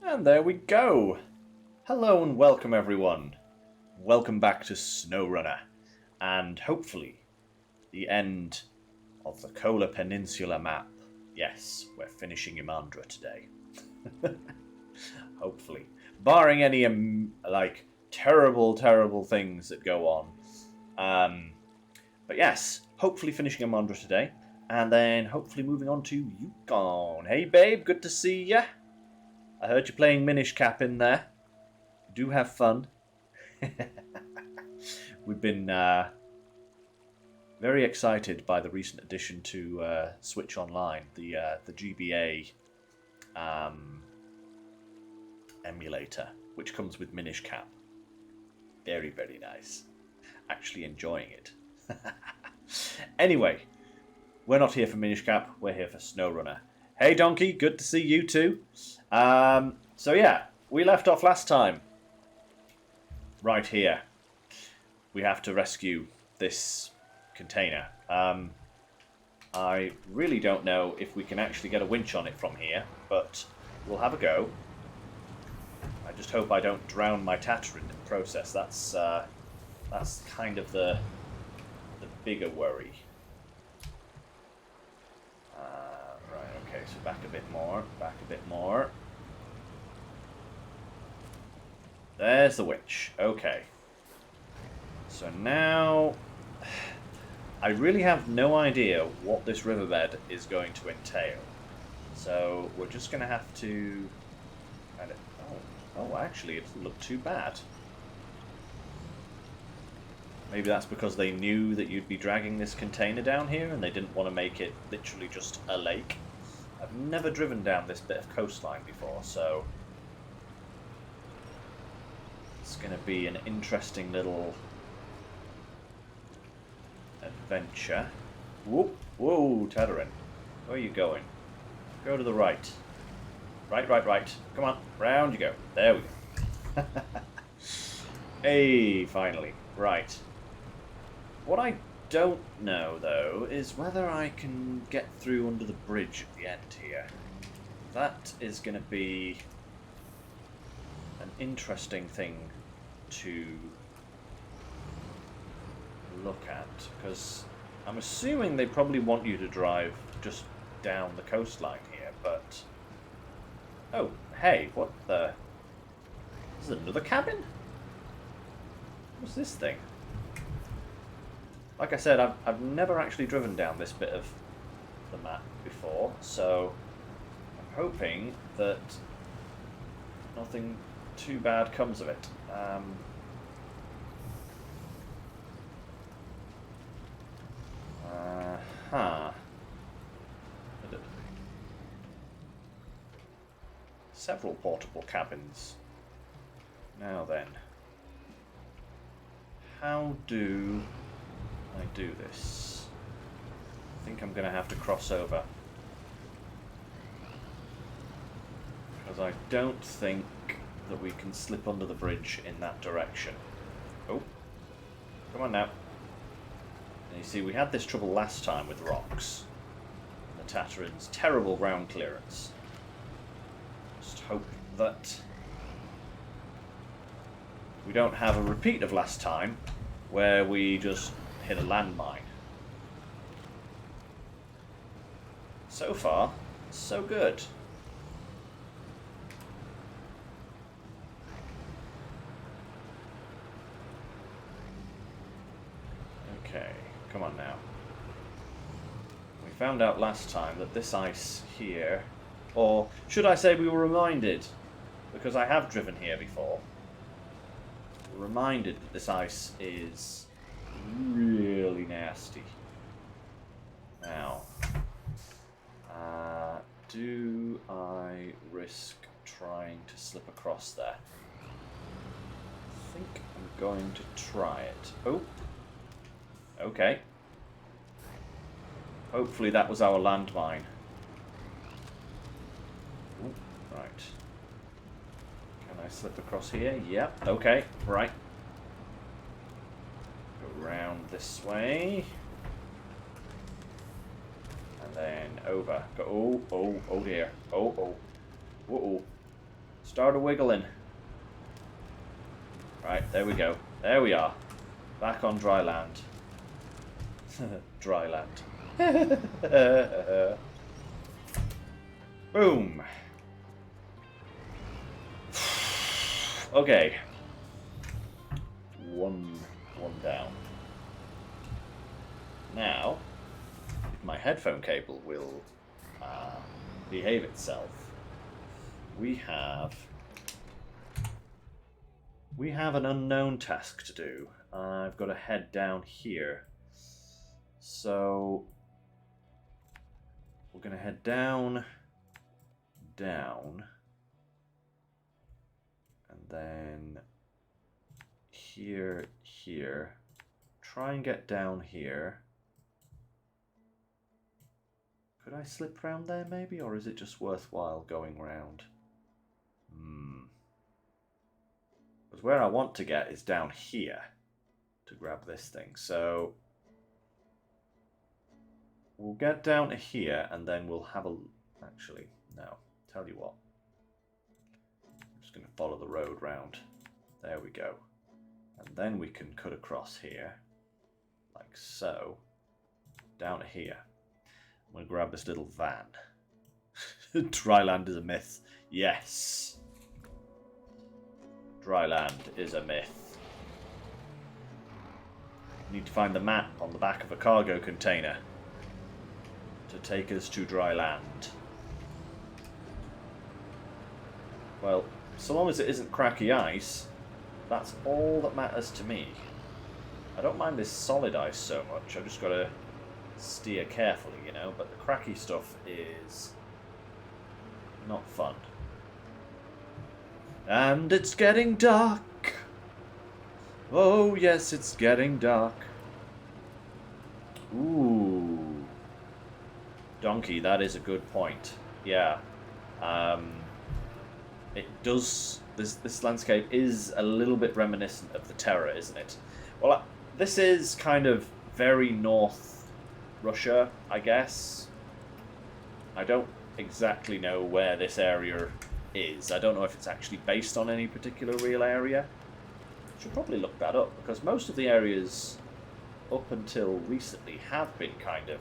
And there we go. Hello and welcome everyone. Welcome back to SnowRunner. And hopefully the end of the Kola Peninsula map. Yes, we're finishing Imandra today. Hopefully. Barring any terrible things that go on. But yes, hopefully finishing Imandra today. And then hopefully moving on to Yukon. Hey babe, good to see ya. I heard you playing Minish Cap in there. Do have fun. We've been very excited by the recent addition to Switch Online, the GBA emulator, which comes with Minish Cap. Very, very nice. Actually enjoying it. Anyway, we're not here for Minish Cap, we're here for SnowRunner. Hey Donkey, good to see you too. So yeah, we left off last time. Right here. We have to rescue this container. I really don't know if we can actually get a winch on it from here, but we'll have a go. I just hope I don't drown my Tatter in the process. That's kind of the bigger worry. Right, okay, so back a bit more, There's the winch. Okay. So now I really have no idea what this riverbed is going to entail. So we're just going to have to kind of... Oh, actually, it doesn't look too bad. Maybe that's because they knew that you'd be dragging this container down here and they didn't want to make it literally just a lake. I've never driven down this bit of coastline before, so it's going to be an interesting little adventure. Whoa, whoa, Tadarin. Where are you going? Go to the right. Right. Come on, round you go. There we go. Hey, finally. Right. What I don't know, though, is whether I can get through under the bridge at the end here. That is going to be an interesting thing to look at, because I'm assuming they probably want you to drive just down the coastline here, but... Oh, hey, what the... Is it another cabin? What's this thing? Like I said, I've never actually driven down this bit of the map before, so I'm hoping that nothing too bad comes of it. Several portable cabins. Now then, how do I do this? I think I'm going to have to cross over, because I don't think that we can slip under the bridge in that direction. Oh, come on now. And you see, we had this trouble last time with rocks. The Tattarin's terrible ground clearance. Just hope that we don't have a repeat of last time, where we just hit a landmine. So far, so good. Okay, come on now. We found out last time that this ice here, or should I say we were reminded, because I have driven here before, reminded that this ice is really nasty. Now, do I risk trying to slip across there? I think I'm going to try it. Oh, okay. Hopefully that was our landmine. Ooh, right. Can I slip across here? Yep, okay, right. Go round this way. And then over. Go, oh dear. Oh. Whoa. Start wiggling. Right, there we go. There we are. Back on dry land. Dry land. Boom. Okay. One down. Now, if my headphone cable will behave itself, we have an unknown task to do. I've got to head down here. So we're going to head down, and then here. Try and get down here. Could I slip round there maybe, or is it just worthwhile going round? Because where I want to get is down here to grab this thing. So we'll get down to here and then we'll have a... Actually, no. Tell you what. I'm just going to follow the road round. There we go. And then we can cut across here. Like so. Down to here. I'm going to grab this little van. Dry land is a myth. Yes. Dry land is a myth. Need to find the map on the back of a cargo container to take us to dry land. Well, so long as it isn't cracky ice, that's all that matters to me. I don't mind this solid ice so much, I've just got to steer carefully, you know, but the cracky stuff is not fun. And it's getting dark. Oh yes, it's getting dark. Ooh. Donkey, that is a good point. Yeah. It does... This landscape is a little bit reminiscent of the Terror, isn't it? Well, this is kind of very North Russia, I guess. I don't exactly know where this area is. I don't know if it's actually based on any particular real area. I should probably look that up, because most of the areas up until recently have been kind of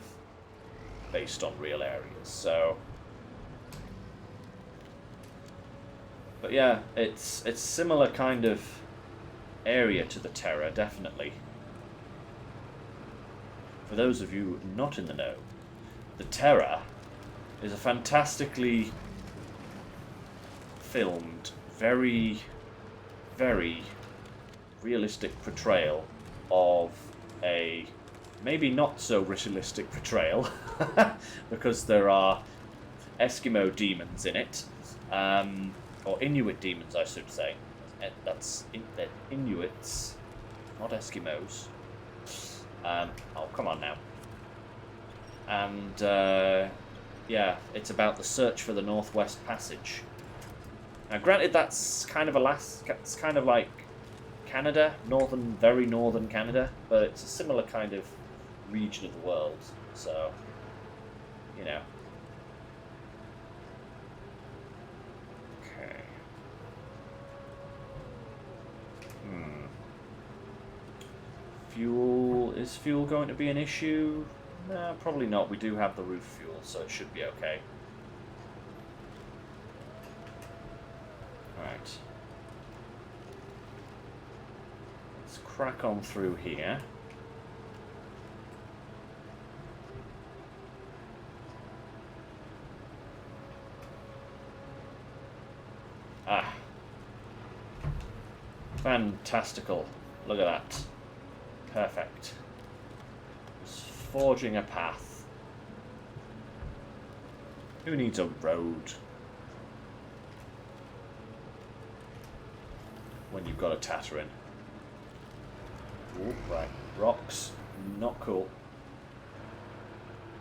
based on real areas, so... But yeah, it's similar kind of area to the Terror, definitely. For those of you not in the know, the Terror is a fantastically filmed, very, very realistic portrayal of a maybe not so realistic portrayal because there are Eskimo demons in it, or Inuit demons, I should say. That's Inuits, not Eskimos. Oh, come on now. And yeah, it's about the search for the Northwest Passage. Now, granted, that's kind of it's kind of like Canada, very northern Canada, but it's a similar kind of region of the world, so, you know. Okay. Fuel, is fuel going to be an issue? No, probably not. We do have the roof fuel, so it should be okay. Right. Let's crack on through here. Ah. Fantastical. Look at that. Perfect. Just forging a path. Who needs a road when you've got a Tatterin? Ooh, right. Rocks. Not cool.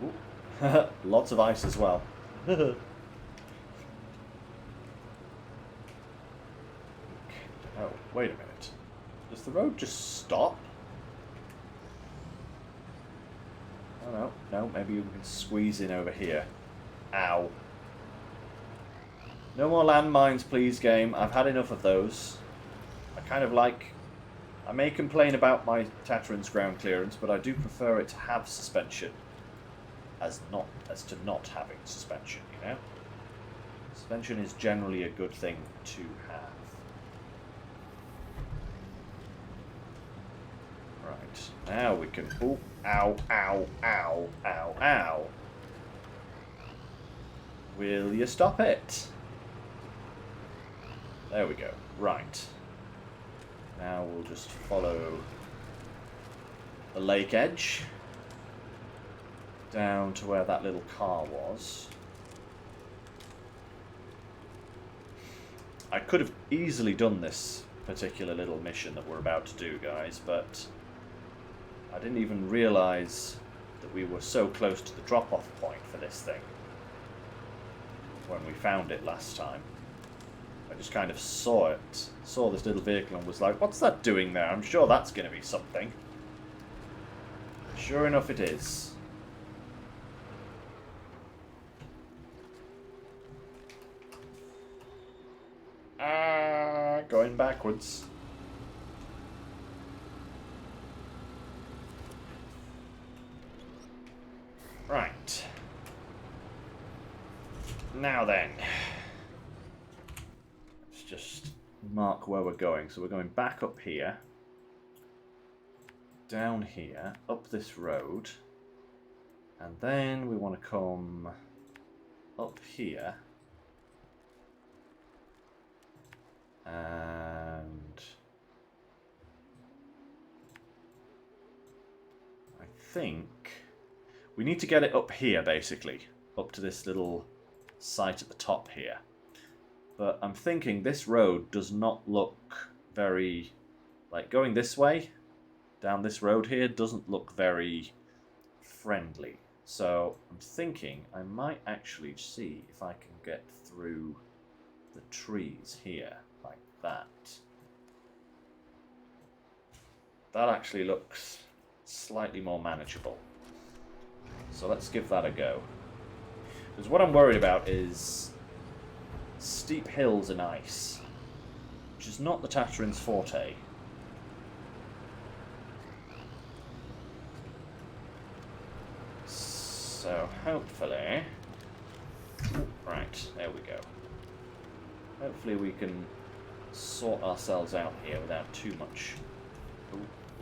Ooh. Lots of ice as well. Okay. Oh, wait a minute. Does the road just stop? Oh no, no, maybe we can squeeze in over here. Ow. No more landmines, please, game. I've had enough of those. I kind of like... I may complain about my Tatteran's ground clearance, but I do prefer it to have suspension as to not having suspension, you know? Suspension is generally a good thing to have. Right, now we can... Oh, ow, ow, ow, ow, ow. Will you stop it? There we go. Right. Now we'll just follow the lake edge down to where that little car was. I could have easily done this particular little mission that we're about to do, guys, but I didn't even realise that we were so close to the drop-off point for this thing when we found it last time. I just kind of saw it, saw this little vehicle and was like, what's that doing there? I'm sure that's going to be something. Sure enough it is. Going backwards. Right. Now then. Let's just mark where we're going. So we're going back up here. Down here. Up this road. And then we want to come up here. And I think we need to get it up here, basically. Up to this little site at the top here. But I'm thinking this road does not look very... Like, going this way, down this road here, doesn't look very friendly. So I'm thinking I might actually see if I can get through the trees here. Like that. That actually looks slightly more manageable. So let's give that a go. Because what I'm worried about is steep hills and ice, which is not the Tatteran's forte. So hopefully... Right, there we go. Hopefully we can sort ourselves out here without too much.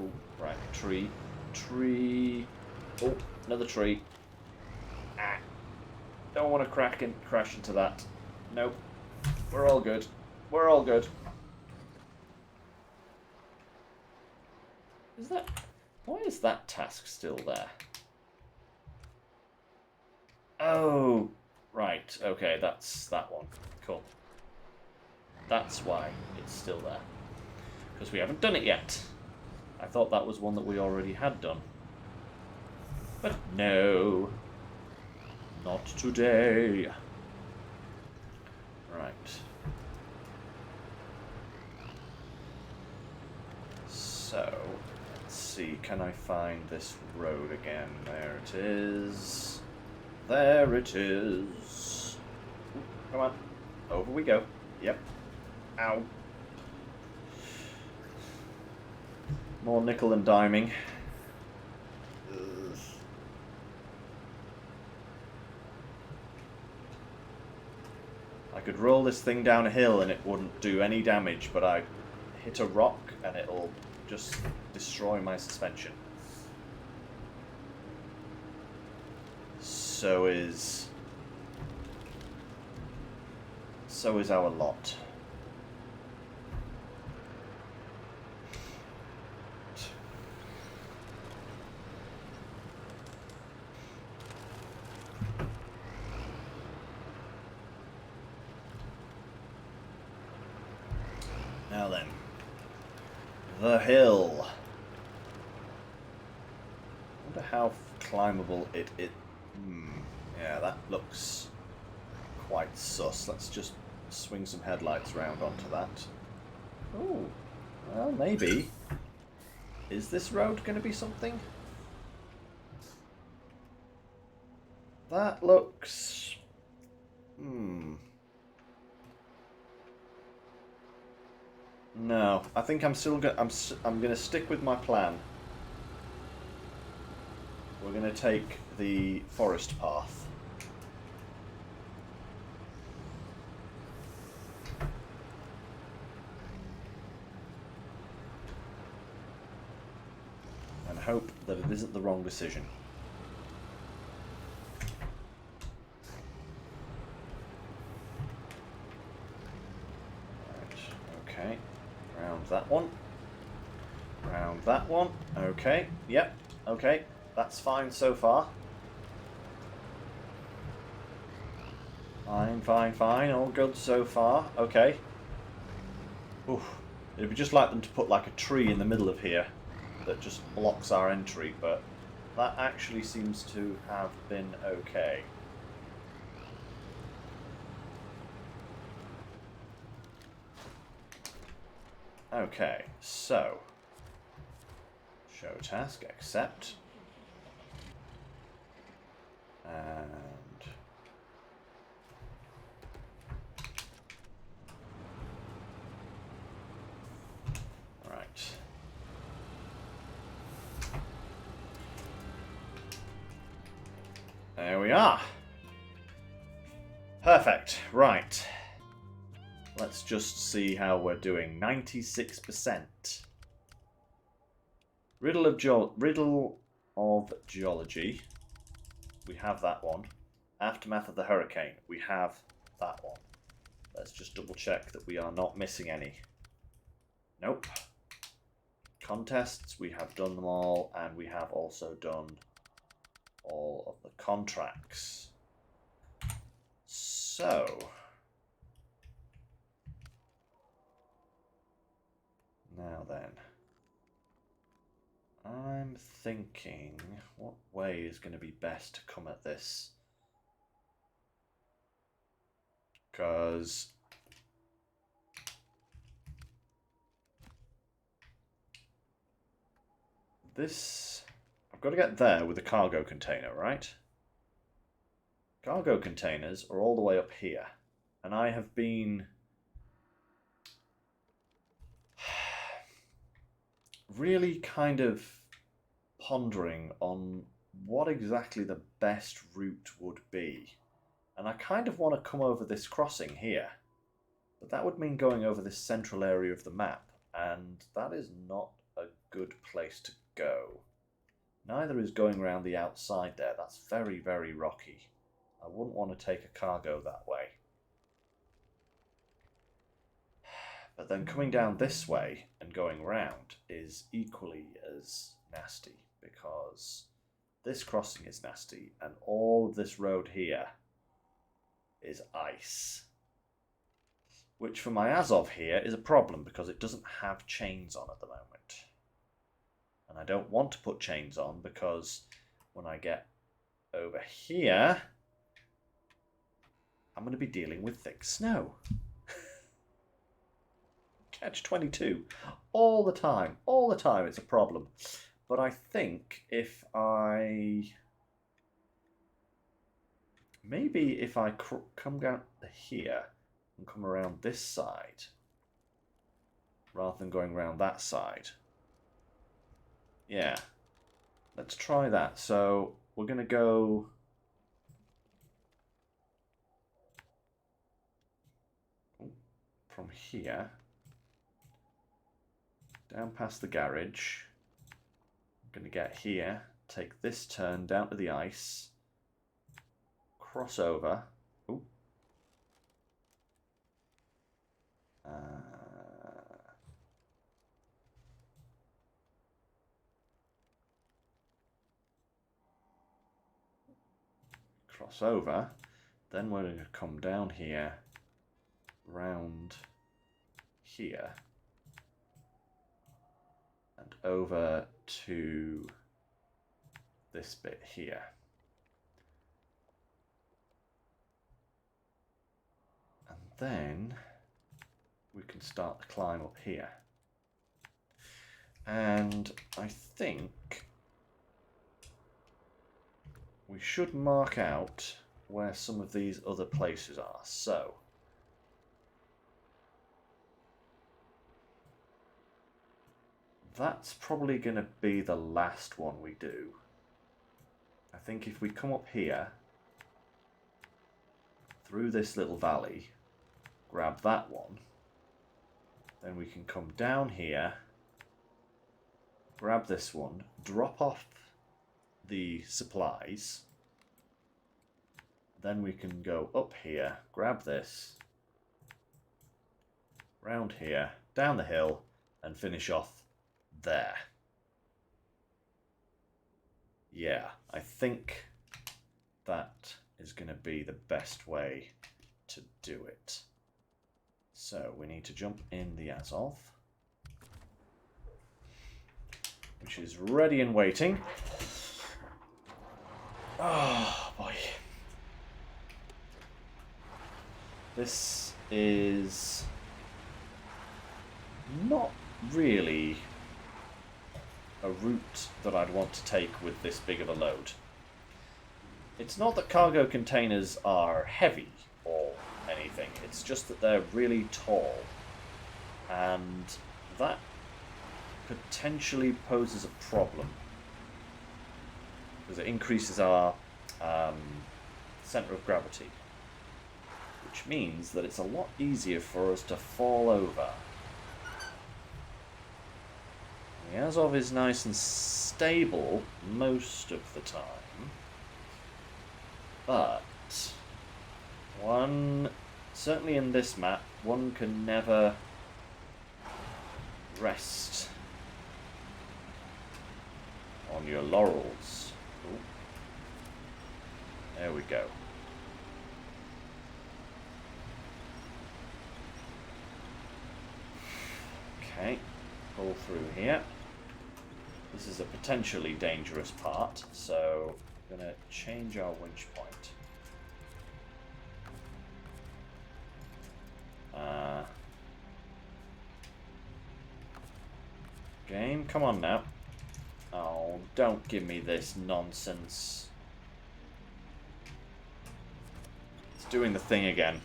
Oh, right, tree. Oh, another tree. Ah, don't want to crash into that. Nope, we're all good. We're all good. Why is that task still there? Oh, right. Okay, that's that one. Cool. That's why it's still there. Because we haven't done it yet. I thought that was one that we already had done. But no. Not today. Right. So, let's see. Can I find this road again? There it is. There it is. Come on. Over we go. Yep. Ow. More nickel and diming. Ugh. I could roll this thing down a hill and it wouldn't do any damage, but I hit a rock and it'll just destroy my suspension. So is our lot. Now then, the hill. I wonder how climbable it is. Yeah, that looks quite sus. Let's just swing some headlights round onto that. Oh, well, maybe. Is this road going to be something? That looks... No, I think I'm still going. I'm going to stick with my plan. We're going to take the forest path. And hope that it isn't the wrong decision. Right, okay. Round that one. Round that one. Okay, yep, okay. That's fine so far. Fine, fine, fine. All good so far. Okay. Oof. It'd be just like them to put like a tree in the middle of here that just blocks our entry, but that actually seems to have been okay. Okay, so show task, accept. And right. There we are. Perfect. Right. Let's just see how we're doing. 96%. Riddle of Geology. We have that one. Aftermath of the Hurricane. We have that one. Let's just double check that we are not missing any. Nope. Contests, we have done them all, and we have also done all of the contracts. So, now then, I'm thinking what way is going to be best to come at this, because this, I've got to get there with a cargo container, right? Cargo containers are all the way up here, and I have been really kind of pondering on what exactly the best route would be. And I kind of want to come over this crossing here, but that would mean going over this central area of the map, and that is not a good place to go. Neither is going around the outside there. That's very, very rocky. I wouldn't want to take a cargo that way. But then coming down this way and going round is equally as nasty, because this crossing is nasty and all of this road here is ice. Which for my Azov here is a problem because it doesn't have chains on at the moment. And I don't want to put chains on because when I get over here, I'm going to be dealing with thick snow. Catch 22. All the time. All the time it's a problem. But I think if I... Maybe if I come down here and come around this side, rather than going around that side. Yeah. Let's try that. So we're going to go... from here down past the garage. I'm going to get here, take this turn down to the ice, cross over. Ooh. Cross over. Then we're going to come down here, round here, and over to this bit here. And then we can start the climb up here. And I think we should mark out where some of these other places are. So that's probably going to be the last one we do. I think if we come up here, through this little valley, grab that one, then we can come down here, grab this one, drop off the supplies, then we can go up here, grab this, round here, down the hill, and finish off there. Yeah, I think that is going to be the best way to do it. So we need to jump in the Azov, which is ready and waiting. Oh boy. This is not really a route that I'd want to take with this big of a load. It's not that cargo containers are heavy or anything, it's just that they're really tall, and that potentially poses a problem because it increases our center of gravity, which means that it's a lot easier for us to fall over. The Azov is nice and stable most of the time, but certainly in this map, one can never rest on your laurels. Ooh. There we go. Okay, pull through here. This is a potentially dangerous part, so I'm going to change our winch point. Game, come on now. Oh, don't give me this nonsense. It's doing the thing again.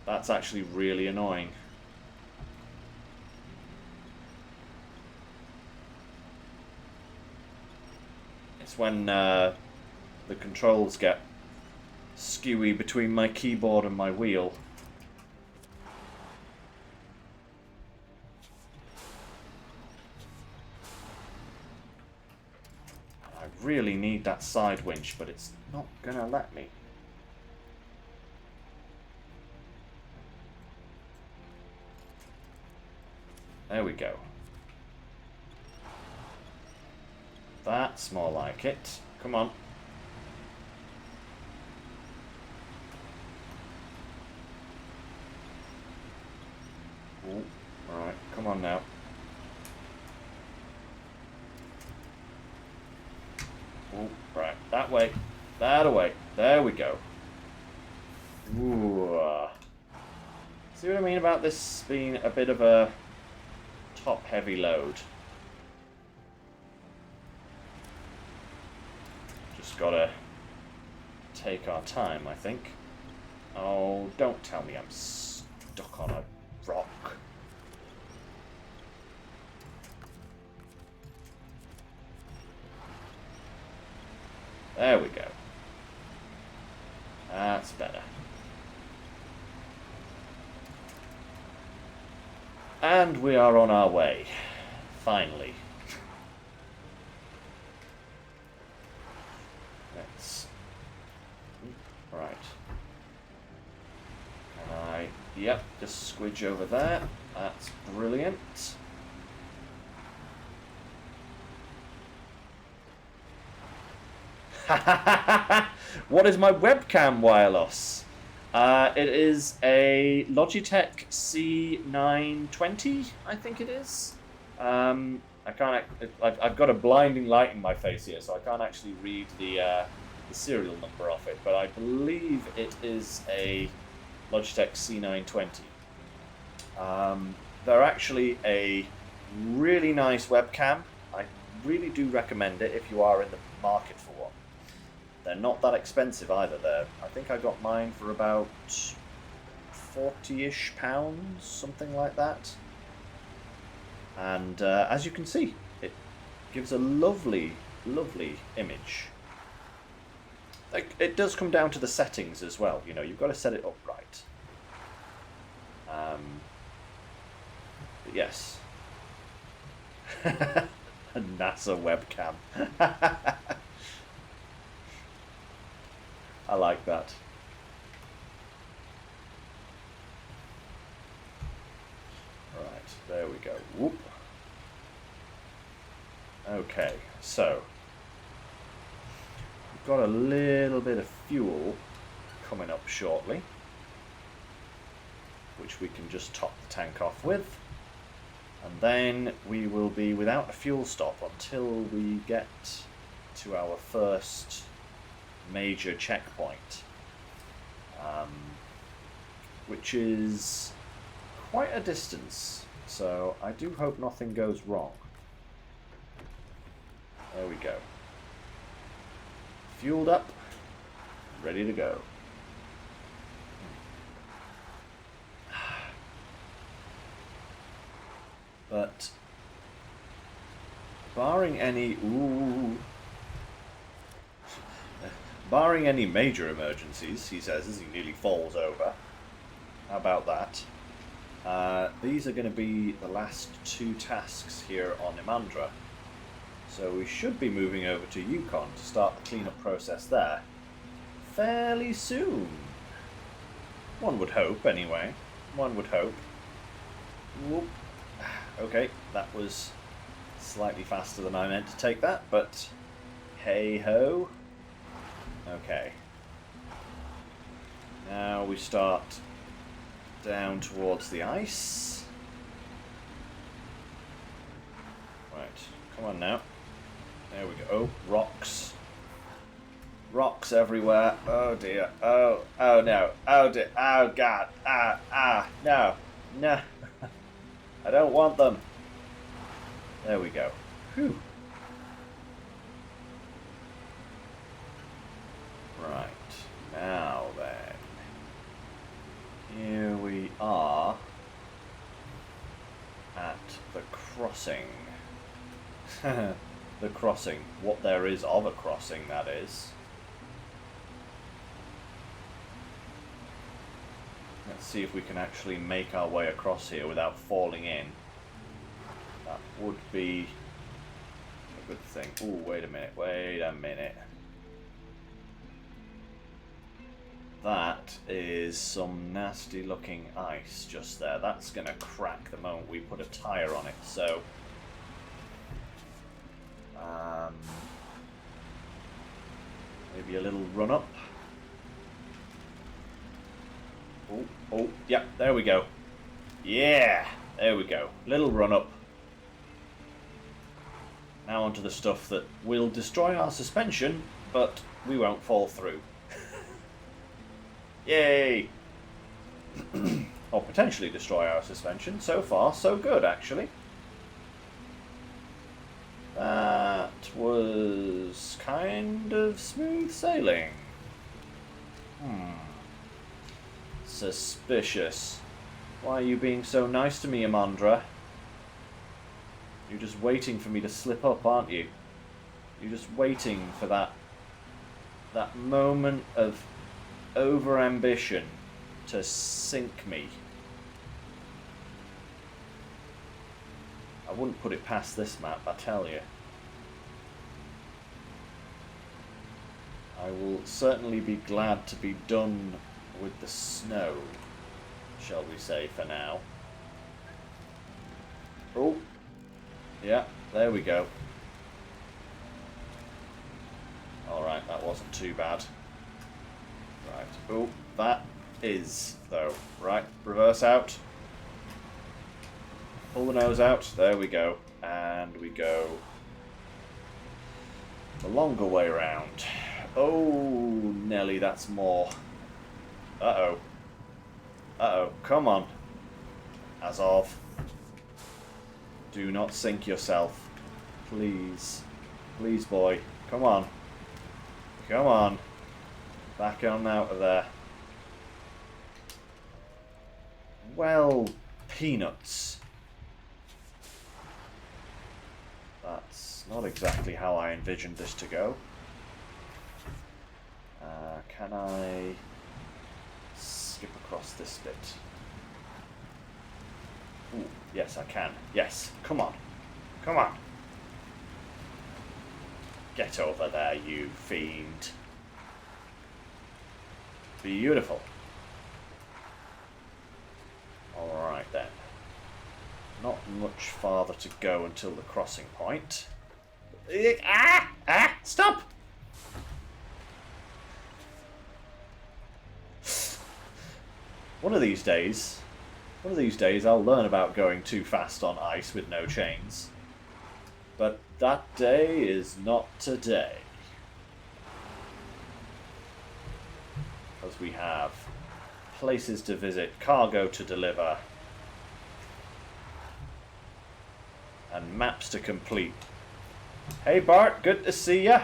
That's actually really annoying. It's when the controls get skewy between my keyboard and my wheel. I really need that side winch, but it's not gonna let me. There we go. That's more like it. Come on. Ooh, alright, come on now. Ooh, right, that way. That away. There we go. Ooh. See what I mean about this being a bit of a top-heavy load? Just gotta take our time, I think. Oh, don't tell me I'm stuck on a rock. There we go. That's better. And we are on our way. Finally. Let's... Right. Can I... Yep, just squidge over there. That's brilliant. What is my webcam wire loss? It is a Logitech C920, I think it is. I can't. I've got a blinding light in my face here, so I can't actually read the serial number of it. But I believe it is a Logitech C920. They're actually a really nice webcam. I really do recommend it if you are in the market for one. They're not that expensive either. I think I got mine for about £40-ish, something like that. And as you can see, it gives a lovely, lovely image. Like, it does come down to the settings as well. You know, you've got to set it up right. But yes. A NASA webcam. I like that. Right, there we go. Whoop. Okay, so we've got a little bit of fuel coming up shortly, which we can just top the tank off with, and then we will be without a fuel stop until we get to our first major checkpoint, which is quite a distance, so I do hope nothing goes wrong. There we go. Fueled up, ready to go. But barring any major emergencies, he says as he nearly falls over. How about that? These are going to be the last 2 tasks here on Imandra. So we should be moving over to Yukon to start the cleanup process there fairly soon. One would hope, anyway. One would hope. Whoop. Okay, that was slightly faster than I meant to take that, but hey-ho. Okay. Now we start down towards the ice. Right, come on now. There we go. Oh, rocks. Rocks everywhere. Oh dear. Oh no. Oh dear. Oh god. No. No. I don't want them. There we go. Whew. Right. Now then. Here we are at the crossing. The crossing. What there is of a crossing, that is. Let's see if we can actually make our way across here without falling in. That would be a good thing. Ooh, wait a minute, wait a minute. That is some nasty looking ice just there. That's going to crack the moment we put a tyre on it, so... maybe a little run up. Oh, yeah, there we go. Yeah, there we go. Little run up. Now onto the stuff that will destroy our suspension, but we won't fall through. Yay! Or potentially destroy our suspension. So far, so good, actually. That was kind of smooth sailing. Suspicious. Why are you being so nice to me, Imandra? You're just waiting for me to slip up, aren't you? You're just waiting for that moment of over-ambition to sink me. I wouldn't put it past this map, I tell you. I will certainly be glad to be done with the snow, shall we say, for now. Oh, yeah, there we go. Alright, that wasn't too bad. Right, oh, that is, though. Right, reverse out. Pull the nose out, there we go. And we go the longer way around. Oh, Nelly, that's more. Uh-oh. Uh-oh, come on. Azov. Do not sink yourself. Please. Please, boy. Come on. Come on. Back on out of there. Well, peanuts. Not exactly how I envisioned this to go. Can I skip across this bit? Ooh, yes, I can. Yes, come on. Come on. Get over there, you fiend. Beautiful. Alright then. Not much farther to go until the crossing point. Stop! One of these days I'll learn about going too fast on ice with no chains. But that day is not today. Because we have places to visit, cargo to deliver, and maps to complete. Hey Bart, good to see ya.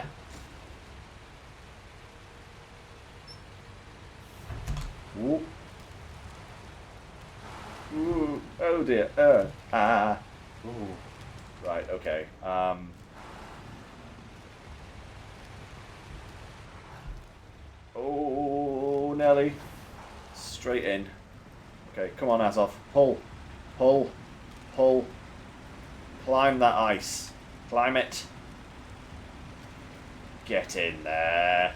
Ooh. Ooh, oh dear. Ooh. Right, okay. Oh, Nelly. Straight in. Okay, come on, Azov. Pull. Pull. Pull. Climb that ice. Climb it. Get in there.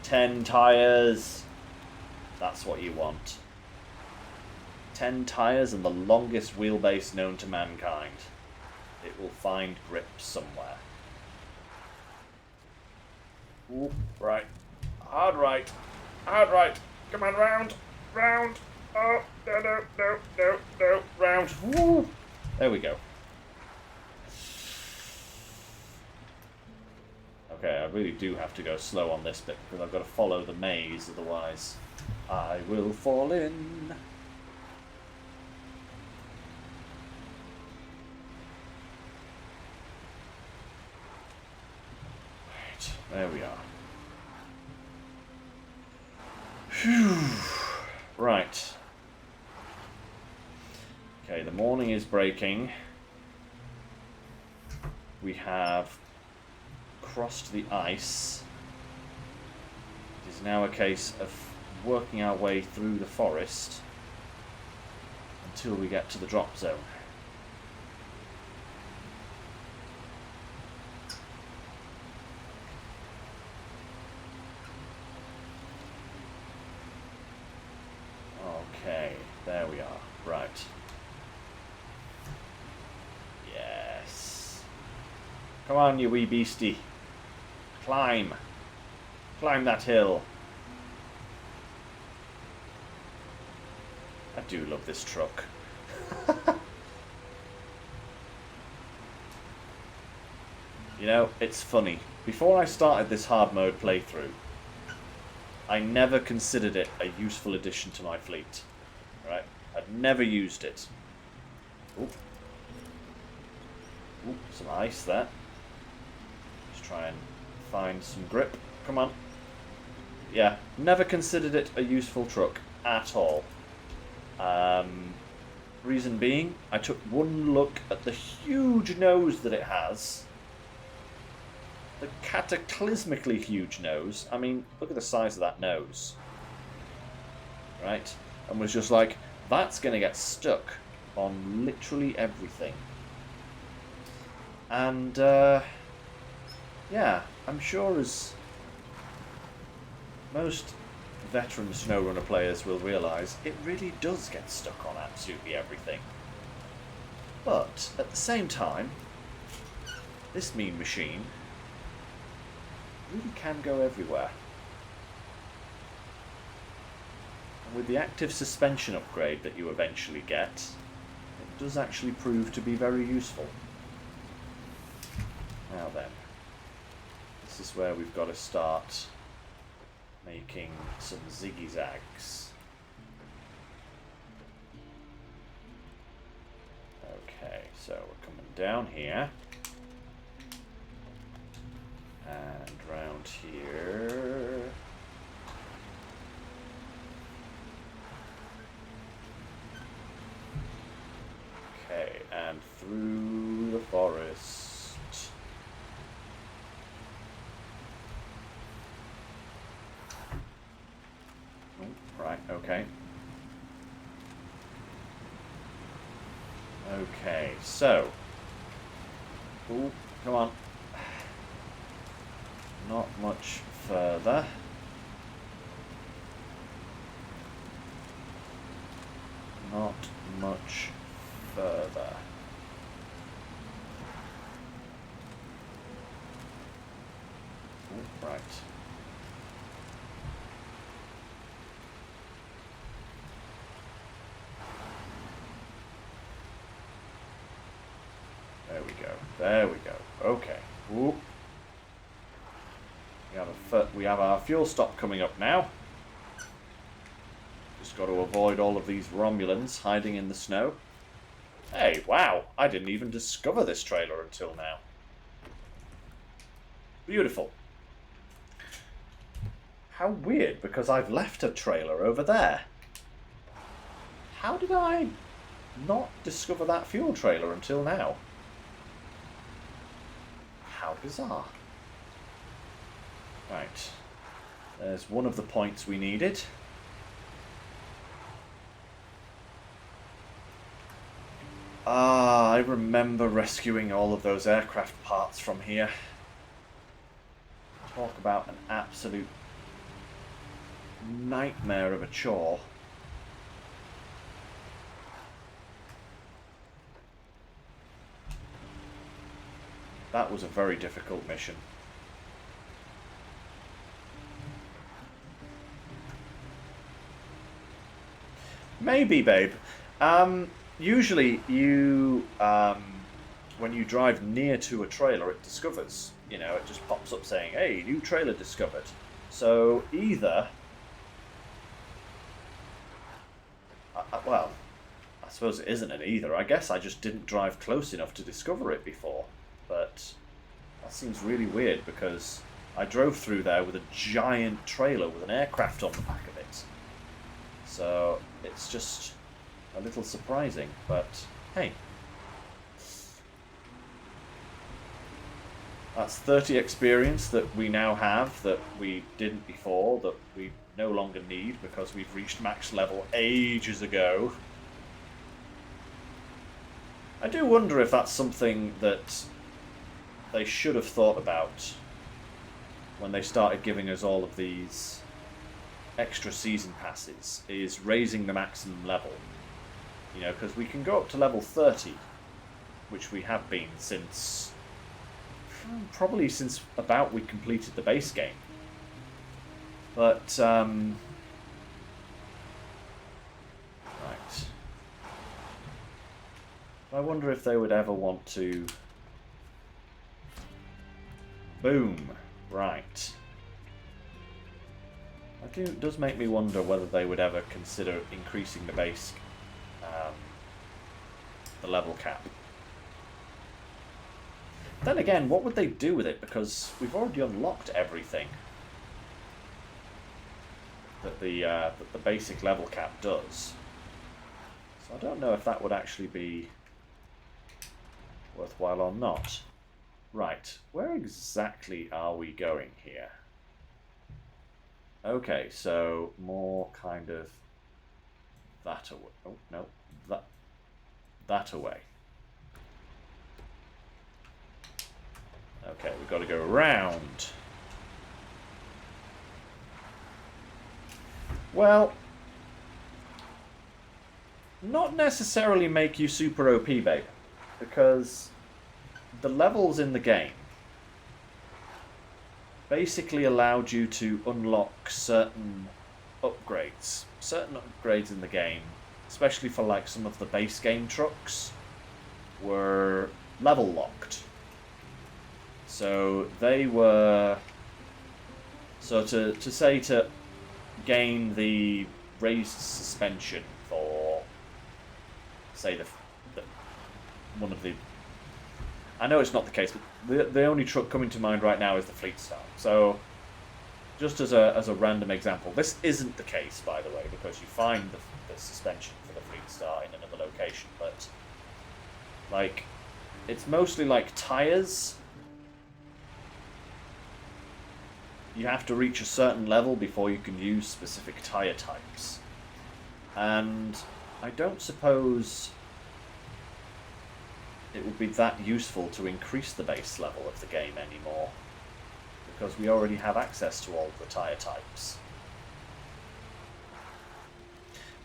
10 tyres. That's what you want. 10 tyres and the longest wheelbase known to mankind. It will find grip somewhere. Ooh, right. Hard right. Hard right. Come on, round. Round. Oh, no. Round. Woo. There we go. Okay, I really do have to go slow on this bit because I've got to follow the maze, otherwise I will fall in. Right, there we are. Phew. Right. Okay, the morning is breaking. We have crossed the ice. It is now a case of working our way through the forest until we get to the drop zone. Okay, there we are. Right. Yes. Come on, you wee beastie. Climb. Climb that hill. I do love this truck. You know, it's funny. Before I started this hard mode playthrough, I never considered it a useful addition to my fleet. Right? I'd never used it. Ooh. Ooh, some ice there. Just try and find some grip. Come on. Yeah, never considered it a useful truck at all. Reason being, I took one look at the huge nose that it has. The cataclysmically huge nose. I mean, look at the size of that nose. Right? And was just like, that's going to get stuck on literally everything. And, yeah, I'm sure as most veteran SnowRunner players will realise, it really does get stuck on absolutely everything. But, at the same time, this mean machine really can go everywhere. And with the active suspension upgrade that you eventually get, it does actually prove to be very useful. Now then, this is where we've got to start making some ziggy-zags. Okay, so we're coming down here. And round here. Okay, and through the forest. Okay. Okay, so... Ooh, come on. Not much further. Not much further. Ooh, right. There we go. There we go. Okay. Ooh. We have our fuel stop coming up now. Just got to avoid all of these Romulans hiding in the snow. Hey, wow! I didn't even discover this trailer until now. Beautiful. How weird, because I've left a trailer over there. How did I not discover that fuel trailer until now? How bizarre. Right. There's one of the points we needed. Ah, I remember rescuing all of those aircraft parts from here. Talk about an absolute nightmare of a chore. That was a very difficult mission. Maybe, babe. Usually you, when you drive near to a trailer, it discovers, you know, it just pops up saying, hey, new trailer discovered. So either, well, I suppose it isn't an either. I guess I just didn't drive close enough to discover it before. But that seems really weird because I drove through there with a giant trailer with an aircraft on the back of it. So it's just a little surprising, but hey. That's 30 experience that we now have that we didn't before, that we no longer need because we've reached max level ages ago. I do wonder if that's something that they should have thought about when they started giving us all of these extra season passes, is raising the maximum level. You know, because we can go up to level 30, which we have been since, probably since about we completed the base game. But, right. I wonder if they would ever want to... Boom. Right. It does make me wonder whether they would ever consider increasing the base, the level cap. Then again, what would they do with it? Because we've already unlocked everything that the basic level cap does. So I don't know if that would actually be worthwhile or not. Right, where exactly are we going here? Okay, so more kind of that away. Oh, no, that away. Okay, we've got to go around. Well, not necessarily make you super OP, babe, because the levels in the game basically allowed you to unlock certain upgrades. Certain upgrades in the game, especially for like some of the base game trucks, were level locked. So they were... So to say to gain the raised suspension for, say, the one of the... I know it's not the case, but the only truck coming to mind right now is the Fleet Star. So, just as a random example, this isn't the case, by the way, because you find the suspension for the Fleet Star in another location, but, like, it's mostly like tyres. You have to reach a certain level before you can use specific tyre types. And I don't suppose it would be that useful to increase the base level of the game anymore, because we already have access to all the tyre types.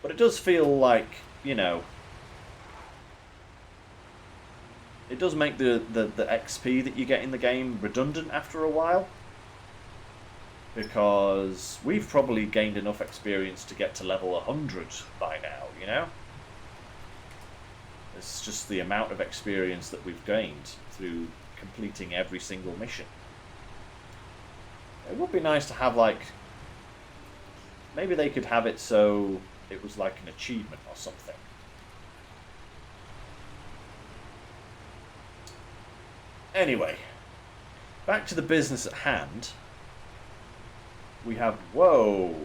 But it does feel like, you know, it does make the XP that you get in the game redundant after a while. Because we've probably gained enough experience to get to level 100 by now, you know? It's just the amount of experience that we've gained through completing every single mission. It would be nice to have, like... Maybe they could have it so it was like an achievement or something. Anyway, back to the business at hand. We have... Whoa!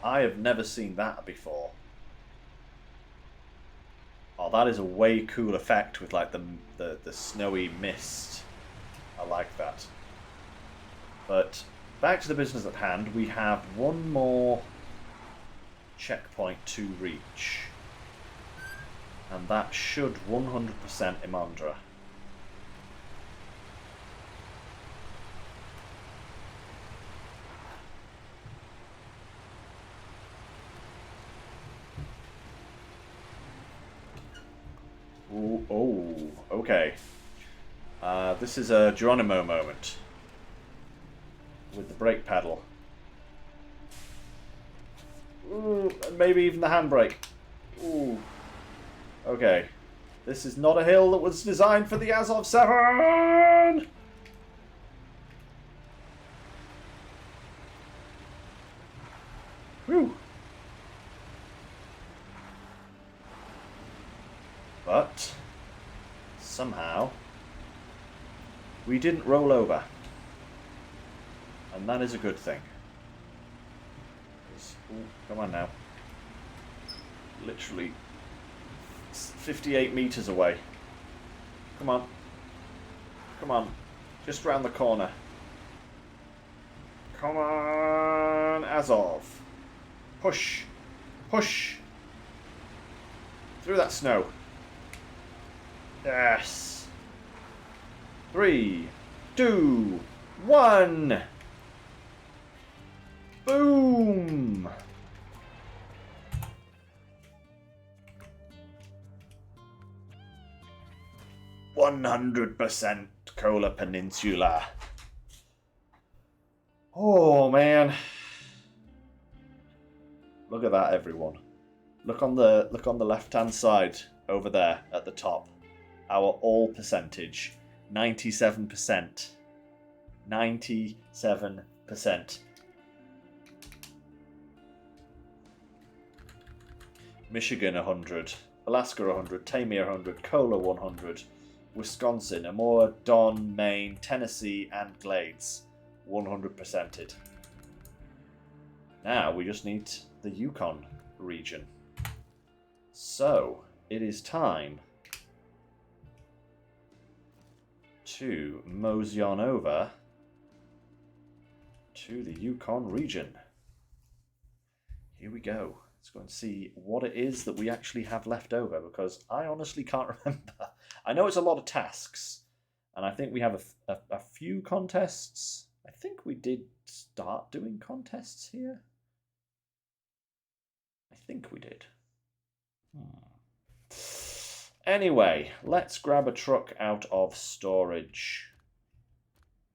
I have never seen that before. Oh, that is a way cool effect with like the snowy mist. I like that. But back to the business at hand. We have one more checkpoint to reach. And that should 100% Imandra. Ooh, oh, okay. This is a Geronimo moment with the brake pedal. Ooh, and maybe even the handbrake. Ooh. Okay. This is not a hill that was designed for the Azov 7! Whew. But somehow we didn't roll over, and that is a good thing. Ooh, come on now. Literally 58 meters away. Come on. Come on. Just round the corner. Come on, Azov. Push. Push. Through that snow. Yes. 3, 2, 1. Boom. "100% Kola Peninsula." Oh man. Look at that, everyone. Look on the left-hand side over there at the top. Our all percentage, 97%. 97%. Michigan 100, Alaska 100, Tamir 100, Kola 100, Wisconsin, Amoa, Don, Maine, Tennessee, and Glades 100%ed. Now we just need the Yukon region. So it is time to mosey on over to the Yukon region. Here we go. Let's go and see what it is that we actually have left over, because I honestly can't remember. I know it's a lot of tasks, and I think we have a few contests. I think we did start doing contests here. I think we did. Anyway, let's grab a truck out of storage.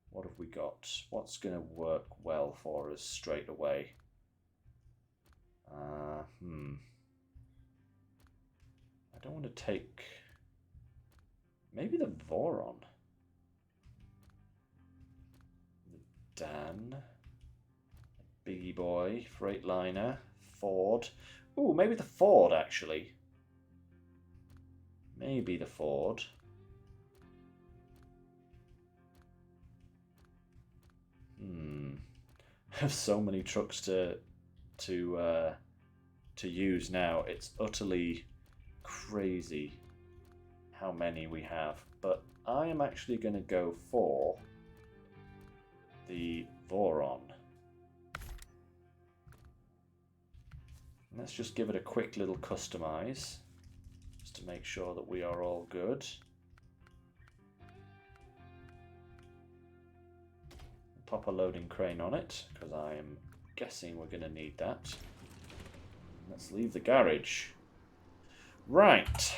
What have we got? What's going to work well for us straight away? I don't want to take... Maybe the Voron. The Dan. Biggie Boy. Freightliner. Ford. Ooh, maybe the Ford, actually. Maybe the Ford. I have so many trucks to use now. It's utterly crazy how many we have. But I am actually going to go for the Voron. Let's just give it a quick little customize, just to make sure that we are all good. Pop a loading crane on it, because I am guessing we're going to need that. Let's leave the garage. Right.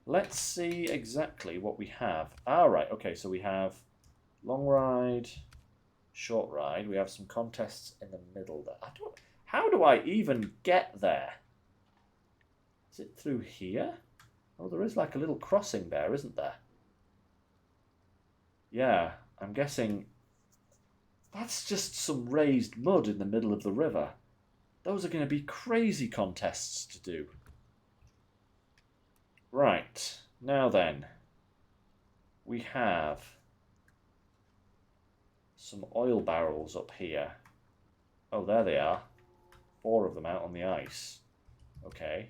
Let's see exactly what we have. Ah, right. Okay, so we have long ride, short ride. We have some contests in the middle there. How do I even get there? Is it through here? Oh, there is like a little crossing there, isn't there? Yeah, I'm guessing that's just some raised mud in the middle of the river. Those are going to be crazy contests to do. Right, now then, we have some oil barrels up here. Oh, there they are. 4 of them out on the ice. Okay.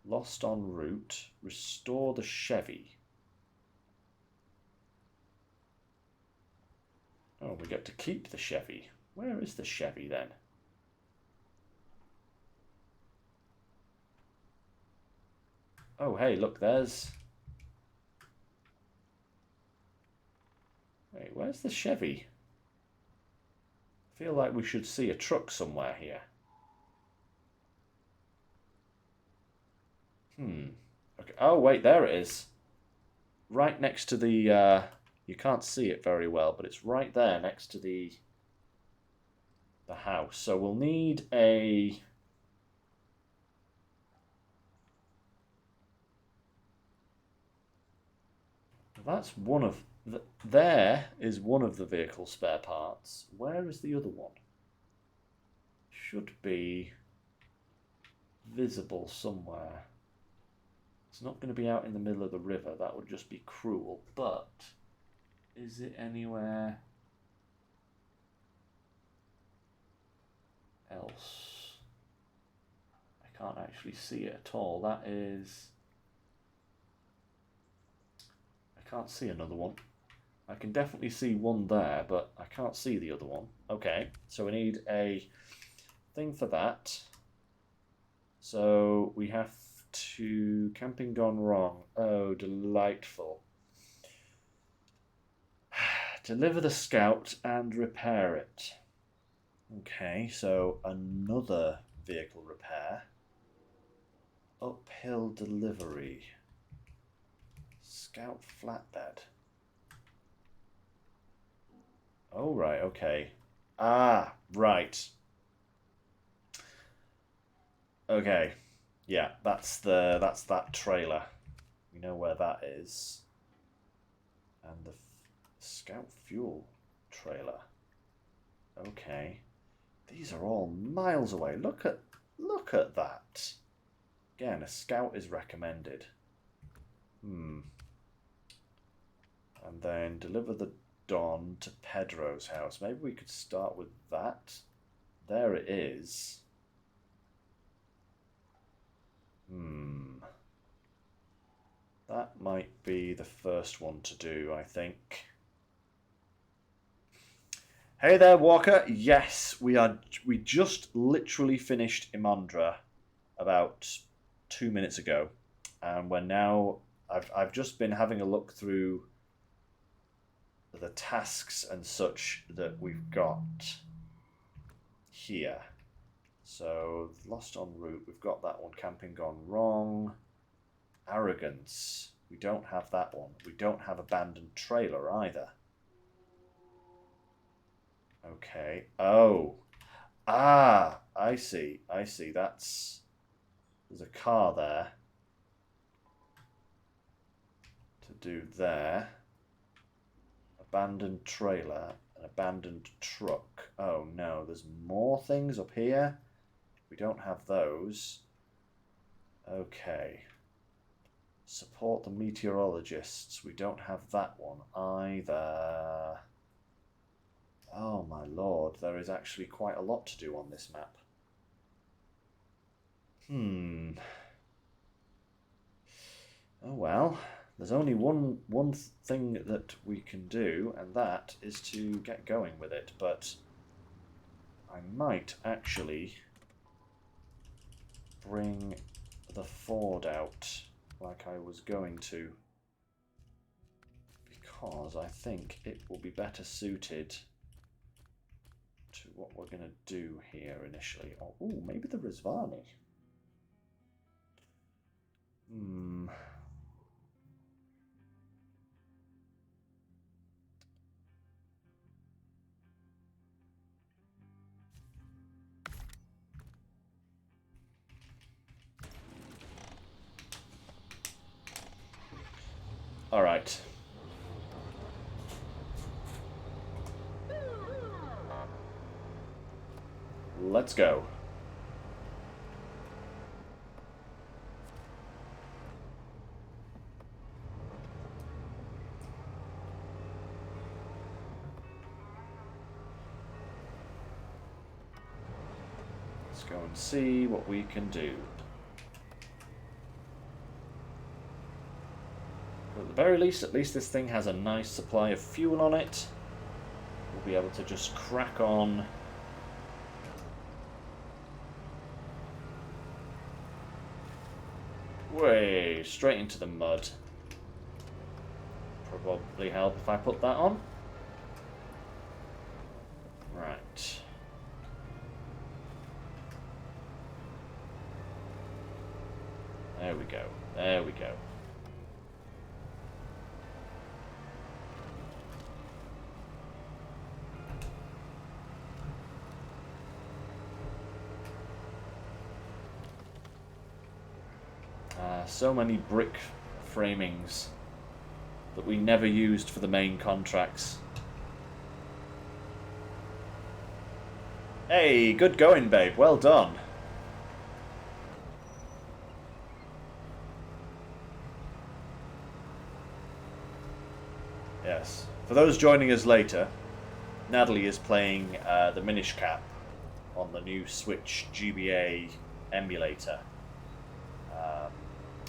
Lost en route. Restore the Chevy. Oh, we get to keep the Chevy. Where is the Chevy then? Oh, hey, look, there's... Wait, where's the Chevy? I feel like we should see a truck somewhere here. Okay. Oh, wait, there it is. Right next to the... you can't see it very well, but it's right there next to the house. So we'll need a... That's one of... There is one of the vehicle spare parts. Where is the other one? Should be visible somewhere. It's not going to be out in the middle of the river. That would just be cruel. But is it anywhere else? I can't actually see it at all. That is... I can't see another one. I can definitely see one there, but I can't see the other one. Okay, so we need a thing for that. So we have to... Camping gone wrong. Oh, delightful. Deliver the scout and repair it. Okay, so another vehicle repair. Uphill delivery. Scout flatbed. Oh, right, okay. Ah, right. Okay. Yeah, that's that trailer. We know where that is. And the scout fuel trailer. Okay. These are all miles away. Look at that. Again, a scout is recommended. And then deliver the Don to Pedro's house. Maybe we could start with that. There it is. That might be the first one to do, I think. Hey there, Walker. Yes, we just literally finished Imandra about 2 minutes ago, and we're now... I've just been having a look through the tasks and such that we've got here. So, lost en route, we've got that one. Camping gone wrong. Arrogance, we don't have that one. We don't have abandoned trailer either. Okay. Oh. Ah, I see. There's a car there to do there. Abandoned trailer, an abandoned truck. Oh no, there's more things up here. We don't have those. Okay. Support the meteorologists. We don't have that one either. Oh my lord, there is actually quite a lot to do on this map. Oh well. There's only one thing that we can do, and that is to get going with it. But I might actually bring the Ford out like I was going to, because I think it will be better suited to what we're going to do here initially. Oh, ooh, maybe the Rizvani. All right. Let's go. Let's go and see what we can do. At the very least, at least this thing has a nice supply of fuel on it. We'll be able to just crack on. Way straight into the mud. Probably help if I put that on. Right. There we go. There we go. So many brick framings that we never used for the main contracts. Hey, good going, babe. Well done. Yes. For those joining us later, Natalie is playing the Minish Cap on the new Switch GBA emulator.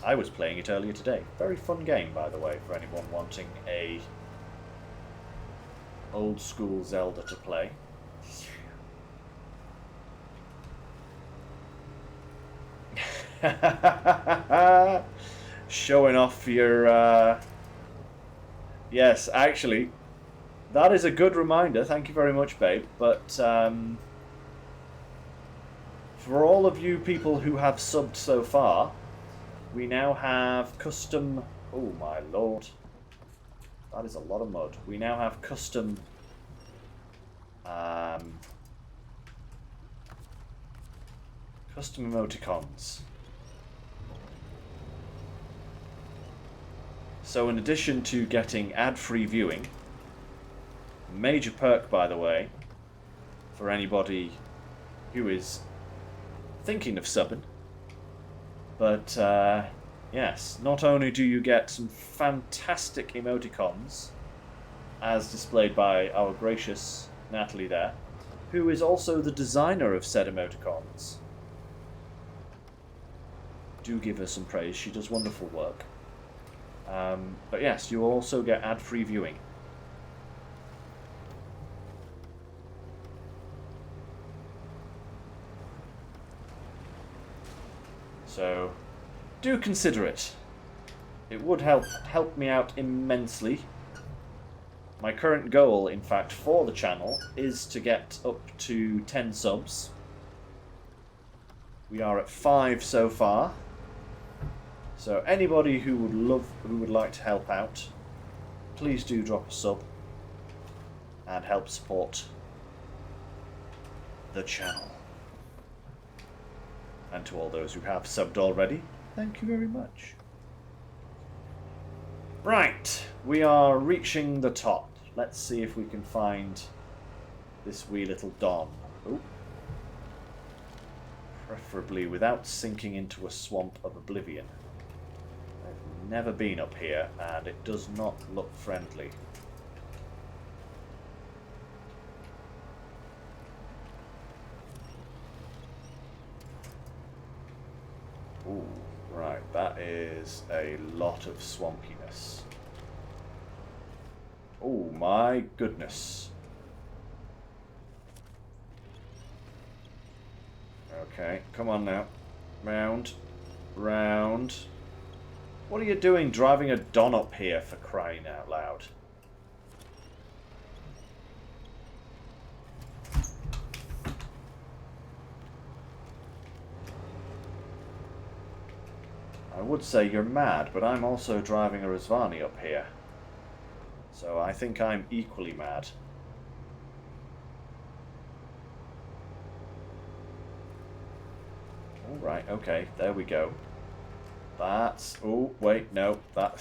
I was playing it earlier today. Very fun game, by the way, for anyone wanting a old school Zelda to play. Showing off your... Yes, actually, that is a good reminder. Thank you very much, babe. But for all of you people who have subbed so far, we now have custom... Oh my lord. That is a lot of mud. We now have custom... custom emoticons. So in addition to getting ad-free viewing, major perk, by the way, for anybody who is thinking of subbing, but yes, not only do you get some fantastic emoticons, as displayed by our gracious Natalie there, who is also the designer of said emoticons. Do give her some praise, she does wonderful work. But yes, you will also get ad-free viewing. So, do consider it. It would help me out immensely. My current goal, in fact, for the channel is to get up to 10 subs. We are at 5 so far. So anybody who would like to help out, please do drop a sub and help support the channel. And to all those who have subbed already, thank you very much. Right, we are reaching the top. Let's see if we can find this wee little Don. Oh. Preferably without sinking into a swamp of oblivion. I've never been up here, and it does not look friendly. Ooh, right, that is a lot of swampiness. Oh my goodness. Okay, come on now. Round. Round. What are you doing driving a Don up here, for crying out loud? I would say you're mad, but I'm also driving a Rizvani up here. So I think I'm equally mad. Alright, okay, there we go. That's... oh, wait, no. That...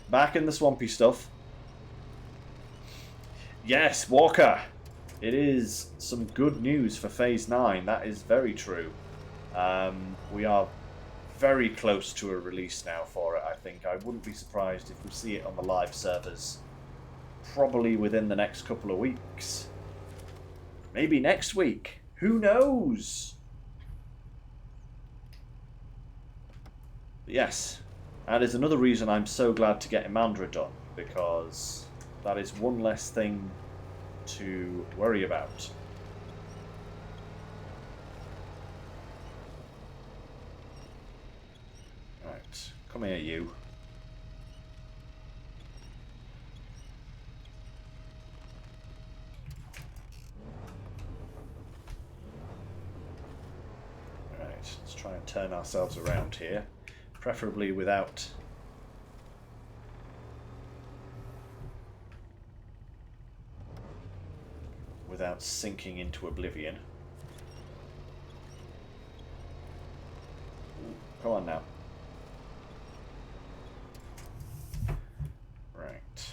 back in the swampy stuff. Yes, Walker! It is some good news for Phase 9. That is very true. We are very close to a release now for it, I think. I wouldn't be surprised if we see it on the live servers. Probably within the next couple of weeks. Maybe next week. Who knows? Yes, that is another reason I'm so glad to get Imandra done, because that is one less thing to worry about. Right, come here, you. Right, let's try and turn ourselves around here. Preferably without sinking into oblivion. Ooh, come on now. Right.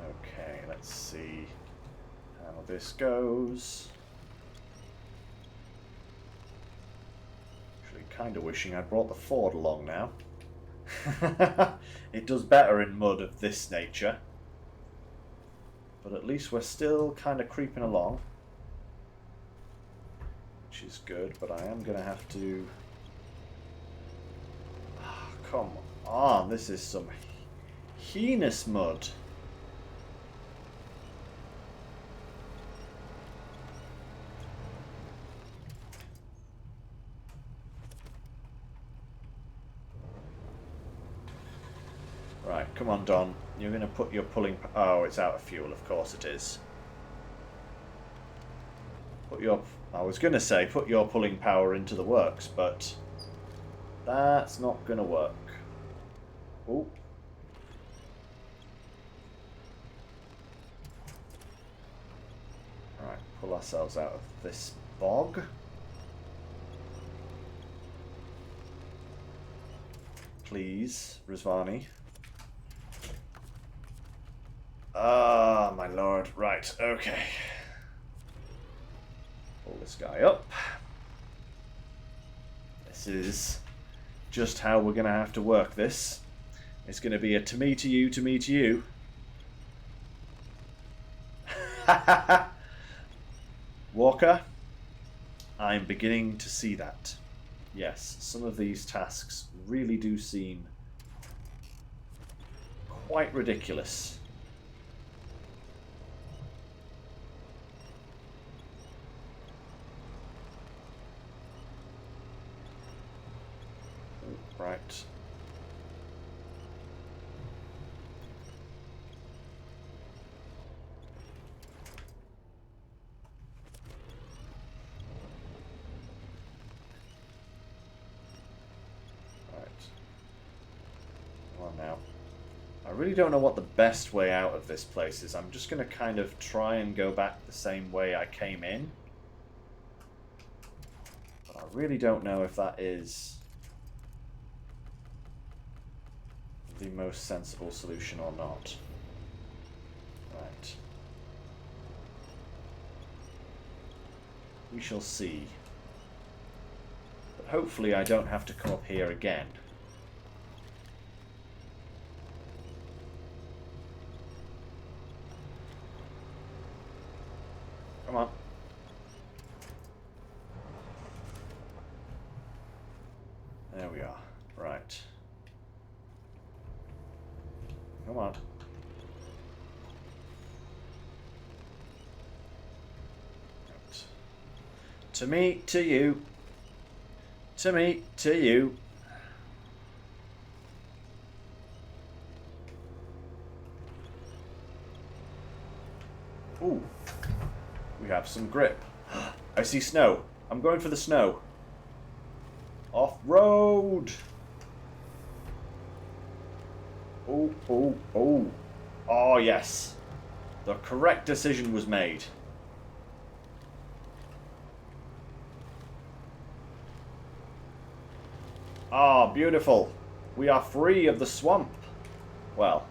Okay, let's see how this goes. Actually, kind of wishing I'd brought the Ford along now. It does better in mud of this nature. But at least we're still kind of creeping along. Which is good, but I am going to have to... oh, come on, this is some heinous mud. Right, come on, Don. You're going to put your pulling... oh, it's out of fuel. Of course it is. Put your... I was going to say put your pulling power into the works, but that's not going to work. Oh. Right, pull ourselves out of this bog. Please, Rizvani. Ah, my lord. Right, okay. Pull this guy up. This is just how we're going to have to work this. It's going to be a to me to you, to me to you. Walker, I'm beginning to see that. Yes, some of these tasks really do seem quite ridiculous. Right. Come on now. I really don't know what the best way out of this place is. I'm just going to kind of try and go back the same way I came in. But I really don't know if that is the most sensible solution or not. Right. We shall see. But hopefully I don't have to come up here again. Come on. There we are. Right. Come on. To me, to you. To me, to you. Ooh. We have some grip. I see snow. I'm going for the snow. Off-road! Oh, oh, oh. Oh, yes. The correct decision was made. Ah, beautiful. We are free of the swamp. Well,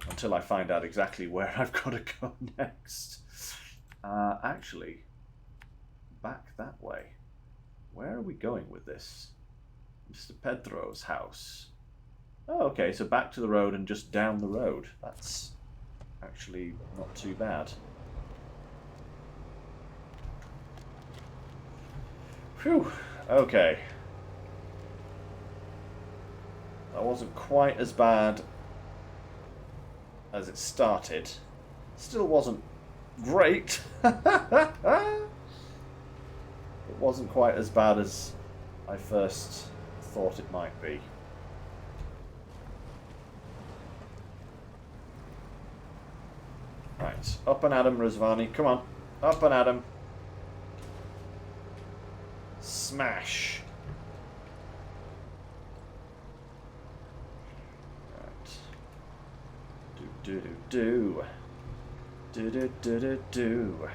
until I find out exactly where I've got to go next. Actually, back that way. Where are we going with this? Mr. Pedro's house. Oh, okay, so back to the road and just down the road. That's actually not too bad. Phew, okay. That wasn't quite as bad as it started. Still wasn't great. It wasn't quite as bad as I first thought it might be. Right, up and at him, Rizvani. Come on, up and at him. Smash. Right. Do do do do do do do do.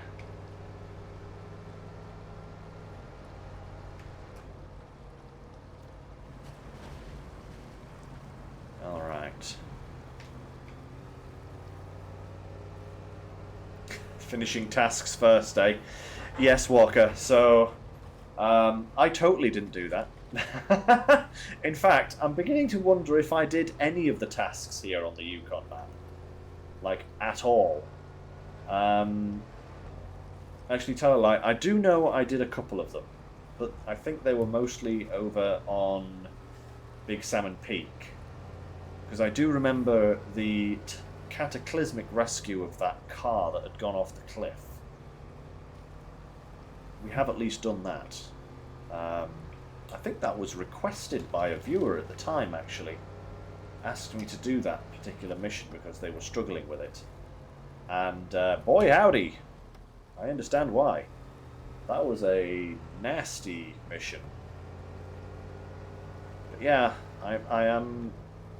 All right. Finishing tasks first, eh? Yes, Walker. So, I totally didn't do that. In fact, I'm beginning to wonder if I did any of the tasks here on the Yukon map. Like, at all. Actually, tell a lie. I do know I did a couple of them. But I think they were mostly over on Big Salmon Peak. Because I do remember the cataclysmic rescue of that car that had gone off the cliff. We have at least done that. I think that was requested by a viewer at the time, actually. Asked me to do that particular mission because they were struggling with it. And boy howdy, I understand why. That was a nasty mission. But yeah, I am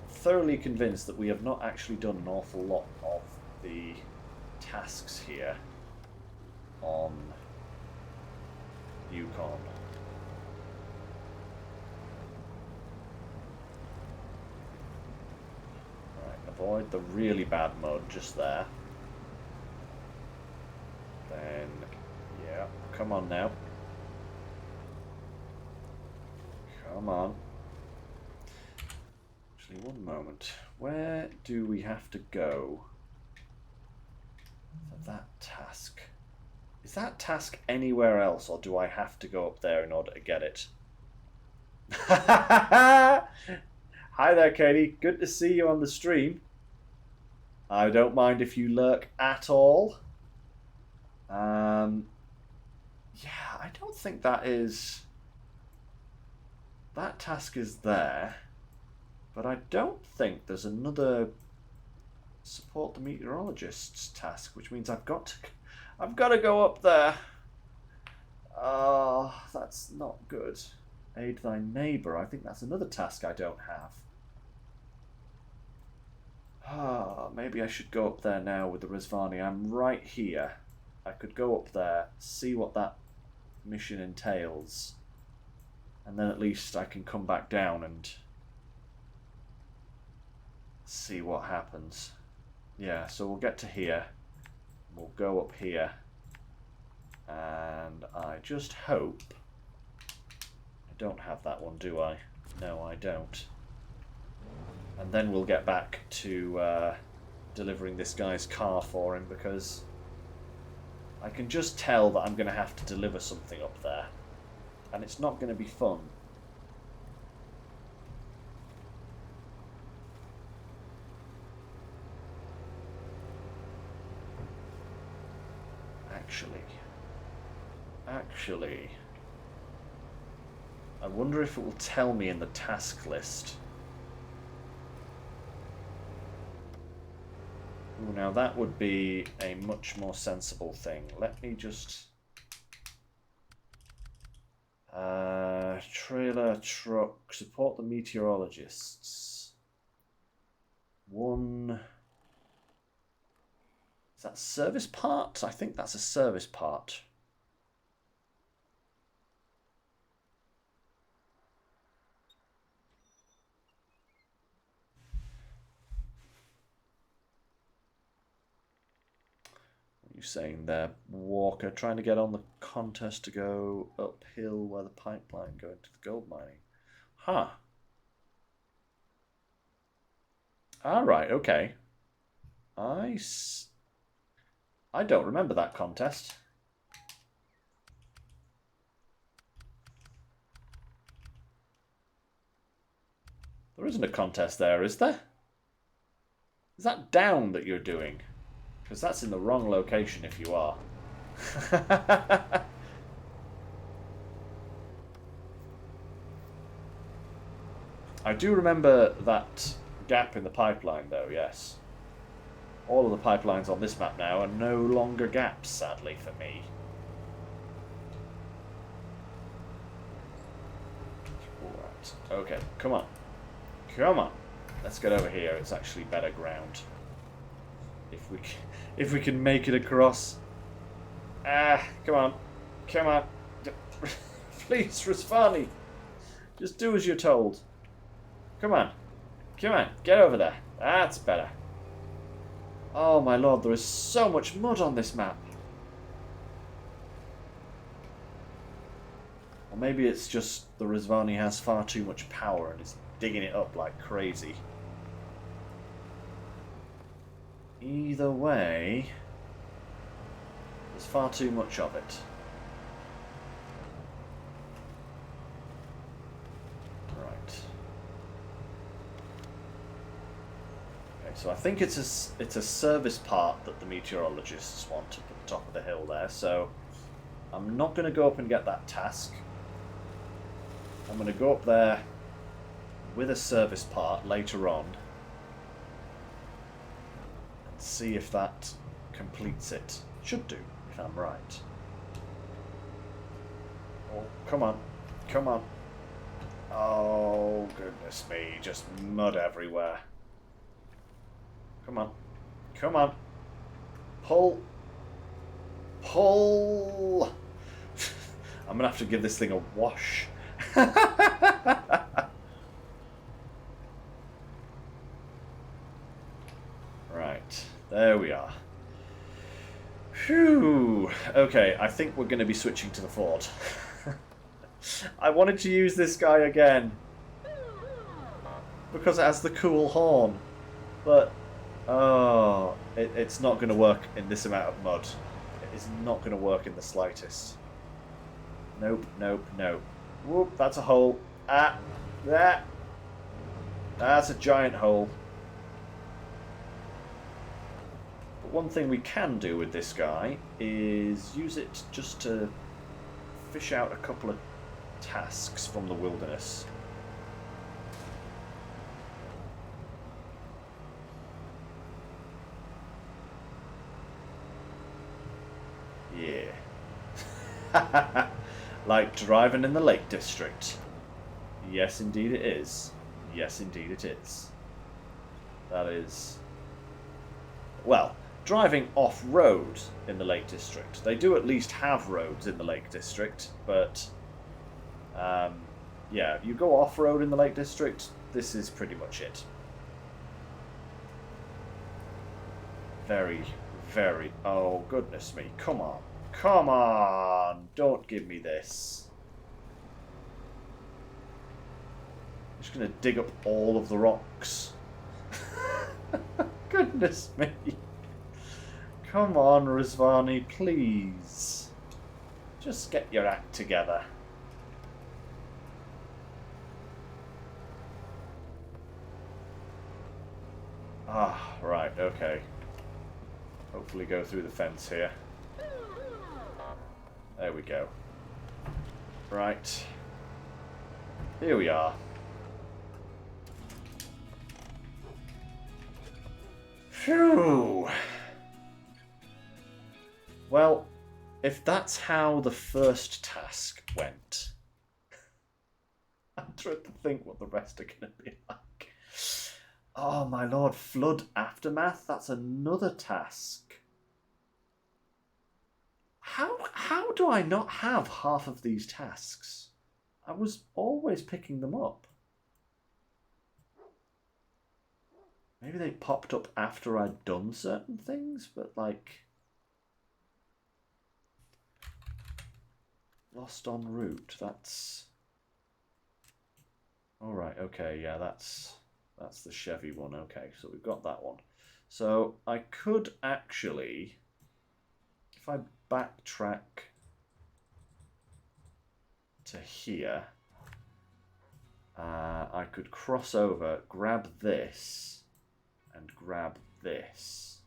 thoroughly convinced that we have not actually done an awful lot of the tasks here on Yukon. Right, avoid the really bad mud just there. Then, yeah, come on now. Come on. Actually, one moment. Where do we have to go for that task? Is that task anywhere else, or do I have to go up there in order to get it? Hi there, Katie. Good to see you on the stream. I don't mind if you lurk at all. Yeah, I don't think that is... That task is there. But I don't think there's another support the meteorologists task, which means I've got to go up there. Oh, that's not good. Aid thy neighbour. I think that's another task I don't have. Ah, maybe I should go up there now with the Rizvani. I'm right here. I could go up there, see what that mission entails, and then at least I can come back down and see what happens. Yeah, so we'll get to here. We'll go up here. And I just hope... I don't have that one, do I? No, I don't. And then we'll get back to delivering this guy's car for him, because I can just tell that I'm going to have to deliver something up there. And it's not going to be fun. Actually, Actually, I wonder if it will tell me in the task list. Ooh, now that would be a much more sensible thing. Let me just... trailer, truck, support the meteorologists. One... Is that service part? I think that's a service part. You saying there, Walker, trying to get on the contest to go uphill where the pipeline going to the gold mining. Huh. Alright, okay. I don't remember that contest. There isn't a contest there, is there? Is that down that you're doing? Because that's in the wrong location if you are. I do remember that gap in the pipeline, though, yes. All of the pipelines on this map now are no longer gaps, sadly, for me. Alright, okay, come on. Come on. Let's get over here. It's actually better ground. If we can make it across. Come on. Come on. Please, Rasvani. Just do as you're told. Come on. Come on. Get over there. That's better. Oh my lord, there is so much mud on this map. Or maybe it's just the Rasvani has far too much power and is digging it up like crazy. Either way, there's far too much of it. Right. Okay, so I think it's a service part that the meteorologists want up at the top of the hill there, so I'm not going to go up and get that task. I'm going to go up there with a service part later on. See if that completes it. Should do, if I'm right. Oh, come on. Come on. Oh, goodness me. Just mud everywhere. Come on. Come on. Pull. Pull. I'm going to have to give this thing a wash. Right. There we are. Phew. Okay, I think we're going to be switching to the Ford. I wanted to use this guy again. Because it has the cool horn. But, oh, it's not going to work in this amount of mud. It is not going to work in the slightest. Nope, nope, nope. Whoop, that's a hole. Ah, that. That's a giant hole. One thing we can do with this guy is use it just to fish out a couple of tasks from the wilderness. Yeah. Like driving in the Lake District. Yes, indeed it is. Yes, indeed it is. That is... Well... Driving off-road in the Lake District. They do at least have roads in the Lake District, but yeah, you go off-road in the Lake District, this is pretty much it. Very, very... Oh, goodness me. Come on. Come on! Don't give me this. I'm just going to dig up all of the rocks. Goodness me. Come on, Rasvani, please. Just get your act together. Ah, right, okay. Hopefully go through the fence here. There we go. Right. Here we are. Phew. Well, if that's how the first task went, I'm trying to think what the rest are going to be like. Oh my lord, flood aftermath? That's another task. How do I not have half of these tasks? I was always picking them up. Maybe they popped up after I'd done certain things, but like... Lost en route, that's... Alright, okay, yeah, that's the Chevy one. Okay, so we've got that one. So I could actually, if I backtrack to here, I could cross over, grab this, and grab this.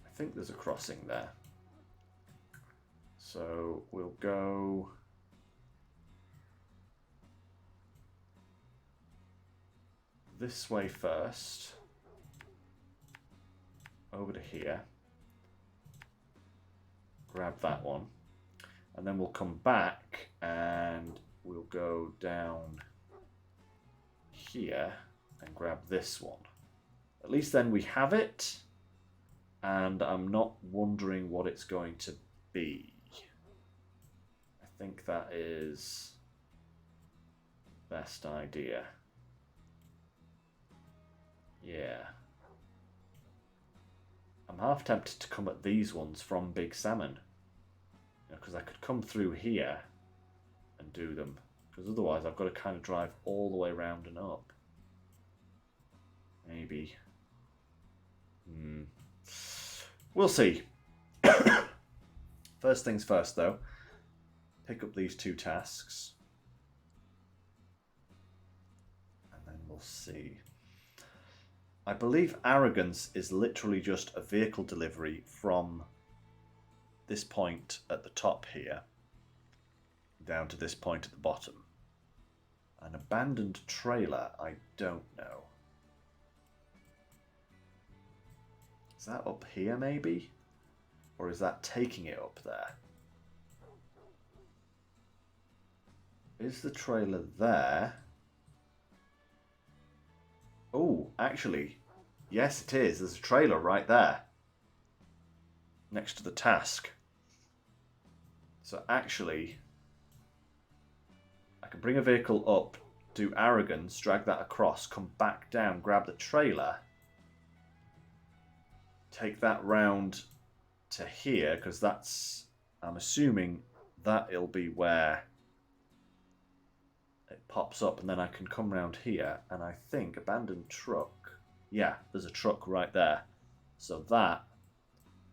I think there's a crossing there. So we'll go this way first, over to here, grab that one, and then we'll come back and we'll go down here and grab this one. At least then we have it, and I'm not wondering what it's going to be. I think that is best idea. Yeah. I'm half tempted to come at these ones from Big Salmon, because I could come through here and do them, because otherwise I've got to kind of drive all the way around and up. Maybe. We'll see. First things first, though. Pick up these two tasks. And then we'll see. I believe Arrogance is literally just a vehicle delivery from this point at the top here down to this point at the bottom. An abandoned trailer, I don't know. Is that up here maybe? Or is that taking it up there? Is the trailer there? Oh, actually, yes it is. There's a trailer right there. Next to the task. So actually, I can bring a vehicle up, do Arrogance, drag that across, come back down, grab the trailer, take that round to here, because that's, I'm assuming that it'll be where it pops up, and then I can come round here, and I think abandoned truck, yeah, there's a truck right there, so that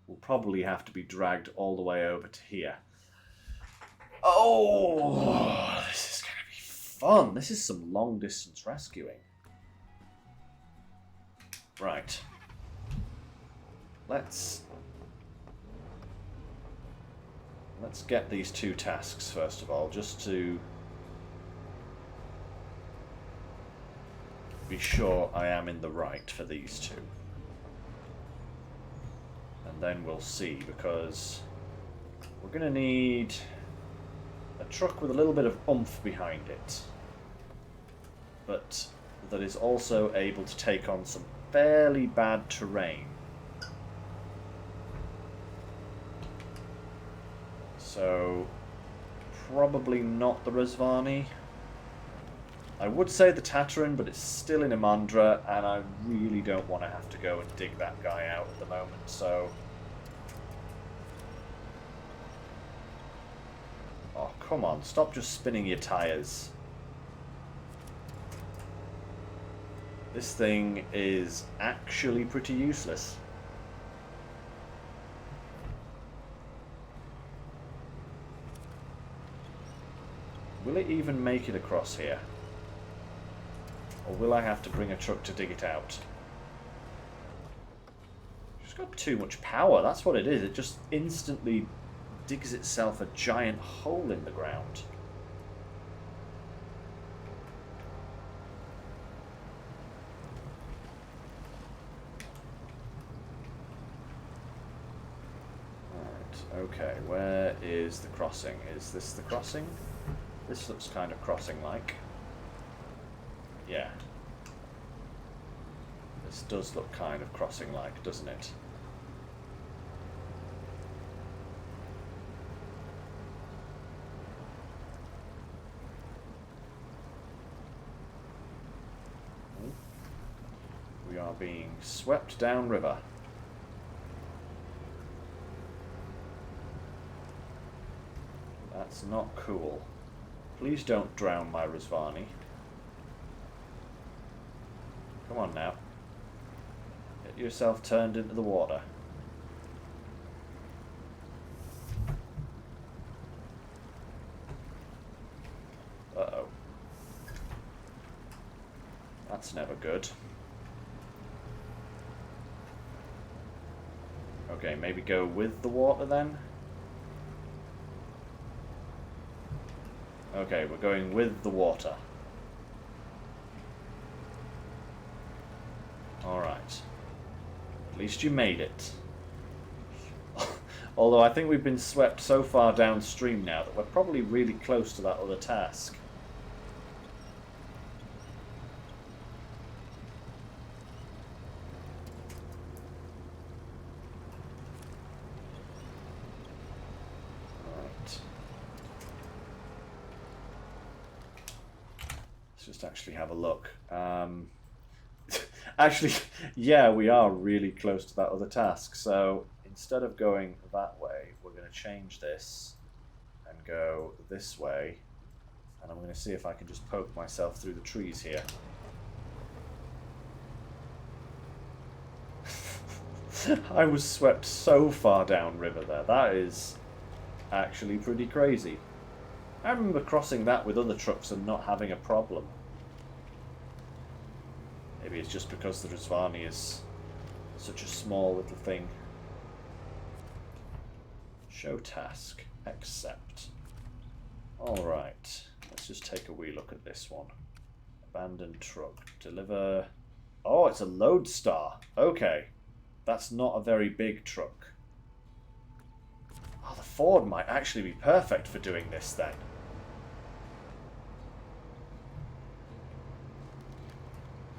will probably have to be dragged all the way over to here. Oh, this is going to be fun. This is some long distance rescuing. Right. Let's get these two tasks first of all, just to be sure I am in the right for these two. And then we'll see, because we're going to need a truck with a little bit of oomph behind it, but that is also able to take on some fairly bad terrain. So, probably not the Razvani. I would say the Tatarin, but it's still in Imandra, and I really don't want to have to go and dig that guy out at the moment, so... Oh, come on, stop just spinning your tyres. This thing is actually pretty useless. Will it even make it across here? Or will I have to bring a truck to dig it out? It's got too much power, that's what it is. It just instantly digs itself a giant hole in the ground. Right, okay, where is the crossing? Is this the crossing? This looks kind of crossing-like. Yeah. This does look kind of crossing-like, doesn't it? We are being swept downriver. That's not cool. Please don't drown my Rizvani. Come on now. Get yourself turned into the water. Uh-oh. That's never good. Okay, maybe go with the water then? Okay, we're going with the water. Alright. At least you made it. Although I think we've been swept so far downstream now that we're probably really close to that other task. Actually have a look. Actually, yeah, we are really close to that other task. So instead of going that way, we're going to change this and go this way. And I'm going to see if I can just poke myself through the trees here. I was swept so far downriver there. That is actually pretty crazy. I remember crossing that with other trucks and not having a problem. Maybe it's just because the Rizvani is such a small little thing. Show task. Accept. Alright. Let's just take a wee look at this one. Abandoned truck. Deliver... Oh, it's a Lodestar. Okay. That's not a very big truck. Oh, the Ford might actually be perfect for doing this then.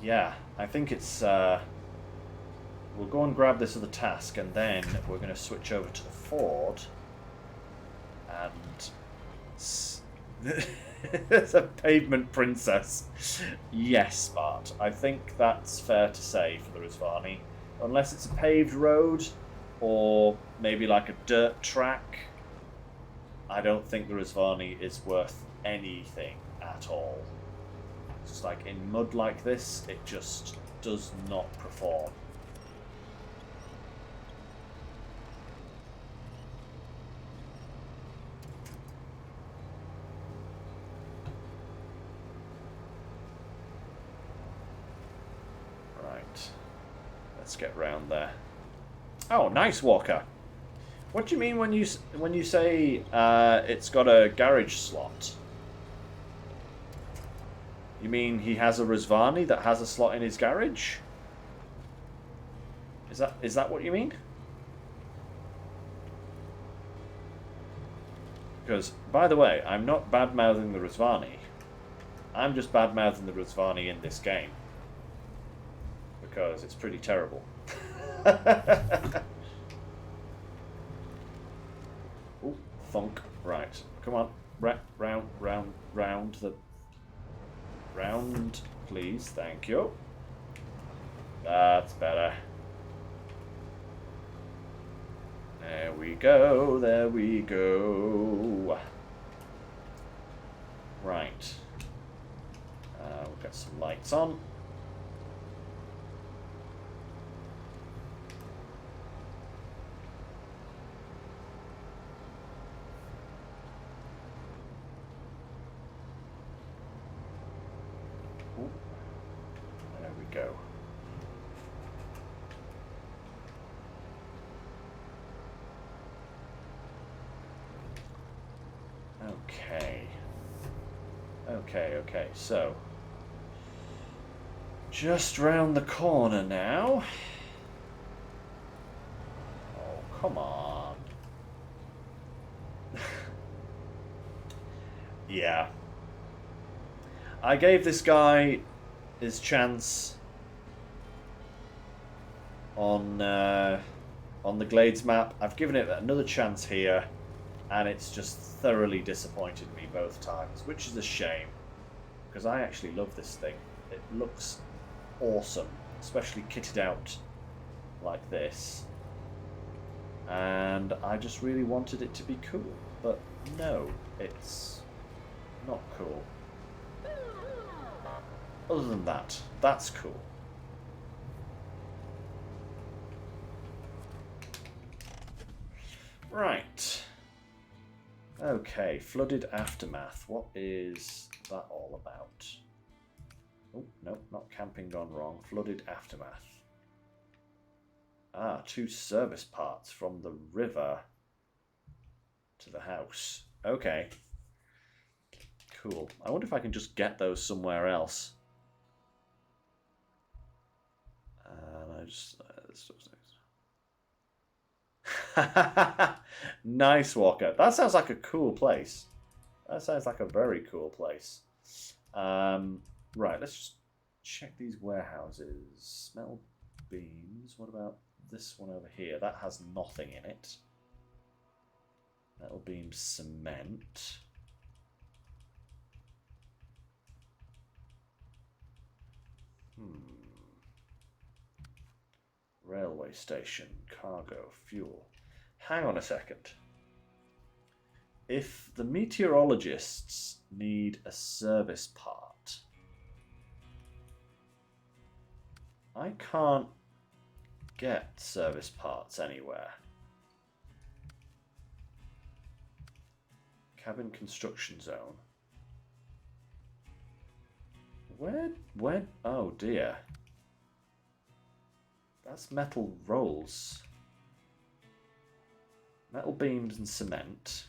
Yeah, I think it's... we'll go and grab this other task, and then we're going to switch over to the Ford. And... It's a pavement princess. Yes, Bart. I think that's fair to say for the Rizvani. Unless it's a paved road, or maybe like a dirt track, I don't think the Rizvani is worth anything at all. Just like in mud like this, it just does not perform. Right. Let's get round there. Oh, nice, Walker. What do you mean when you say it's got a garage slot? You mean he has a Rizvani that has a slot in his garage? Is that what you mean? Because, by the way, I'm not bad-mouthing the Rizvani. I'm just bad-mouthing the Rizvani in this game. Because it's pretty terrible. Ooh, thunk. Right. Come on. Round the... Round, please. Thank you. That's better. There we go. There we go. Right. We'll get some lights on. Go. Okay. Okay, so just round the corner now. Oh, come on. Yeah. I gave this guy his chance on the Glades map. I've given it another chance here, and it's just thoroughly disappointed me both times, which is a shame, because I actually love this thing. It looks awesome, especially kitted out like this, and I just really wanted it to be cool, but no, it's not cool. Other than that, that's cool. Right. Okay, flooded aftermath. What is that all about? Oh, no, not camping gone wrong. Flooded aftermath. Ah, 2 service parts from the river to the house. Okay. Cool. I wonder if I can just get those somewhere else. And I just... Nice walkout. That sounds like a cool place. That sounds like a very cool place. Right, let's just check these warehouses. Metal beams. What about this one over here? That has nothing in it. Metal beam cement. Railway station, cargo, fuel. Hang on a second. If the meteorologists need a service part, I can't get service parts anywhere. Cabin construction zone. Where? Oh dear. That's metal rolls. Metal beams and cement.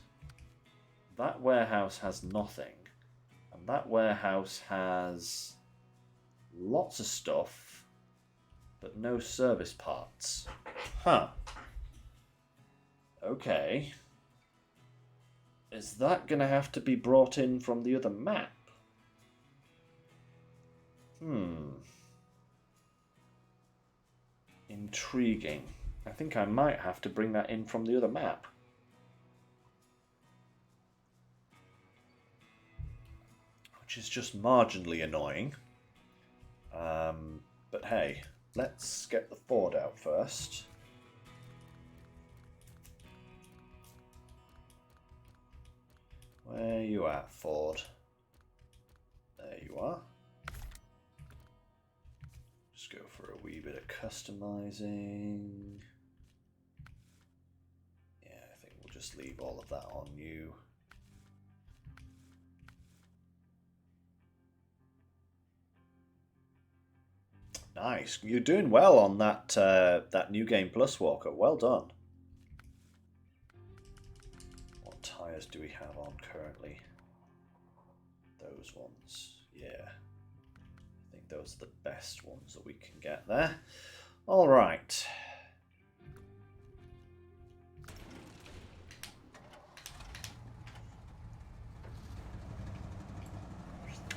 That warehouse has nothing. And that warehouse has lots of stuff, but no service parts. Huh. Okay. Is that going to have to be brought in from the other map? Intriguing. I think I might have to bring that in from the other map. Which is just marginally annoying. But hey, let's get the Ford out first. Where you at, Ford? There you are. Just go for a wee bit of customizing. Yeah, I think we'll just leave all of that on you. Nice. You're doing well on that that New Game Plus Walker. Well done. What tyres do we have on currently? Those ones. Yeah. I think those are the best ones that we can get there. All right.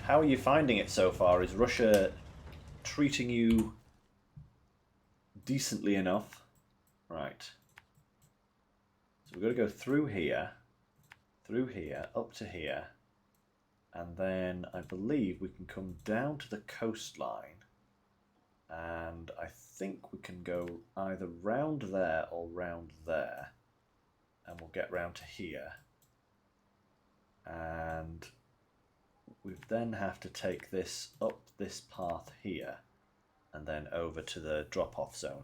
How are you finding it so far? Is Russia treating you decently enough? Right. So we've got to go through here, up to here, and then I believe we can come down to the coastline, and I think we can go either round there or round there, and we'll get round to here, and we then have to take this up this path here and then over to the drop-off zone.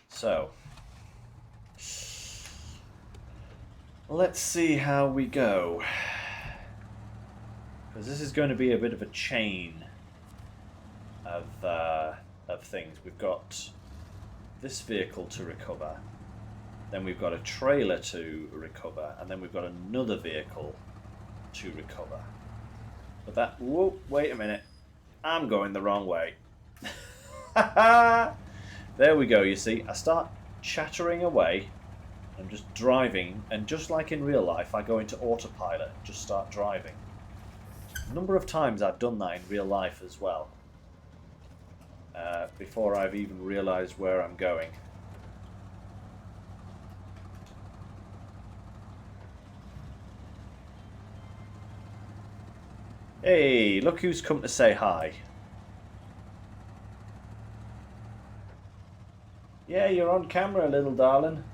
So let's see how we go, because this is going to be a bit of a chain of things. We've got this vehicle to recover. Then we've got a trailer to recover, and then we've got another vehicle to recover. But that... Whoa, wait a minute. I'm going the wrong way. There we go, you see. I start chattering away. I'm just driving, and just like in real life, I go into autopilot and just start driving. A number of times I've done that in real life as well. Before I've even realised where I'm going. Hey, look who's come to say hi. Yeah, you're on camera, little darling.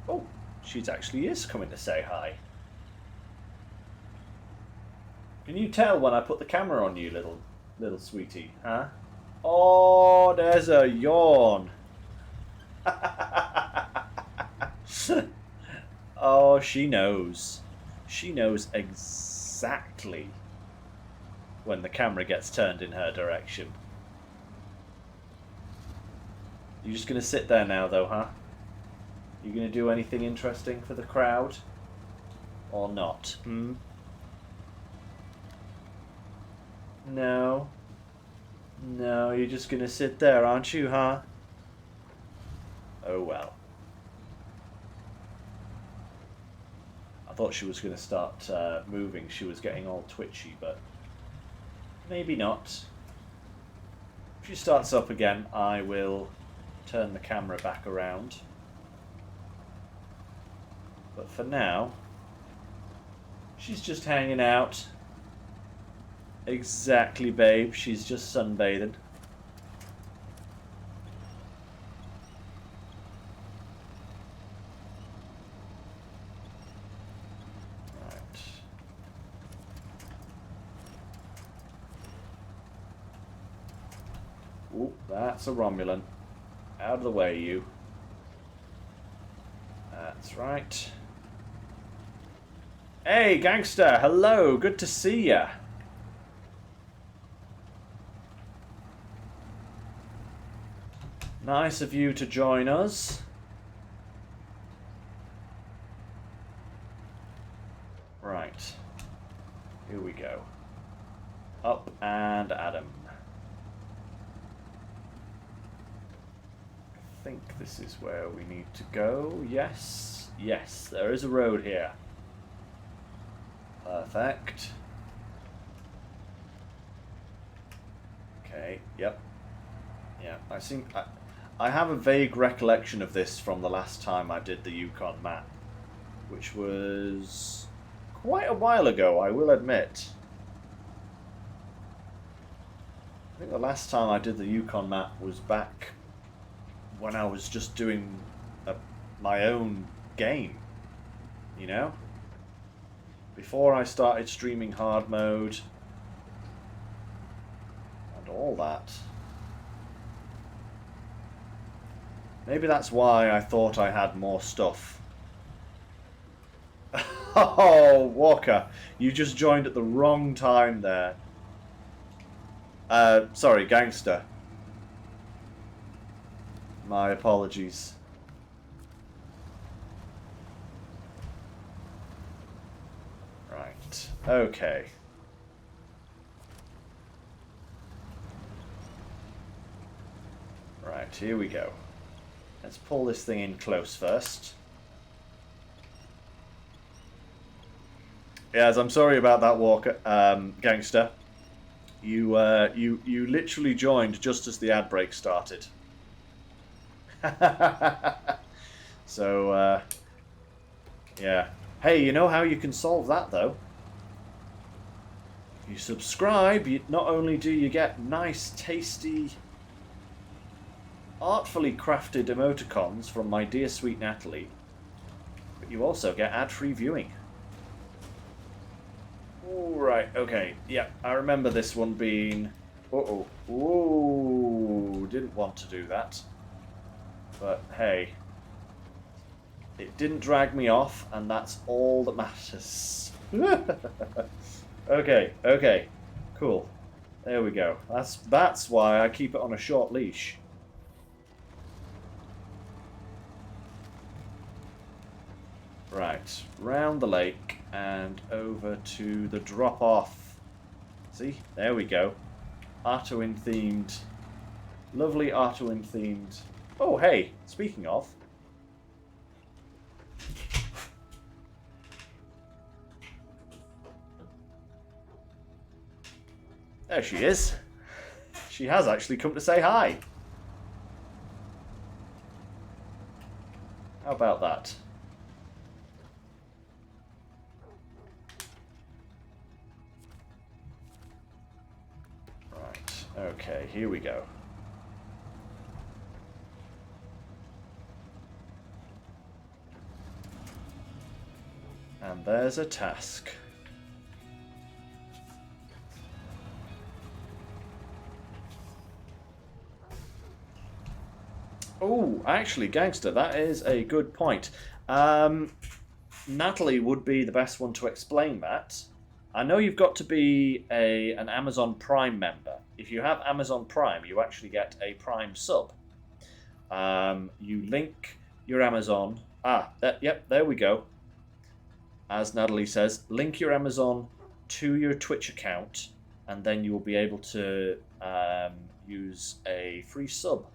Oh, she actually is coming to say hi. Can you tell when I put the camera on you, little sweetie? Huh? Oh, there's a yawn. Oh, she knows. She knows exactly when the camera gets turned in her direction. You're just going to sit there now, though, huh? You going to do anything interesting for the crowd? Or not? Hmm? No. No, you're just going to sit there, aren't you, huh? Oh, well. I thought she was going to start moving. She was getting all twitchy, but maybe not. If she starts up again, I will turn the camera back around. But for now, she's just hanging out. Exactly, babe. She's just sunbathing. Right. Ooh, that's a Romulan. Out of the way, you. That's right. Hey, gangster. Hello. Good to see ya. Nice of you to join us. Right. Here we go. Up and Adam. I think this is where we need to go. Yes. Yes, there is a road here. Perfect. Okay, yep. Yeah, I think... I have a vague recollection of this from the last time I did the Yukon map, which was quite a while ago, I will admit. I think the last time I did the Yukon map was back when I was just doing my own game, you know? Before I started streaming hard mode and all that. Maybe that's why I thought I had more stuff. Oh, Walker, you just joined at the wrong time there. Sorry, gangster. My apologies. Right, okay. Right, here we go. Let's pull this thing in close first. Yes, I'm sorry about that, Walker, gangster. You literally joined just as the ad break started. So, yeah. Hey, you know how you can solve that, though? If you subscribe, not only do you get nice, tasty, artfully crafted emoticons from my dear sweet Natalie, but you also get ad-free viewing. Alright, okay, yeah, I remember this one being... Uh-oh, whoa, didn't want to do that. But hey, it didn't drag me off, and that's all that matters. Okay, okay, cool. There we go. That's why I keep it on a short leash. Right, round the lake and over to the drop-off. See, there we go. Artowin themed. Lovely Artowin themed. Oh, hey, speaking of. There she is. She has actually come to say hi. How about that? Right, okay, here we go. And there's a task. Oh, actually, Gangster, that is a good point. Natalie would be the best one to explain that. I know you've got to be an Amazon Prime member. If you have Amazon Prime, you actually get a Prime sub. You link your Amazon... yep, there we go. As Natalie says, link your Amazon to your Twitch account, and then you will be able to use a free sub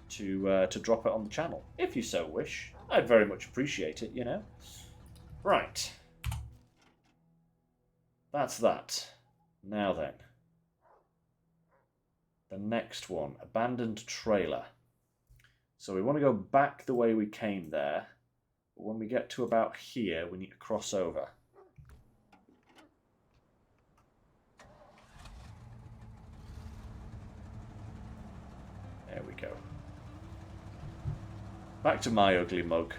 to drop it on the channel, if you so wish. I'd very much appreciate it, you know. Right. That's that. Now then. The next one, abandoned trailer. So we want to go back the way we came there. But when we get to about here, we need to cross over. There we go. Back to my ugly mug.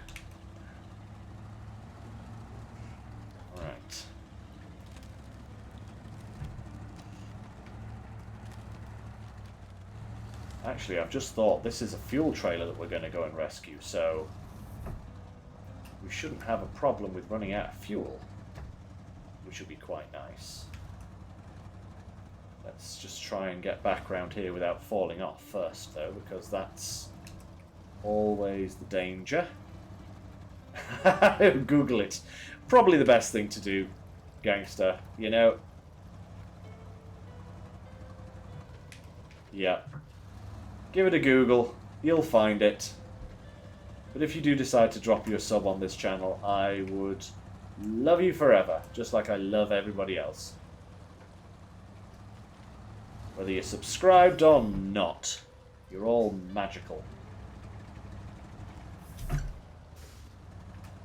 Right. Actually, I've just thought this is a fuel trailer that we're going to go and rescue, so we shouldn't have a problem with running out of fuel, which would be quite nice. Let's just try and get back around here without falling off first, though, because that's always the danger. Google it. Probably the best thing to do, Gangster, you know. Yeah. Give it a Google. You'll find it. But if you do decide to drop your sub on this channel, I would love you forever, just like I love everybody else. Whether you're subscribed or not, you're all magical.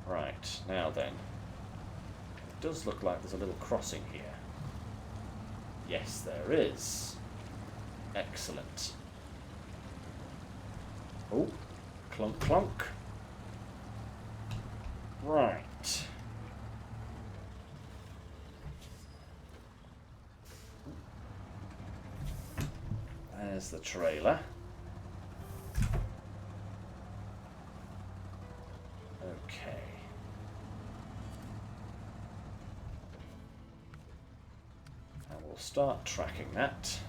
Right, now then. It does look like there's a little crossing here. Yes, there is. Excellent. Oh, clunk clunk. Right. There's the trailer. Okay. And we'll start tracking that.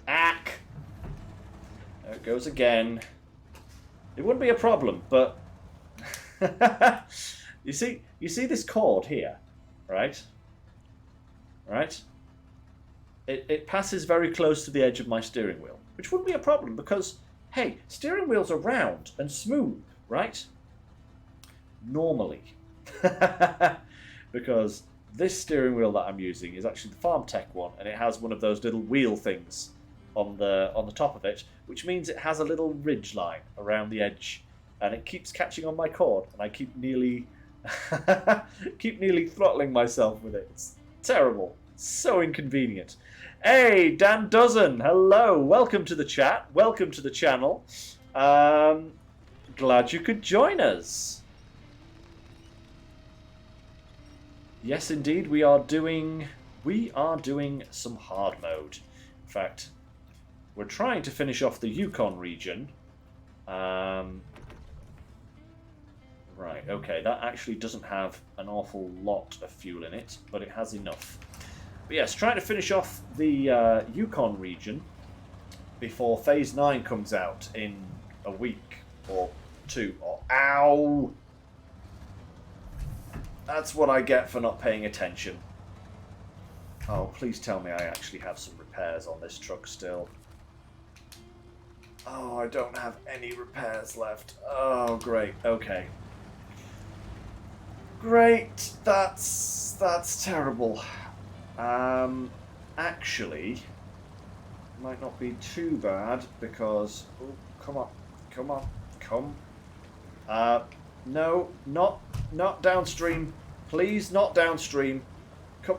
Ack! There it goes again. It wouldn't be a problem, but you see this cord here, right? Right? It passes very close to the edge of my steering wheel, which wouldn't be a problem because, hey, steering wheels are round and smooth, right? Normally. Because this steering wheel that I'm using is actually the Farm Tech one, and it has one of those little wheel things on the top of it, which means it has a little ridge line around the edge, and it keeps catching on my cord, and I keep nearly throttling myself with it. It's terrible. It's so inconvenient. Hey, Dan Dozen, hello. Welcome to the chat. Welcome to the channel. Glad you could join us. Yes, indeed, we are doing some hard mode. In fact, we're trying to finish off the Yukon region. Right, okay, that actually doesn't have an awful lot of fuel in it, but it has enough. But yes, trying to finish off the Yukon region before Phase 9 comes out in a week or two. Or, ow! That's what I get for not paying attention. Oh, please tell me I actually have some repairs on this truck still. Oh, I don't have any repairs left. Oh, great. Okay. Great. That's terrible. Actually, might not be too bad because... Oh, come on. Come on. Come. No, not downstream. Please, not downstream. Come.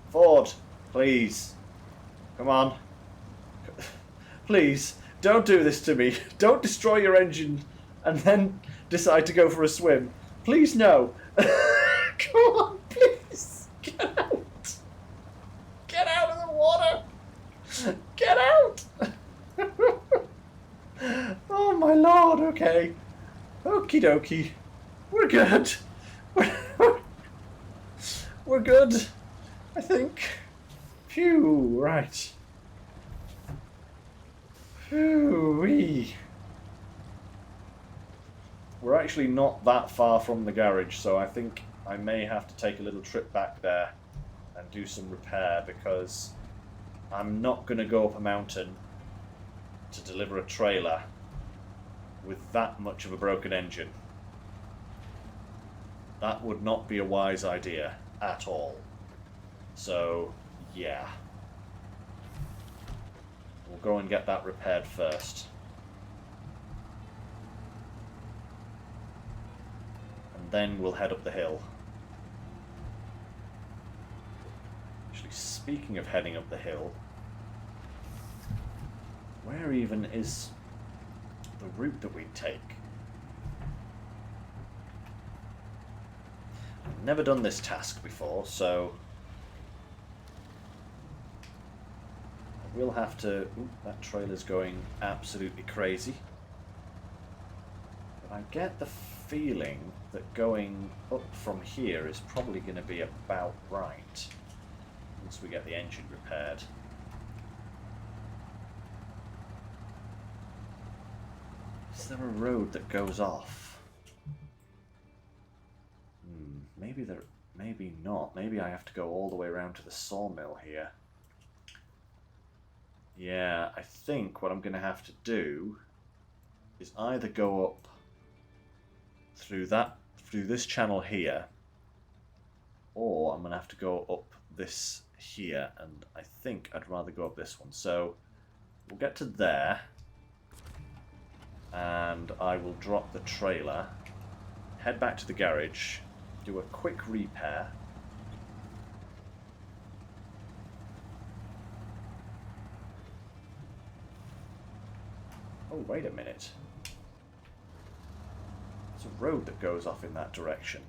Forward. Please. Come on. Please. Don't do this to me. Don't destroy your engine and then decide to go for a swim. Please, no. Come on, please. Get out. Get out of the water. Get out. Oh, my lord. Okay. Okie dokie. We're good. We're good. I think. Phew. Right. Phew-wee. We're actually not that far from the garage, so I think I may have to take a little trip back there and do some repair, because I'm not going to go up a mountain to deliver a trailer with that much of a broken engine. That would not be a wise idea at all. So, yeah. We'll go and get that repaired first. And then we'll head up the hill. Actually, speaking of heading up the hill, where even is the route that we take? I've never done this task before, so we'll have to... Ooh, that trailer's going absolutely crazy. But I get the feeling that going up from here is probably going to be about right once we get the engine repaired. Is there a road that goes off? Maybe there... Maybe not. Maybe I have to go all the way around to the sawmill here. Yeah, I think what I'm going to have to do is either go up through this channel here, or I'm going to have to go up this here, and I think I'd rather go up this one. So we'll get to there, and I will drop the trailer, head back to the garage, do a quick repair. Oh, wait a minute. There's a road that goes off in that direction.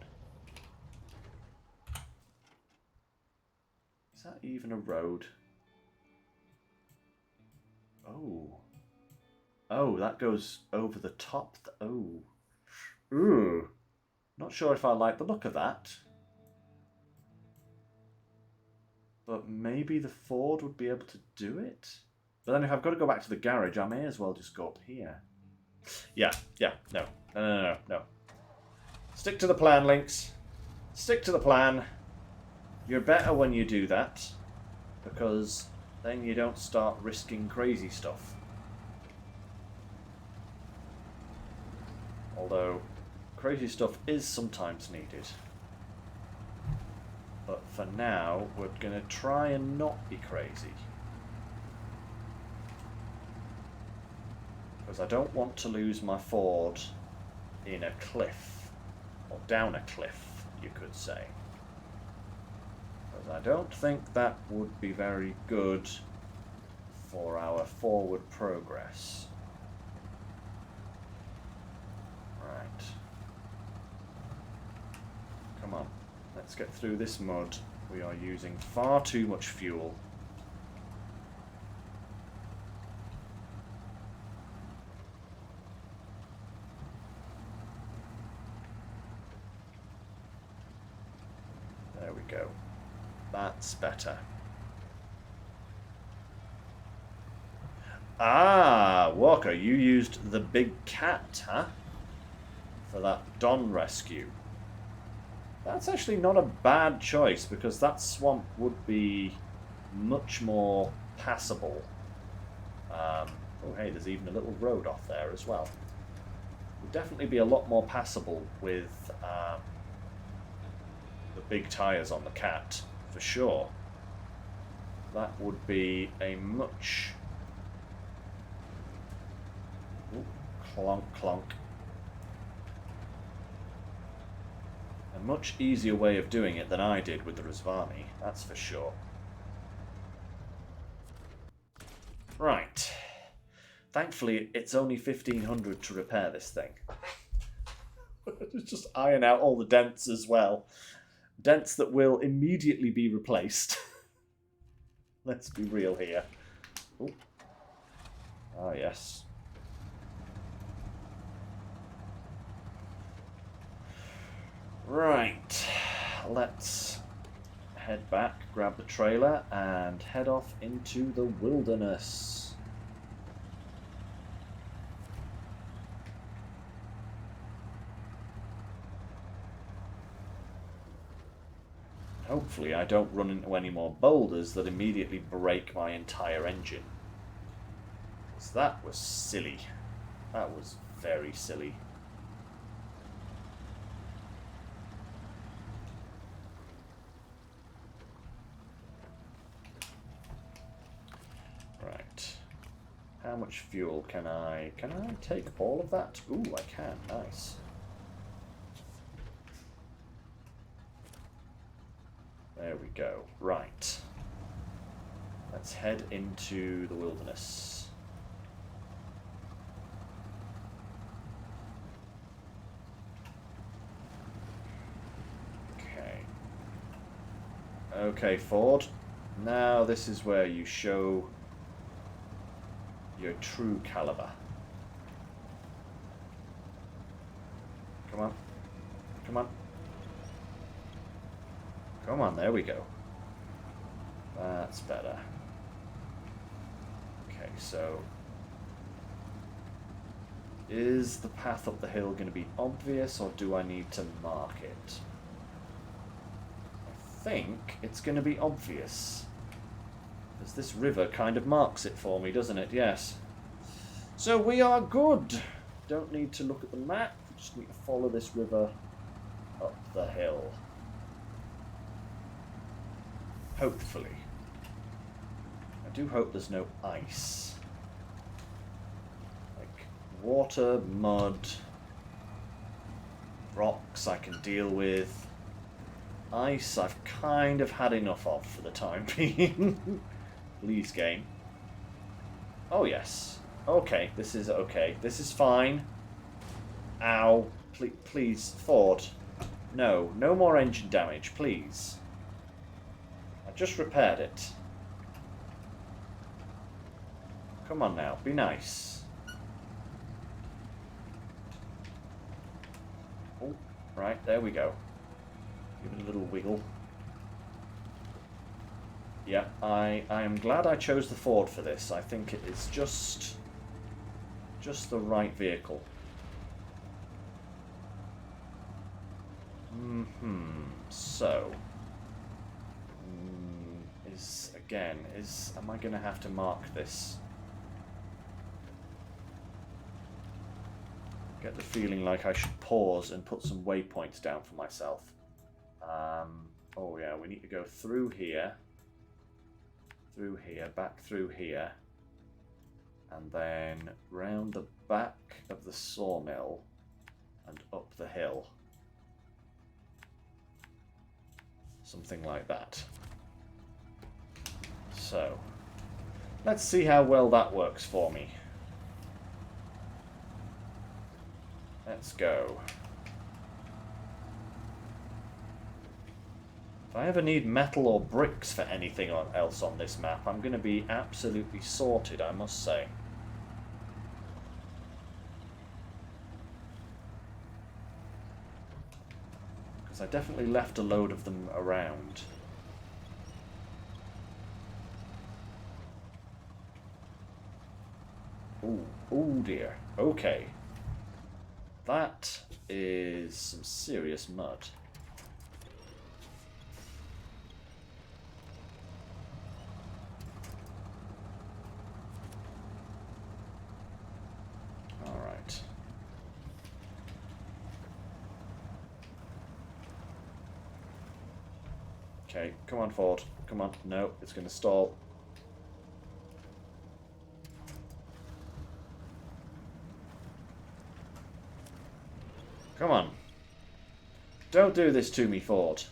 Is that even a road? Oh. Oh, that goes over the top. Oh. Ooh. Not sure if I like the look of that. But maybe the Ford would be able to do it? But then if I've got to go back to the garage, I may as well just go up here. Yeah, no. Stick to the plan, Lynx. Stick to the plan. You're better when you do that, because then you don't start risking crazy stuff. Although, crazy stuff is sometimes needed. But for now, we're going to try and not be crazy. Because I don't want to lose my Ford in a cliff, or down a cliff, you could say. Because I don't think that would be very good for our forward progress. Right. Come on, let's get through this mud. We are using far too much fuel. There we go. That's better. Ah, Walker, you used the big cat, huh? For that Don rescue. That's actually not a bad choice, because that swamp would be much more passable. Oh, hey, there's even a little road off there as well. Would definitely be a lot more passable with the big tyres on the cat, for sure. That would be a much... Ooh, clonk, clonk. A much easier way of doing it than I did with the Razvani, that's for sure. Right. Thankfully, it's only 1,500 to repair this thing. Just iron out all the dents as well. Dents that will immediately be replaced. Let's be real here. Ooh. Ah, yes. Right. Let's head back, grab the trailer, and head off into the wilderness. Hopefully I don't run into any more boulders that immediately break my entire engine. Because that was silly. That was very silly. Right. How much fuel can I... Can I take all of that? Ooh, I can. Nice. There we go. Right. Let's head into the wilderness. Okay. Okay, Ford. Now this is where you show your true caliber. Come on. Come on. Come on, there we go. That's better. Okay, so... Is the path up the hill going to be obvious, or do I need to mark it? I think it's going to be obvious. Because this river kind of marks it for me, doesn't it? Yes. So we are good. Don't need to look at the map. We just need to follow this river up the hill. Hopefully. I do hope there's no ice. Like water, mud, rocks I can deal with. Ice I've kind of had enough of for the time being. Please, game. Oh yes. Okay, this is okay. This is fine. Ow. Please, Ford. No, no more engine damage, please. I just repaired it. Come on now, be nice. Oh, right, there we go. Give it a little wiggle. Yeah, I am glad I chose the Ford for this. I think it is just the right vehicle. So... am I going to have to mark this? Get the feeling like I should pause and put some waypoints down for myself. Oh yeah, we need to go through here, back through here, and then round the back of the sawmill and up the hill. Something like that. So, let's see how well that works for me. Let's go. If I ever need metal or bricks for anything else on this map, I'm going to be absolutely sorted, I must say. Because I definitely left a load of them around. Oh dear. Okay. That is some serious mud. Alright. Okay, come on, Ford. Come on. No, it's going to stall. Come on. Don't do this to me, Ford.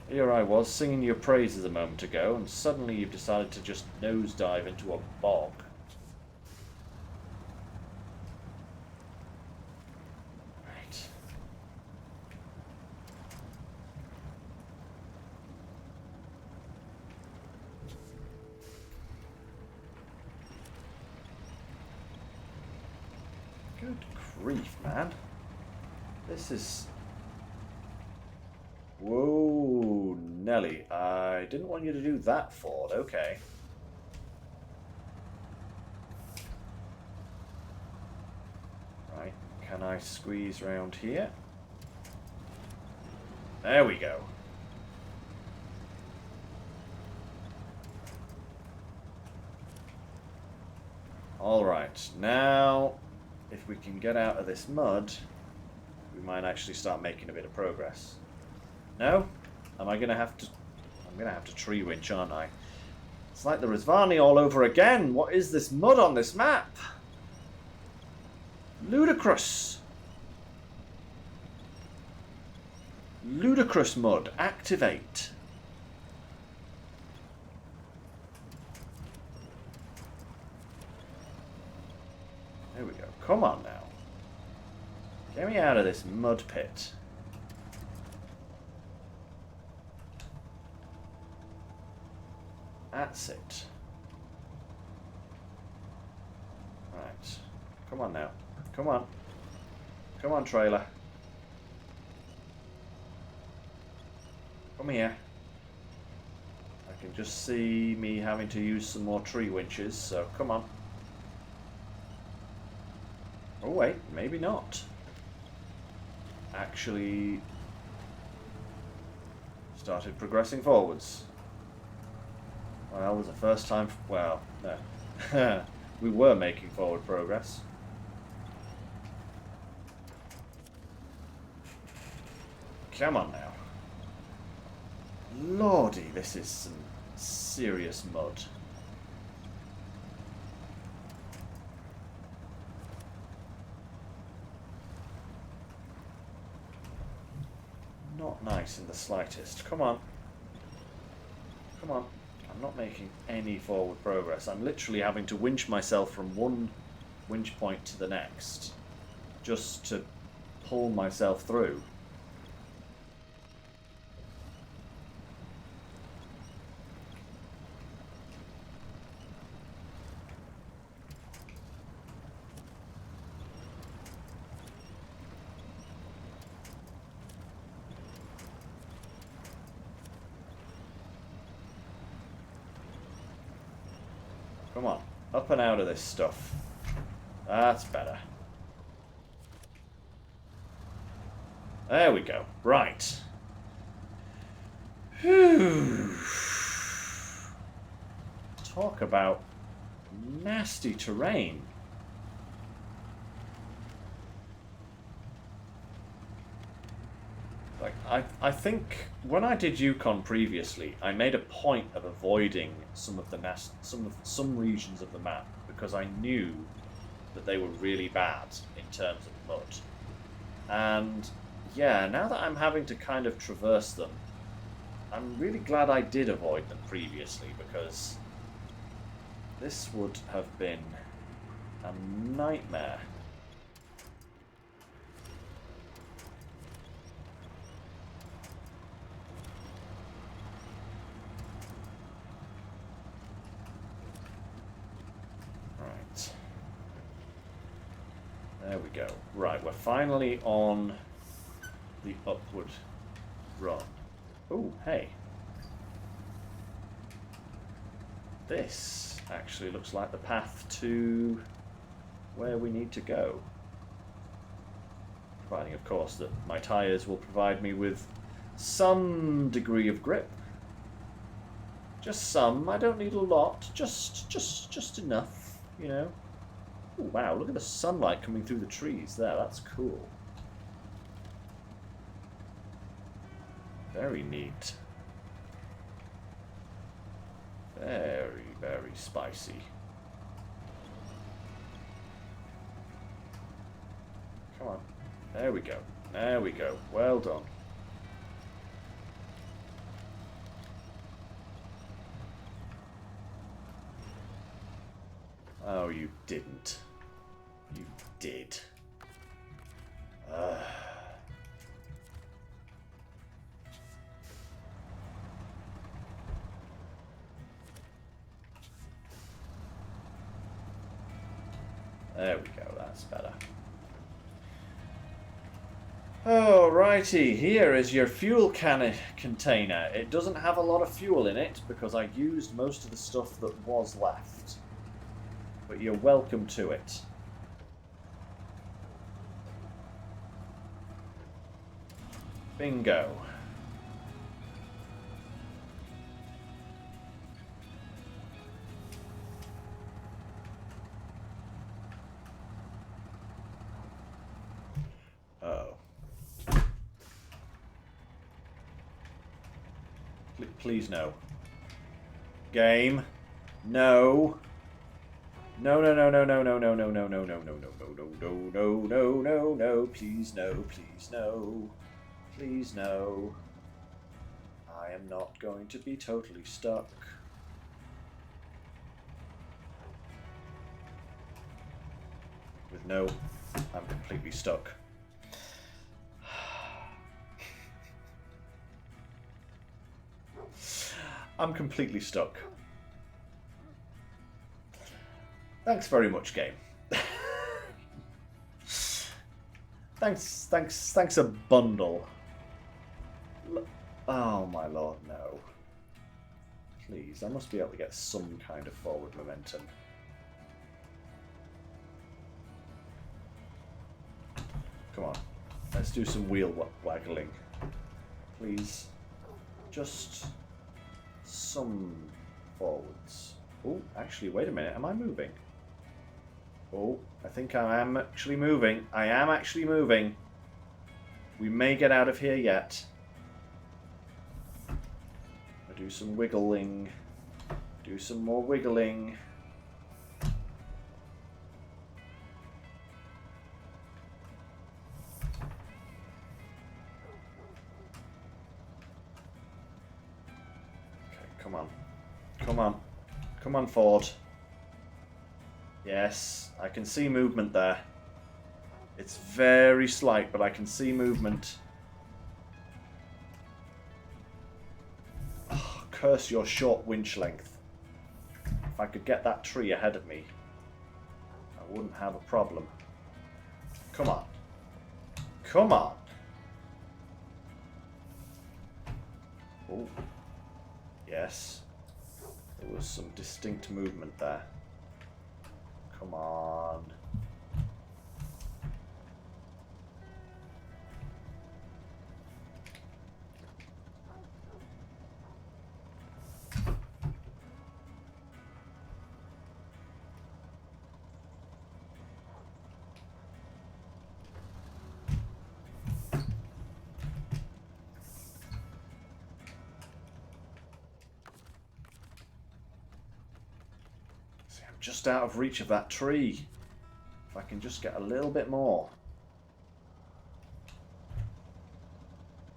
Here I was singing your praises a moment ago, and suddenly you've decided to just nosedive into a bog. Right. Good grief, man. This is... Whoa, Nelly. I didn't want you to do that, Ford. Okay. Right. Can I squeeze round here? There we go. Alright. Now, if we can get out of this mud, we might actually start making a bit of progress. No? Am I gonna have to... I'm gonna have to tree winch, aren't I? It's like the Rizvani all over again. What is this mud on this map? Ludicrous. Ludicrous mud. Activate. There we go. Come on now. Get me out of this mud pit. That's it. Right. Come on now. Come on. Come on, trailer. Come here. I can just see me having to use some more tree winches, so come on. Oh wait, maybe not. Actually started progressing forwards. Well, it was the first time... Well, no. We were making forward progress. Come on now. Lordy, this is some serious mud. Not nice in the slightest. Come on. Come on. I'm not making any forward progress. I'm literally having to winch myself from one winch point to the next just to pull myself through. Come on, up and out of this stuff. That's better. There we go. Right. Whew. Talk about nasty terrain. Like, I think when I did Yukon previously, I made a point of avoiding some of the some regions of the map because I knew that they were really bad in terms of mud. And yeah, now that I'm having to kind of traverse them, I'm really glad I did avoid them previously because this would have been a nightmare. There we go. Right, we're finally on the upward run. Oh, hey. this actually looks like the path to where we need to go. Providing, of course, that my tyres will provide me with some degree of grip. Just some. I don't need a lot. Just enough, you know. Ooh, wow, look at the sunlight coming through the trees there. That's cool. Very neat. Very, very spicy. Come on. There we go. There we go. Well done. Oh, you didn't. You did. There we go, that's better. Alrighty, here is your fuel container. It doesn't have a lot of fuel in it because I used most of the stuff that was left. But you're welcome to it. Bingo. Uh-oh. Please no. Game. No. No, no, no, no, no, no, no, no, no, no, no, no, no, no, no, no, no, no, no, please no, please no, please no. I am not going to be totally stuck. With no, I'm completely stuck. I'm completely stuck. Thanks very much, game. Thanks a bundle. Oh my lord, no. Please, I must be able to get some kind of forward momentum. Come on, let's do some wheel waggling. Please, just some forwards. Oh, actually, wait a minute, am I moving? Oh, I think I am actually moving. I am actually moving. We may get out of here yet. I'll do some wiggling. Do some more wiggling. Okay, come on. Come on. Come on, Ford. Yes, I can see movement there. It's very slight, but I can see movement. Oh, curse your short winch length. If I could get that tree ahead of me, I wouldn't have a problem. Come on. Come on. Oh. Yes. There was some distinct movement there. Come on. Just out of reach of that tree. If I can just get a little bit more.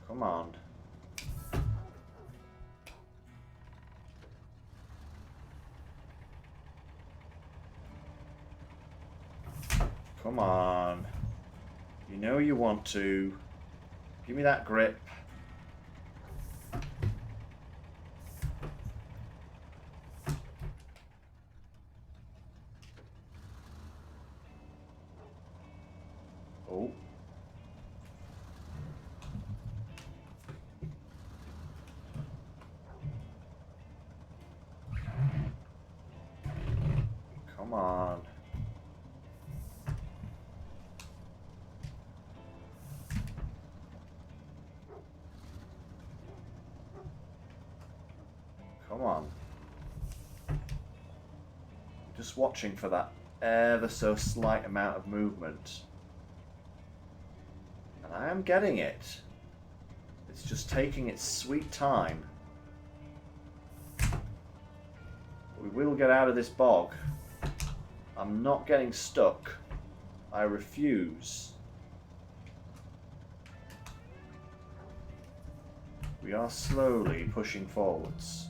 Come on. Come on. You know you want to. Give me that grip. Oh. Come on. Just watching for that ever so slight amount of movement. And I am getting it. It's just taking its sweet time. We will get out of this bog. I'm not getting stuck. I refuse. We are slowly pushing forwards.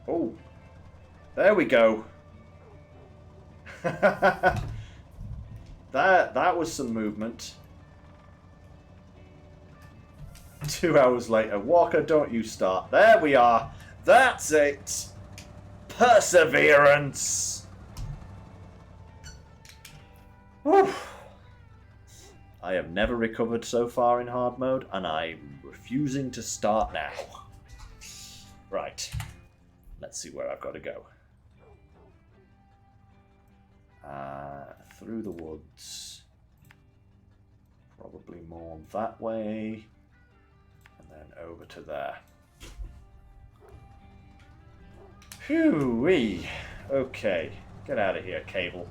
Oh, there we go. that was some movement. 2 hours later, Walker, don't you start. There we are. That's it. Perseverance. Whew. I have never recovered so far in hard mode, and I'm refusing to start now. Right. Let's see where I've got to go. Through the woods. Probably more that way. And then over to there. Phew-wee. Okay. Get out of here, cable.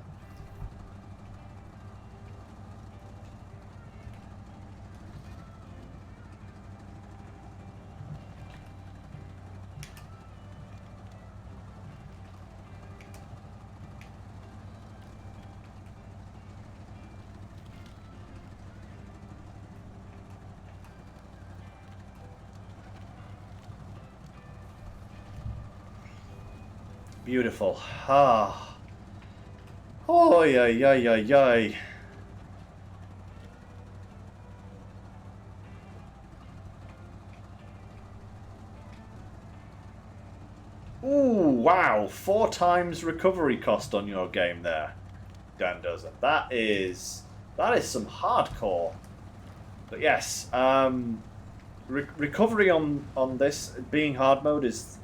Beautiful. Ah. Oh, yeah, yeah, yeah, yeah. Ooh, wow. 4 times recovery cost on your game there, Dan Dozen. That is some hardcore. But yes, recovery on this being hard mode is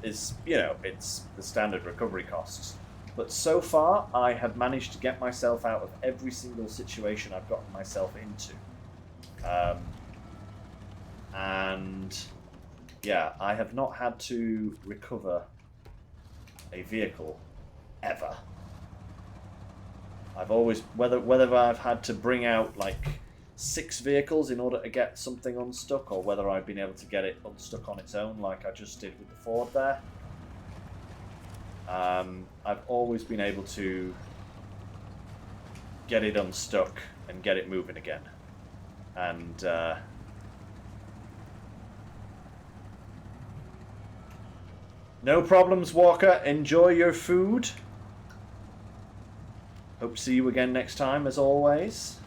you know, it's the standard recovery costs. But so far, I have managed to get myself out of every single situation I've gotten myself into. And yeah, I have not had to recover a vehicle ever. I've always, whether I've had to bring out like 6 vehicles in order to get something unstuck, or whether I've been able to get it unstuck on its own like I just did with the Ford there. I've always been able to get it unstuck and get it moving again. And no problems, Walker. Enjoy your food. Hope to see you again next time, as always.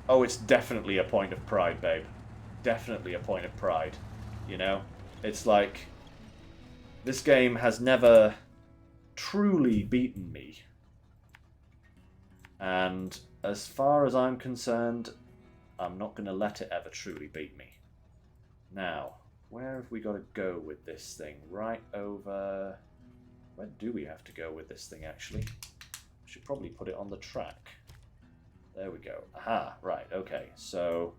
Oh, it's definitely a point of pride, babe. Definitely a point of pride. You know? It's like, this game has never truly beaten me. And as far as I'm concerned, I'm not going to let it ever truly beat me. Now, where have we got to go with this thing? Right over... Where do we have to go with this thing, actually? I should probably put it on the track. There we go. Aha, right, okay. So,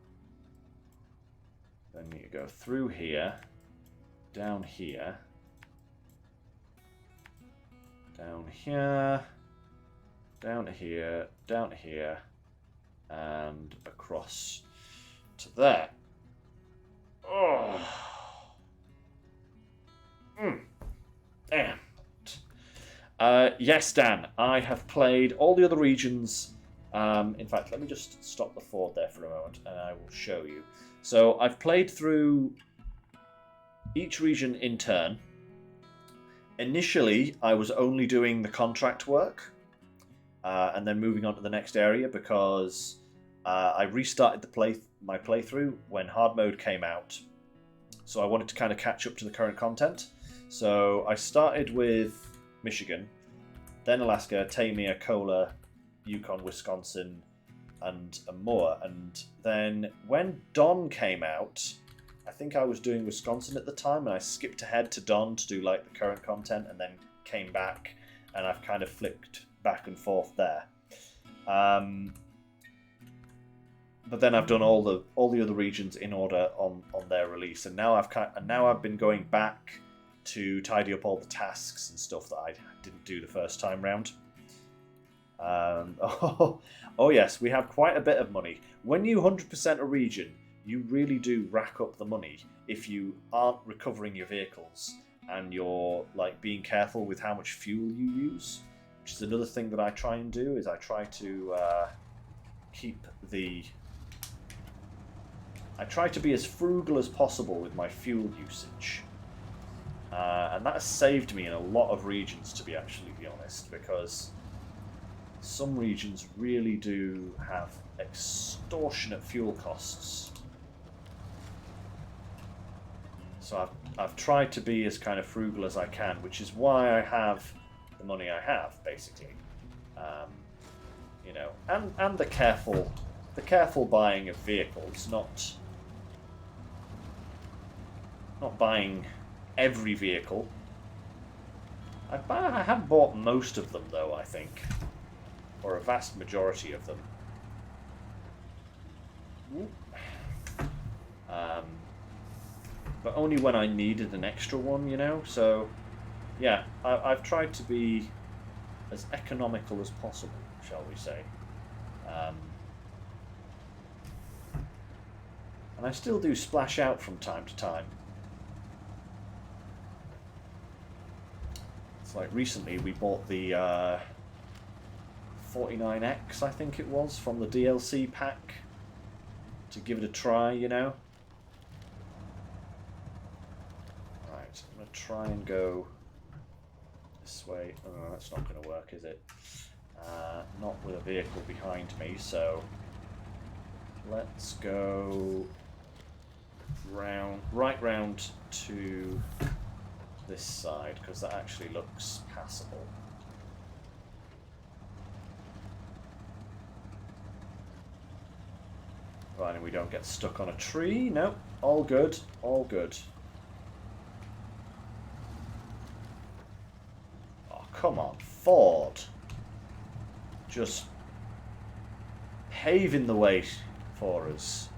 then you go through here, down here, down here, down here, down here, and across to there. Oh. Damn. Yes, Dan, I have played all the other regions. In fact, let me just stop the Ford there for a moment and I will show you. So I've played through each region in turn. Initially, I was only doing the contract work and then moving on to the next area because I restarted my playthrough when hard mode came out. So I wanted to kind of catch up to the current content. So I started with Michigan, then Alaska, Tamir, Kola, Yukon, Wisconsin, and more. And then when Don came out, I think I was doing Wisconsin at the time, and I skipped ahead to Don to do like the current content, and then came back, and I've kind of flicked back and forth there. But then I've done all the other regions in order on their release, and now I've been going back to tidy up all the tasks and stuff that I didn't do the first time round. Oh yes, we have quite a bit of money. When you 100% a region, you really do rack up the money if you aren't recovering your vehicles and you're like being careful with how much fuel you use, which is another thing that I try and do. Is I try to be as frugal as possible with my fuel usage. And that has saved me in a lot of regions, to be honest, because some regions really do have extortionate fuel costs. So I've tried to be as kind of frugal as I can, which is why I have the money I have, basically. You know, and the careful buying of vehicles, not buying every vehicle. I have bought most of them, though, I think, or a vast majority of them. But only when I needed an extra one, you know. So, yeah, I've tried to be as economical as possible, shall we say. And I still do splash out from time to time. It's like recently we bought the 49X, I think it was, from the DLC pack to give it a try, you know. Right, I'm going to try and go this way. Oh, that's not going to work, is it? Not with a vehicle behind me, so let's go right round to this side, because that actually looks passable. Right, and we don't get stuck on a tree. Nope, all good, all good. Oh, come on, Ford. Just paving the way for us.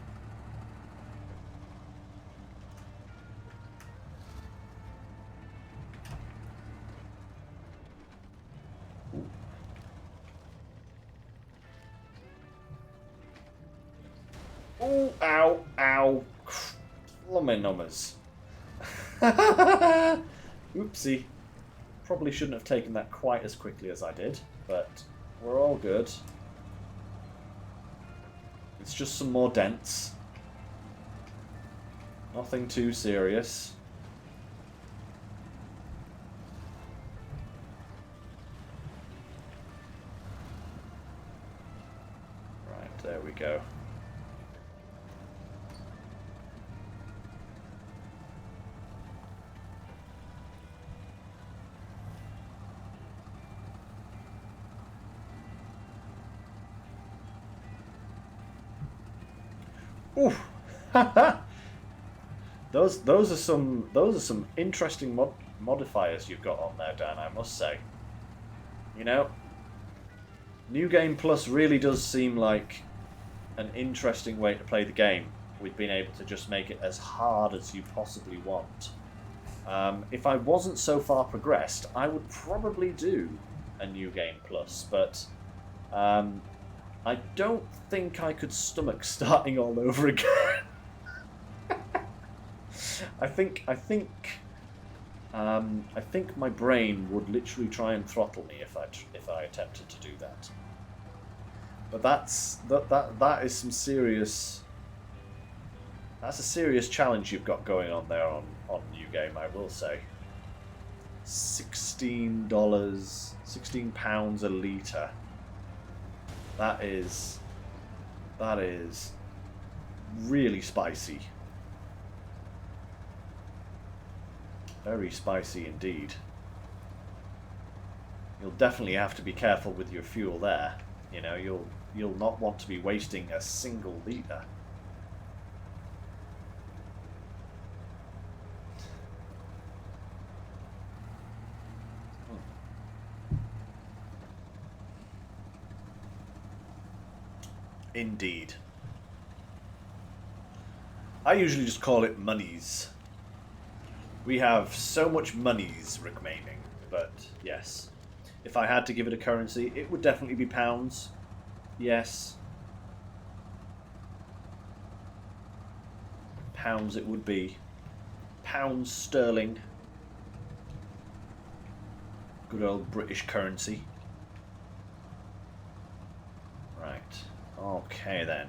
Oh, ow, ow. Lummy numbers. Oopsie. Probably shouldn't have taken that quite as quickly as I did, but we're all good. It's just some more dents. Nothing too serious. Right, there we go. Ooh, those are some interesting modifiers you've got on there, Dan, I must say. You know, New Game Plus really does seem like an interesting way to play the game, with being able to just make it as hard as you possibly want. If I wasn't so far progressed, I would probably do a New Game Plus, but I don't think I could stomach starting all over again. I think my brain would literally try and throttle me if I attempted to do that. But that is some serious. That's a serious challenge you've got going on there on New Game, I will say. £16, £16 a litre. That is really spicy. Very spicy indeed. You'll definitely have to be careful with your fuel there. You know, You'll not want to be wasting a single litre. Indeed. I usually just call it monies. We have so much monies remaining, but yes. If I had to give it a currency, it would definitely be pounds. Yes. Pounds it would be. Pounds sterling. Good old British currency. Right. Okay then.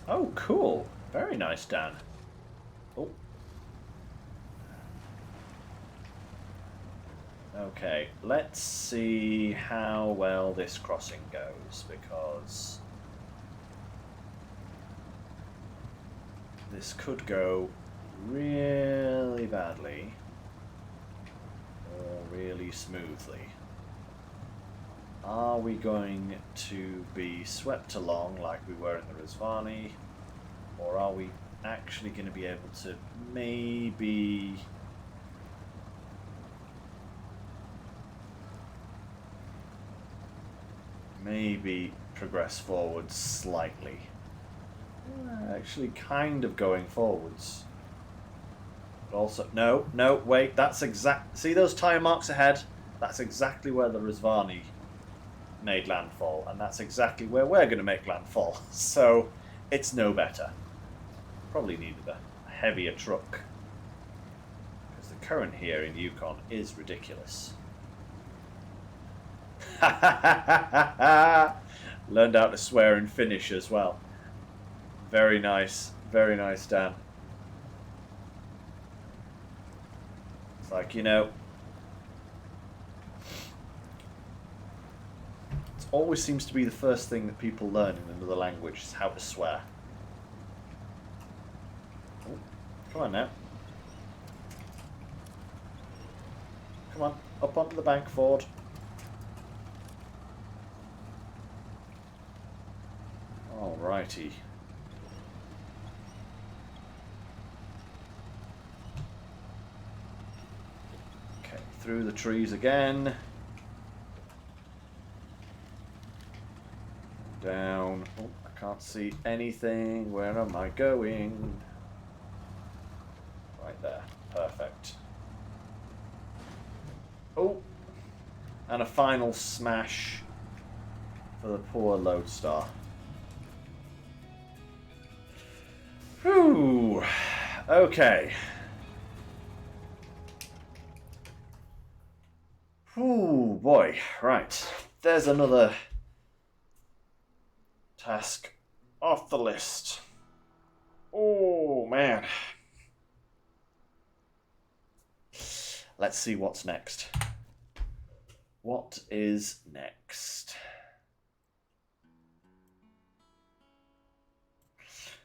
Oh, cool. Very nice, Dan. Oh. Okay, let's see how well this crossing goes, because this could go really badly or really smoothly. Are we going to be swept along like we were in the Rizvani, or are we actually going to be able to maybe progress forwards slightly? Actually kind of going forwards. But also, no, wait, that's exact. See those tyre marks ahead? That's exactly where the Rizvani made landfall, and that's exactly where we're going to make landfall. So it's no better. Probably needed a heavier truck, because the current here in Yukon is ridiculous. Learned how to swear in Finnish as well. Very nice, Dan. It's like, you know, it always seems to be the first thing that people learn in another language is how to swear. Oh, come on now. Come on, up onto the bank, Ford. Alrighty. Okay, through the trees again. Down. Oh, I can't see anything. Where am I going? Right there. Perfect. Oh! And a final smash for the poor Lodestar. Whew. Okay. Ooh, boy. Right. There's another task off the list. Oh, man. Let's see what's next. What is next?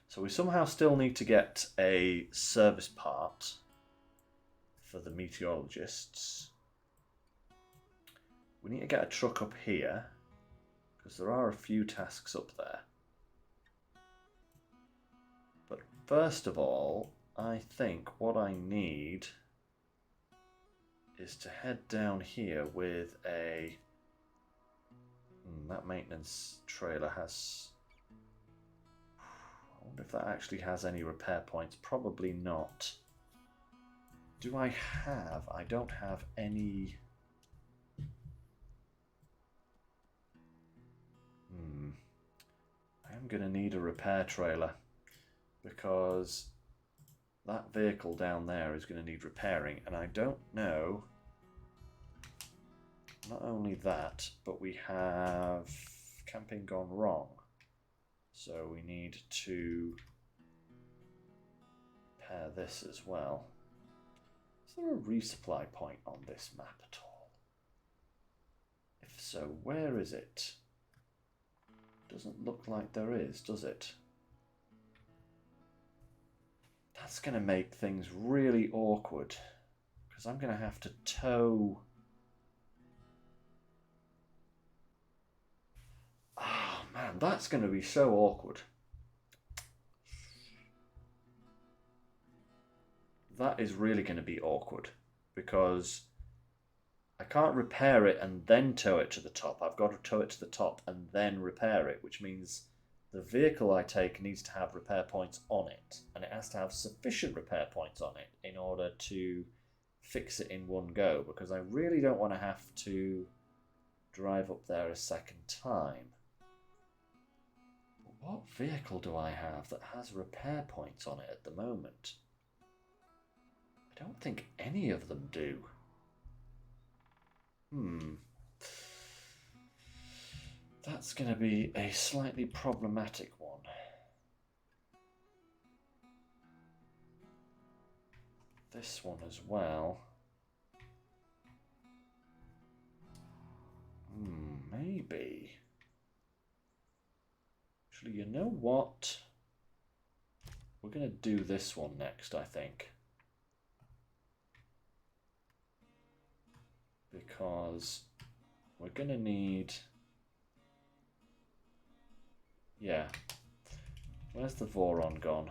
So we somehow still need to get a service part for the meteorologists. We need to get a truck up here, because there are a few tasks up there. But first of all, I think what I need is to head down here with a... that maintenance trailer has... I wonder if that actually has any repair points. Probably not. Do I have? I don't have any... I am going to need a repair trailer, because that vehicle down there is going to need repairing, and I don't know. Not only that, but we have camping gone wrong. So we need to repair this as well. Is there a resupply point on this map at all? If so, where is it? Doesn't look like there is, does it? That's going to make things really awkward, Because I'm going to have to tow... Oh man, that's going to be so awkward. That is really going to be awkward. Because I can't repair it and then tow it to the top. I've got to tow it to the top and then repair it, which means the vehicle I take needs to have repair points on it, and it has to have sufficient repair points on it in order to fix it in one go, because I really don't want to have to drive up there a second time. What vehicle do I have that has repair points on it at the moment? I don't think any of them do. That's going to be a slightly problematic one. This one as well. Maybe. Actually, you know what? We're going to do this one next, I think. Because we're going to need... Yeah. Where's the Voron gone?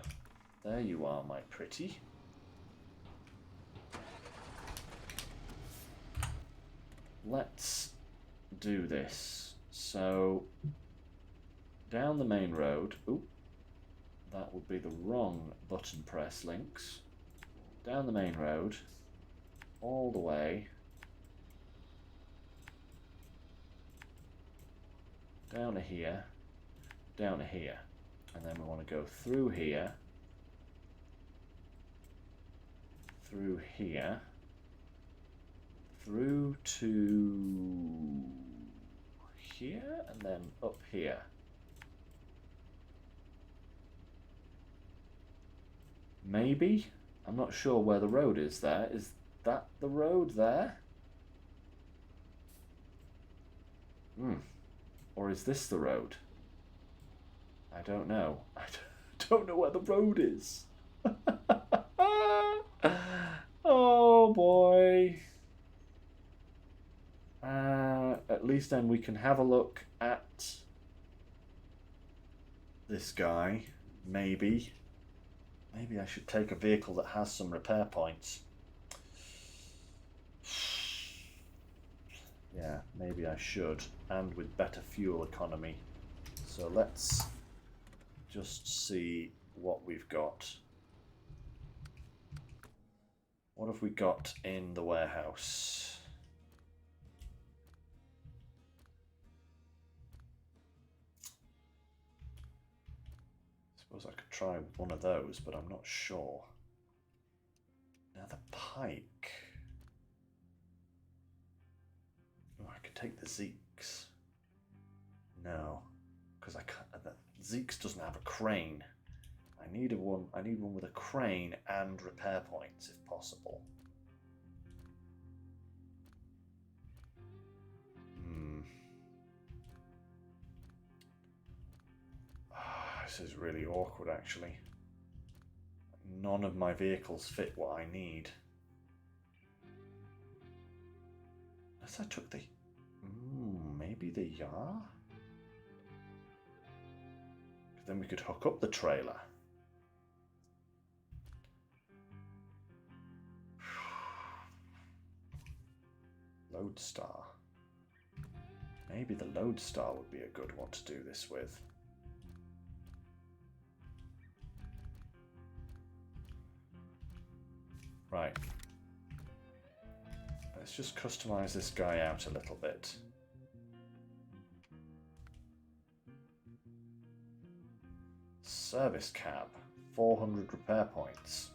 There you are, my pretty. Let's do this. So, down the main road. Ooh, that would be the wrong button press, Lynx. Down the main road. All the way. Down to here. Down to here, and then we want to go through here, through here, through to here, and then up here. Maybe? I'm not sure where the road is there. Is that the road there? Or is this the road? I don't know. I don't know where the road is. Oh boy. At least then we can have a look at this guy. Maybe. Maybe I should take a vehicle that has some repair points. Yeah, maybe I should. And with better fuel economy. So let's just see what we've got. What have we got in the warehouse? I suppose I could try one of those, but I'm not sure. Now the pike. Oh, I could take the Zeeks. No, because I can't. The Zeeks doesn't have a crane. I need one with a crane and repair points if possible. This is really awkward, actually. None of my vehicles fit what I need. Unless I took the... maybe the Yar? Then we could hook up the trailer. Lodestar. Maybe the Lodestar would be a good one to do this with. Right. Let's just customize this guy out a little bit. Service cab, 400 repair points.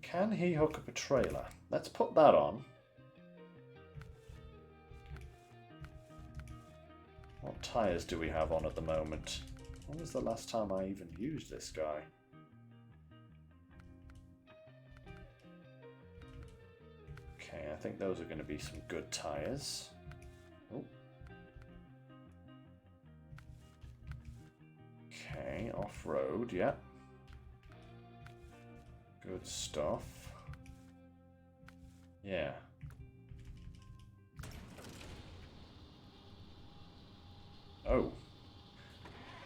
Can he hook up a trailer? Let's put that on. What tyres do we have on at the moment? When was the last time I even used this guy? Okay, I think those are going to be some good tyres. Oh. Okay, off-road, yeah. Good stuff. Yeah. Oh.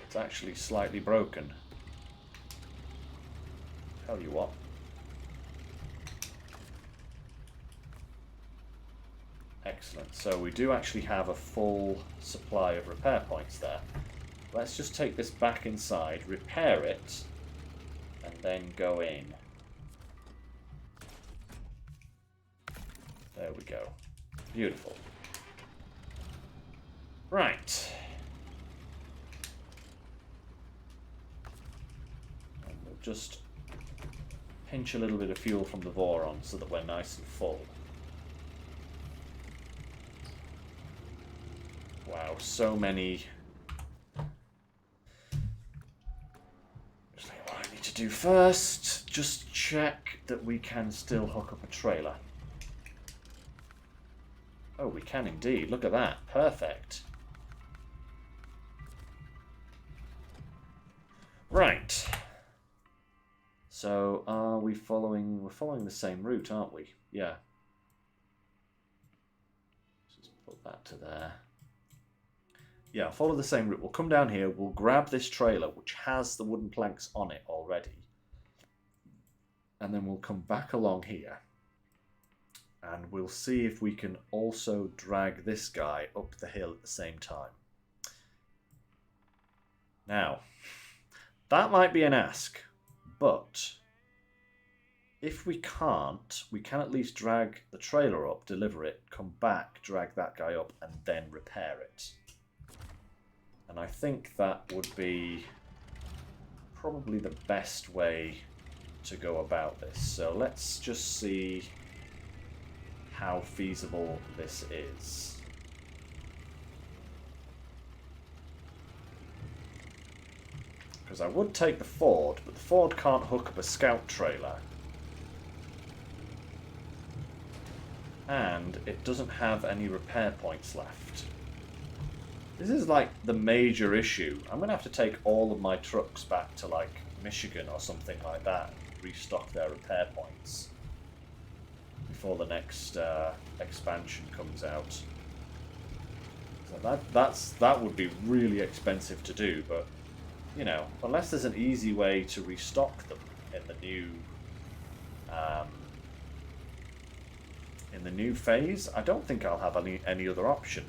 It's actually slightly broken. Tell you what. Excellent. So we do actually have a full supply of repair points there. Let's just take this back inside, repair it, and then go in. There we go. Beautiful. Right. And we'll just pinch a little bit of fuel from the Voron so that we're nice and full. Wow, so many. What I need to do first, just check that we can still hook up a trailer. Oh, we can indeed. Look at that. Perfect. Right. So, are we following... We're following the same route, aren't we? Yeah. Just put that to there. Yeah, follow the same route. We'll come down here. We'll grab this trailer, which has the wooden planks on it already. And then we'll come back along here. And we'll see if we can also drag this guy up the hill at the same time. Now, that might be an ask, but if we can't, we can at least drag the trailer up, deliver it, come back, drag that guy up, and then repair it. And I think that would be probably the best way to go about this. So let's just see how feasible this is. Because I would take the Ford, but the Ford can't hook up a scout trailer. And it doesn't have any repair points left. This is like the major issue. I'm going to have to take all of my trucks back to like Michigan or something like that and restock their repair points before the next expansion comes out. So that would be really expensive to do, but you know, unless there's an easy way to restock them in the new phase, I don't think I'll have any other option.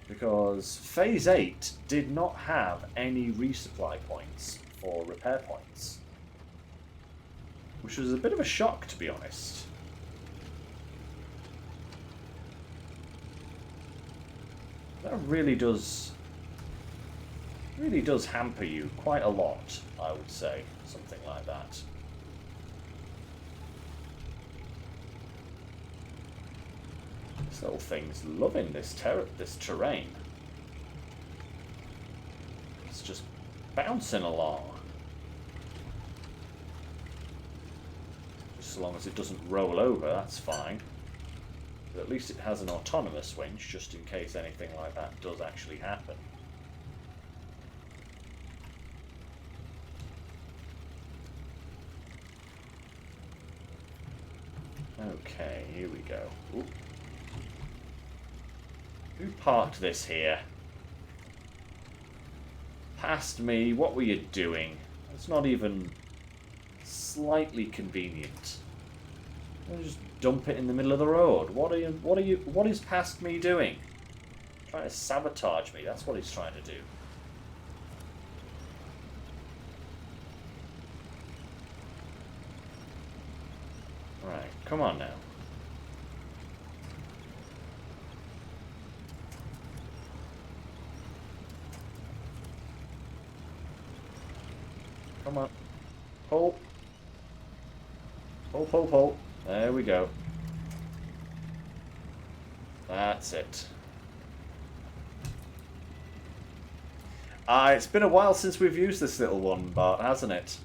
Because Phase 8 did not have any resupply points for repair points. Which was a bit of a shock, to be honest. That really does hamper you quite a lot, I would say. Something like that. This little thing's loving this terrain. It's just bouncing along. Just as long as it doesn't roll over, that's fine. But at least it has an autonomous winch, just in case anything like that does actually happen. Okay, here we go. Ooh. Who parked this here? Past me, what were you doing? It's not even slightly convenient. Just dump it in the middle of the road. What is past me doing? Trying to sabotage me, that's what he's trying to do. Right, come on now. Come on. Pull. Pull, pull, pull. There we go. That's it. It's been a while since we've used this little one, Bart, hasn't it?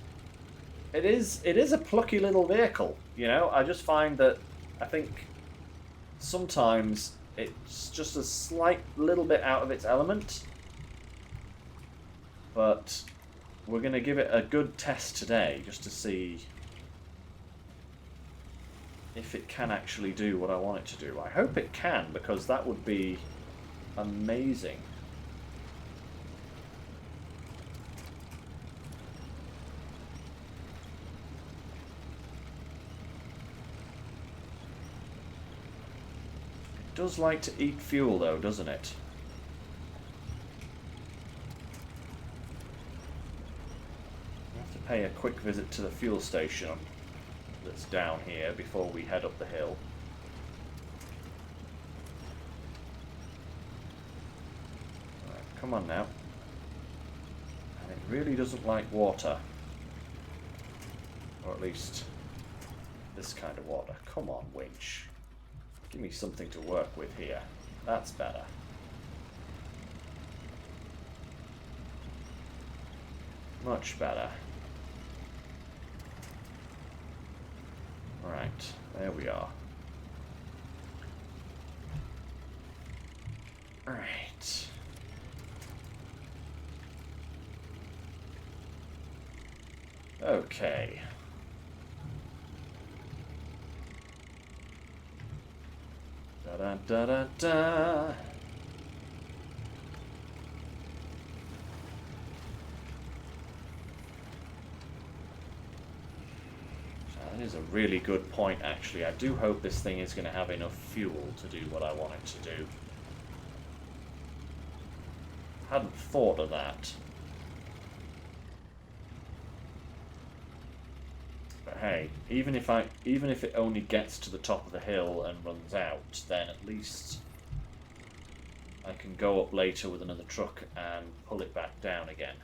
It is a plucky little vehicle, you know? I just find that I think sometimes it's just a slight little bit out of its element. But we're going to give it a good test today just to see if it can actually do what I want it to do. I hope it can, because that would be amazing. It does like to eat fuel though, doesn't it? I have to pay a quick visit to the fuel station that's down here before we head up the hill. Right, come on now. And it really doesn't like water. Or at least this kind of water. Come on, winch. Give me something to work with here. That's better. Much better. Right, there we are. Right. Okay. Da da da da da. That is a really good point, actually. I do hope this thing is going to have enough fuel to do what I want it to do. Hadn't thought of that. But hey, even if it only gets to the top of the hill and runs out, then at least I can go up later with another truck and pull it back down again.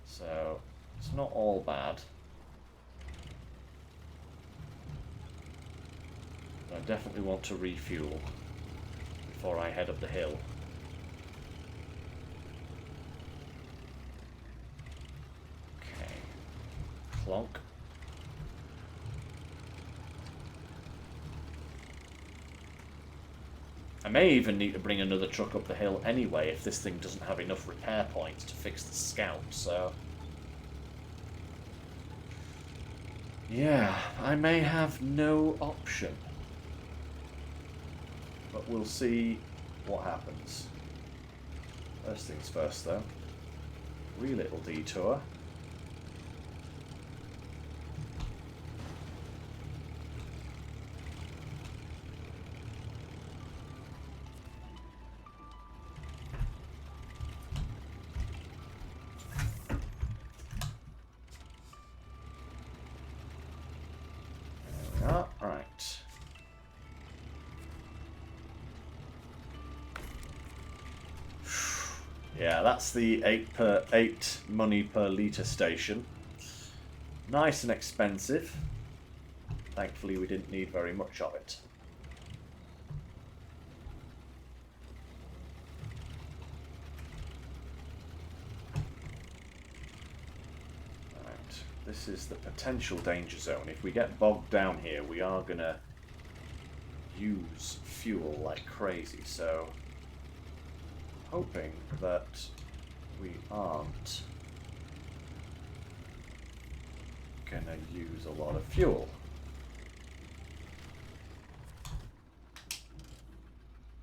So it's not all bad. But I definitely want to refuel before I head up the hill. Okay. Clonk. I may even need to bring another truck up the hill anyway if this thing doesn't have enough repair points to fix the Scout, so... yeah, I may have no option. But we'll see what happens. First things first, though. Wee little detour. There we are. Right. Yeah, that's the 8 money per litre station. Nice and expensive. Thankfully we didn't need very much of it. Right, this is the potential danger zone. If we get bogged down here, we are gonna use fuel like crazy, so hoping that we aren't gonna use a lot of fuel.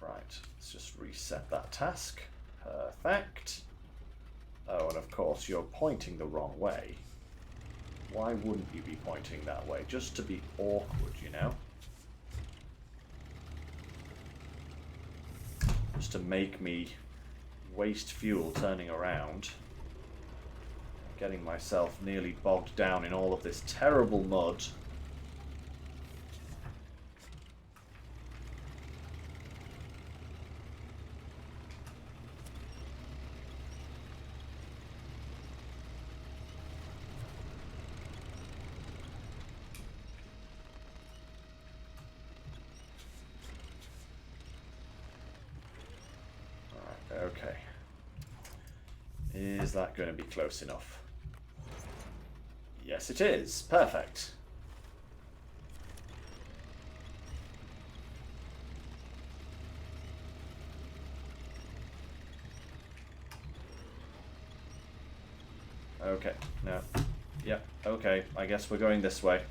Right, let's just reset that task. Perfect. Oh, and of course you're pointing the wrong way. Why wouldn't you be pointing that way? Just to be awkward, you know? Just to make me waste fuel turning around, getting myself nearly bogged down in all of this terrible mud. Alright, okay. Is that going to be close enough? Yes, it is. Perfect. Okay, no. Yep, okay, I guess we're going this way.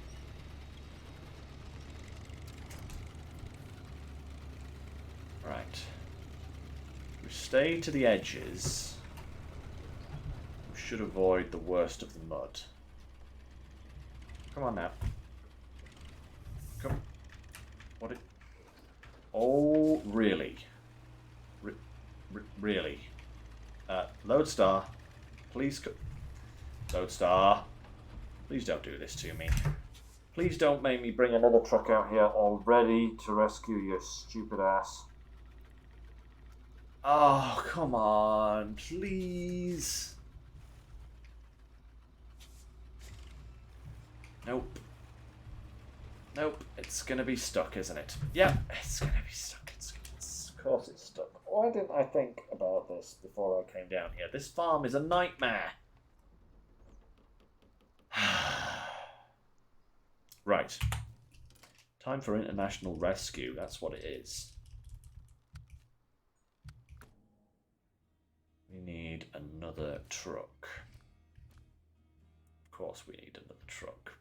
Right. We stay to the edges. We should avoid the worst of the mud. Come on now. Come. What? Oh, really? Really? Lodestar, please. Lodestar, please don't do this to me. Please don't make me bring another truck out here all ready to rescue your stupid ass. Oh, come on, please. Nope. Nope, it's gonna be stuck, isn't it? Yeah, it's gonna be stuck. Of course it's stuck. Why didn't I think about this before I came down here? This farm is a nightmare. Right. Time for international rescue. That's what it is. We need another truck. Of course we need another truck.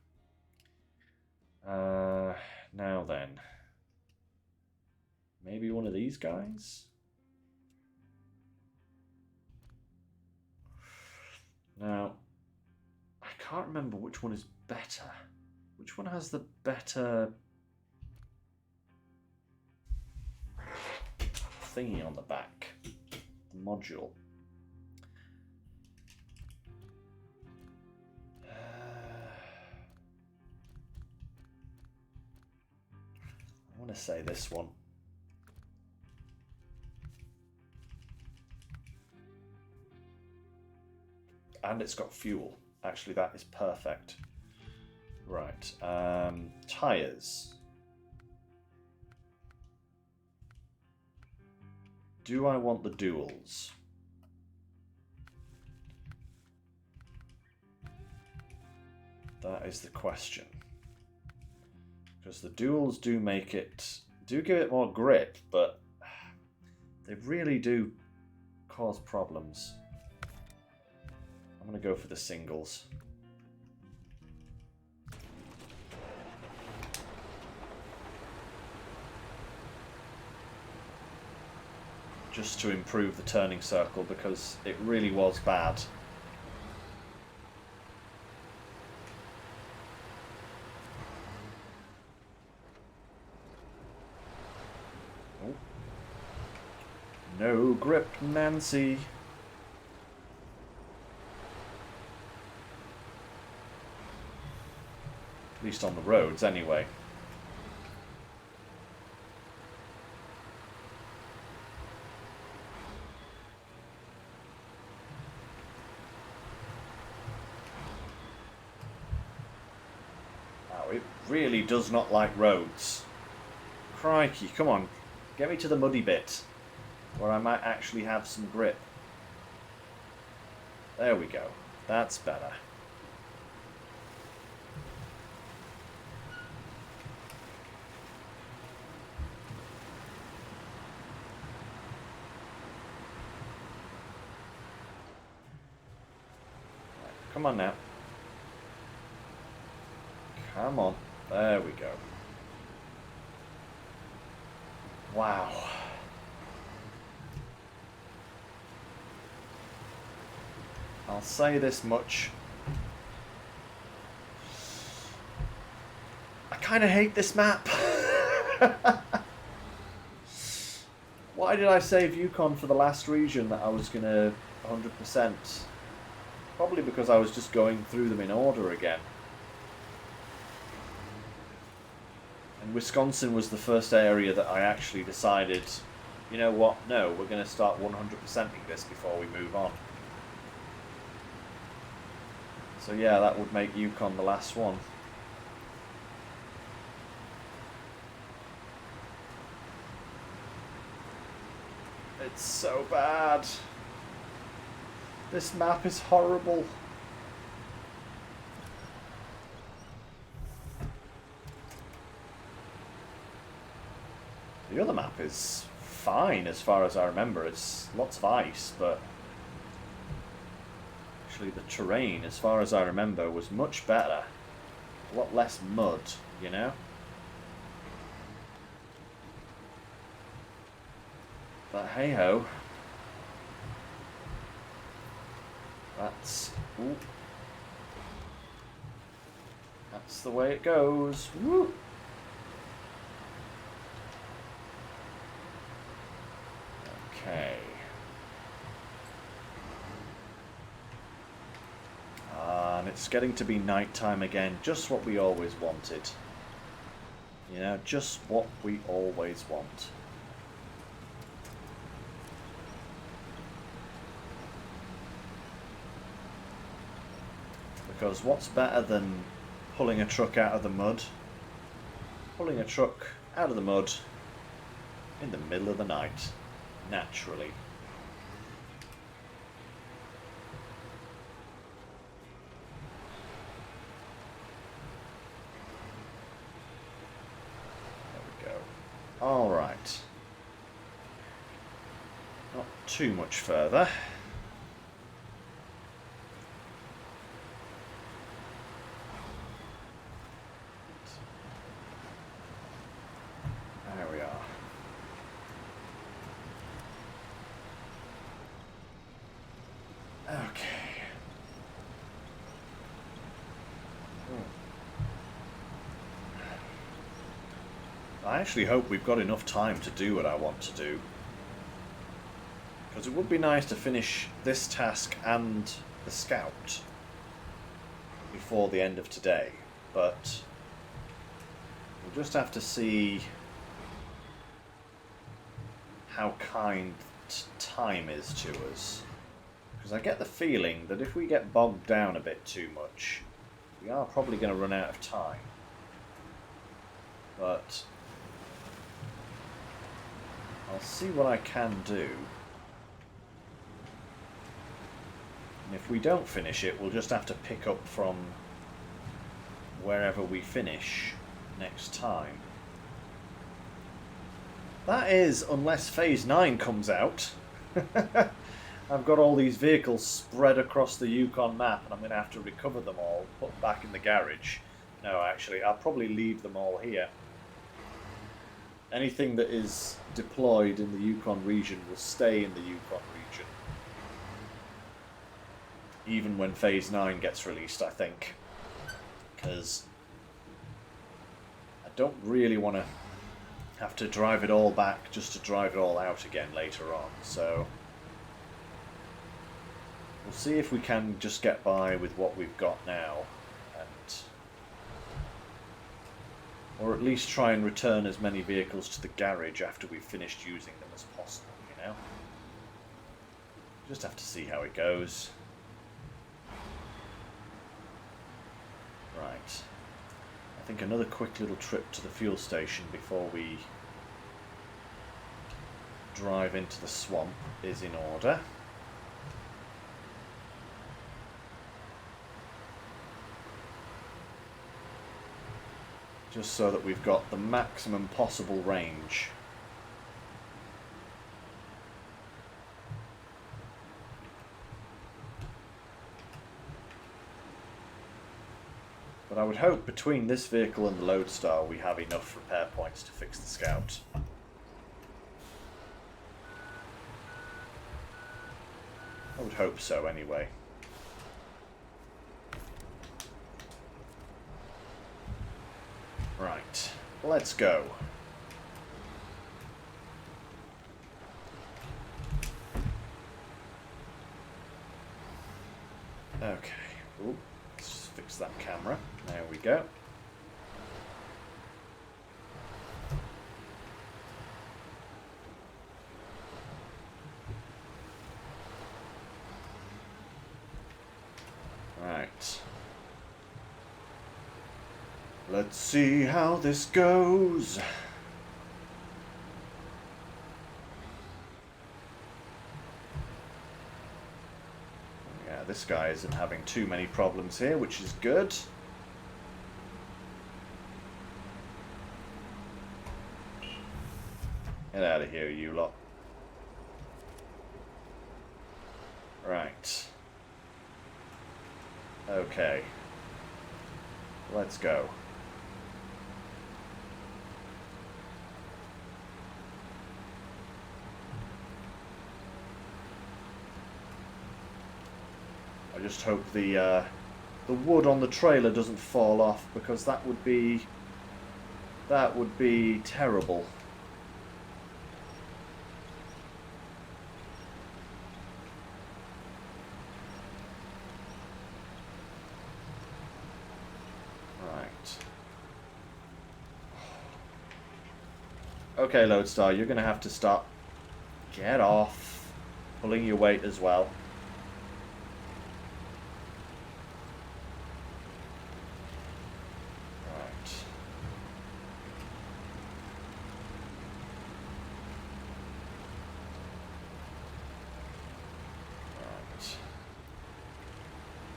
Now then. Maybe one of these guys? Now, I can't remember which one is better. Which one has the better thingy on the back? The module. I want to say this one. And it's got fuel. Actually, that is perfect. Right. Tires. Do I want the duals? That is the question. Because the duals do make it, do give it more grip, but they really do cause problems. I'm going to go for the singles. Just to improve the turning circle, because it really was bad. Oh. No grip, Nancy. At least on the roads, anyway. Oh, it really does not like roads. Crikey, come on. Get me to the muddy bit, where I might actually have some grip. There we go. That's better. Come on now. Come on. There we go. Wow. I'll say this much. I kind of hate this map. Why did I save Yukon for the last region that I was going to 100%? Probably because I was just going through them in order again. And Wisconsin was the first area that I actually decided, you know what, no, we're going to start 100%ing this before we move on. So yeah, that would make Yukon the last one. It's so bad. This map is horrible. The other map is fine as far as I remember. It's lots of ice, but Actually, the terrain, as far as I remember, was much better. A lot less mud, you know? But hey-ho. That's the way it goes. Woo! Okay. And it's getting to be nighttime again, just what we always wanted. You know, just what we always want. Because what's better than pulling a truck out of the mud? Pulling a truck out of the mud in the middle of the night, naturally. There we go. All right. Not too much further. I actually hope we've got enough time to do what I want to do. Because it would be nice to finish this task and the scout before the end of today. But we'll just have to see how kind time is to us. Because I get the feeling that if we get bogged down a bit too much, we are probably going to run out of time. But I'll see what I can do. And if we don't finish it, we'll just have to pick up from wherever we finish next time. That is, unless Phase 9 comes out. I've got all these vehicles spread across the Yukon map, and I'm going to have to recover them all, put them back in the garage. No, actually, I'll probably leave them all here. Anything that is deployed in the Yukon region will stay in the Yukon region. Even when Phase 9 gets released, I think. Because I don't really want to have to drive it all back just to drive it all out again later on. So we'll see if we can just get by with what we've got now. Or at least try and return as many vehicles to the garage after we've finished using them as possible, you know? Just have to see how it goes. Right. I think another quick little trip to the fuel station before we drive into the swamp is in order. Just so that we've got the maximum possible range. But I would hope between this vehicle and the Lodestar we have enough repair points to fix the Scout. I would hope so anyway. Right, let's go. Okay, ooh, let's just fix that camera. There we go. Right. Let's see how this goes. Yeah, this guy isn't having too many problems here, which is good. Get out of here, you lot. Right. Okay. Let's go. I just hope the wood on the trailer doesn't fall off, because that would be terrible. Okay, Lodestar, you're going to have to stop. Get off. Pulling your weight as well. Right. Right.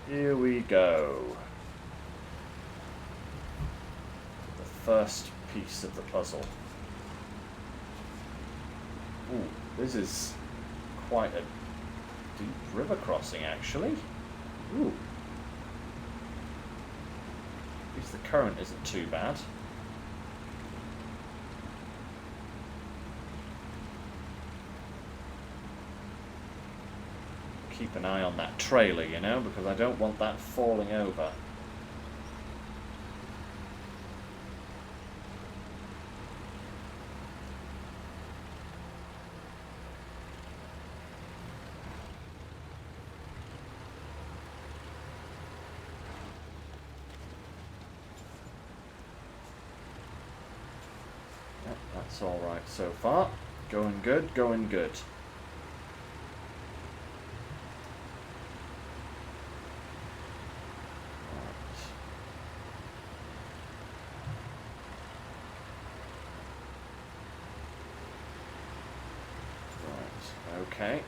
Here we go. The first piece of the puzzle. Ooh, this is quite a deep river crossing, actually. Ooh. At least the current isn't too bad. Keep an eye on that trailer, you know, because I don't want that falling over. That's alright so far. Going good, going good. Right, okay.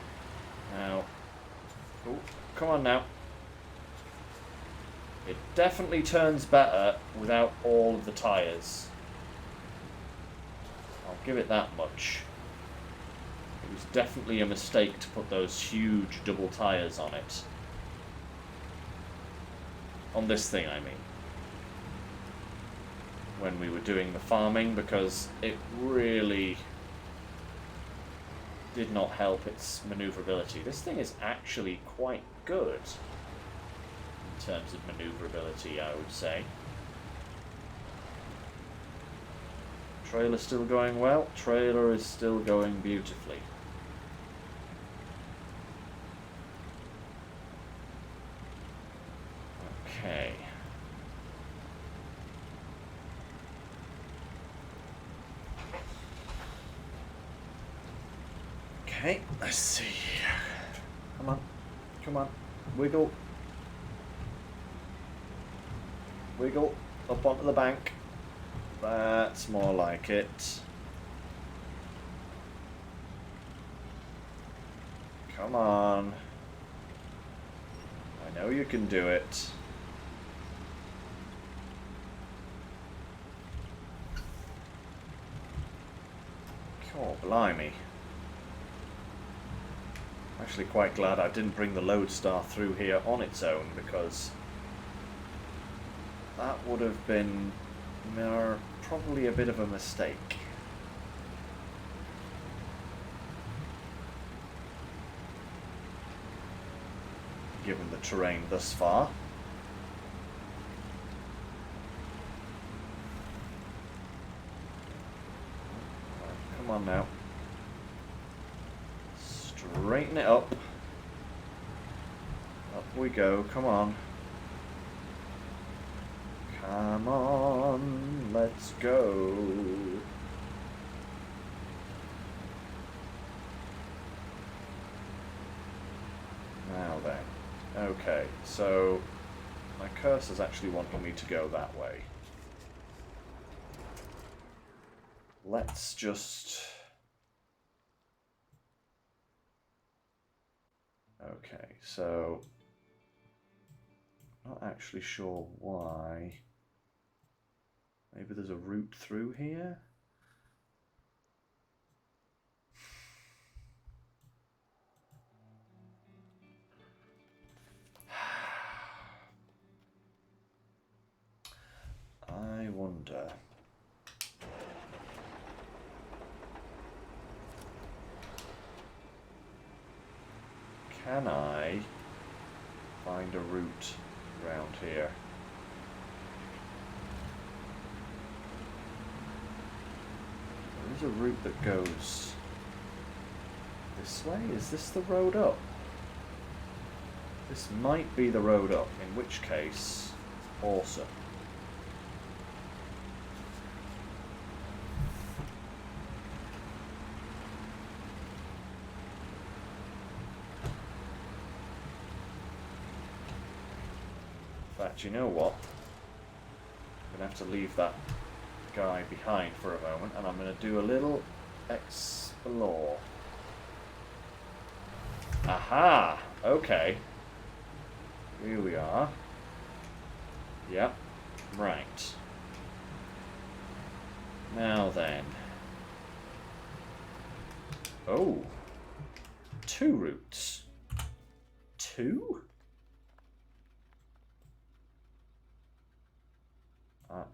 Now, oh, come on now. It definitely turns better without all of the tyres. I'll give it that much. It was definitely a mistake to put those huge double tyres on it. On this thing, I mean. When we were doing the farming, because it really did not help its maneuverability. This thing is actually quite good in terms of maneuverability, I would say. Trailer still going well. Trailer is still going beautifully. Okay. Okay, let's see. Come on. Come on. Wiggle. Wiggle up onto the bank. That's more like it. Come on. I know you can do it. Oh, blimey. I'm actually quite glad I didn't bring the Lodestar through here on its own, because that would have been probably a bit of a mistake. Given the terrain thus far. Come on now. Straighten it up. Up we go, come on. Come on, let's go. Now then. Okay, so my cursor's actually wanting me to go that way. Let's just... Okay, so... Not actually sure why. Maybe there's a route through here? wonder. Can I find a route around here? There is a route that goes this way. Is this the road up? This might be the road up, in which case, awesome. In fact, you know what? I'm going to have to leave that guy behind for a moment, and I'm going to do a little explore. Aha! Okay. Here we are. Yep. Right. Now then. Oh. 2 routes. 2?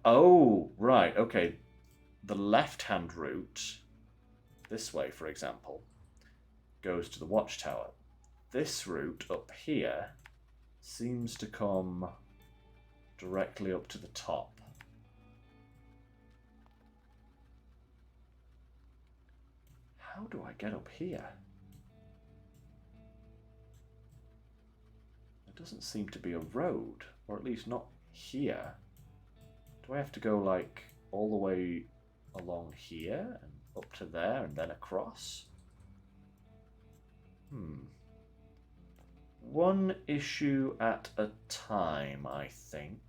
Oh, right, okay. The left-hand route, this way, for example, goes to the watchtower. This route up here seems to come directly up to the top. How do I get up here? There doesn't seem to be a road, or at least not here. Do I have to go like all the way along here and up to there and then across? One issue at a time, I think.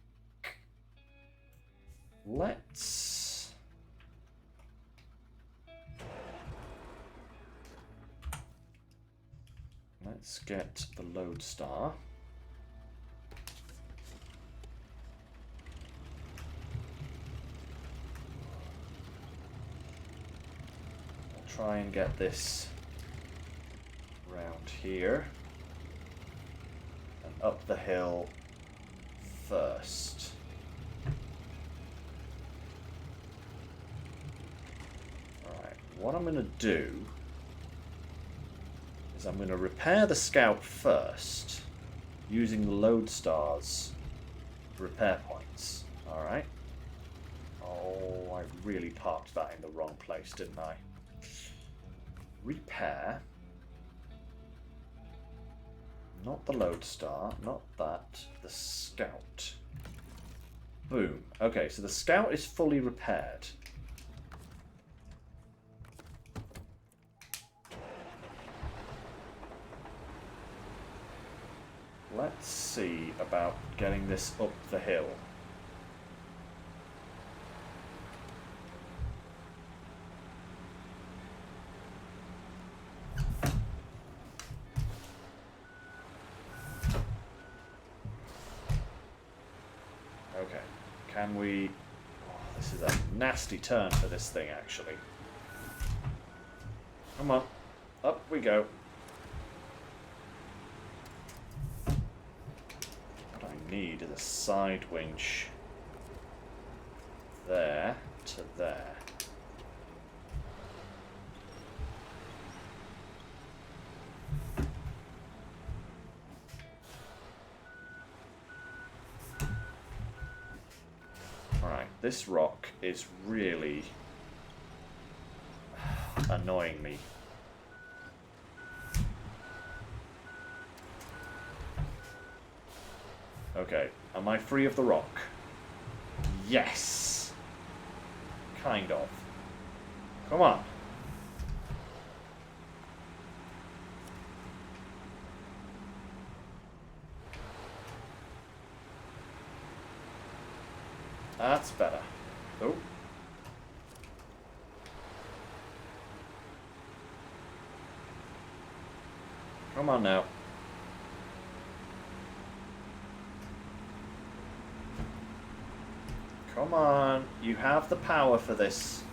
Let's get the lodestar. I'll try and get this round here and up the hill first. Alright, what I'm going to do is I'm going to repair the scout first using the lodestar's repair points. Alright. Oh, I really parked that in the wrong place, didn't I? Repair. Not the lodestar, not that. The scout. Boom. Okay, so the scout is fully repaired. Let's see about getting this up the hill. Okay, can we... Oh, this is a nasty turn for this thing, actually. Come on, up we go. Need is a side winch there to there. Alright, this rock is really annoying me. Okay, am I free of the rock? Yes! Kind of. Come on. That's better. Oh. Come on now. Come on, you have the power for this.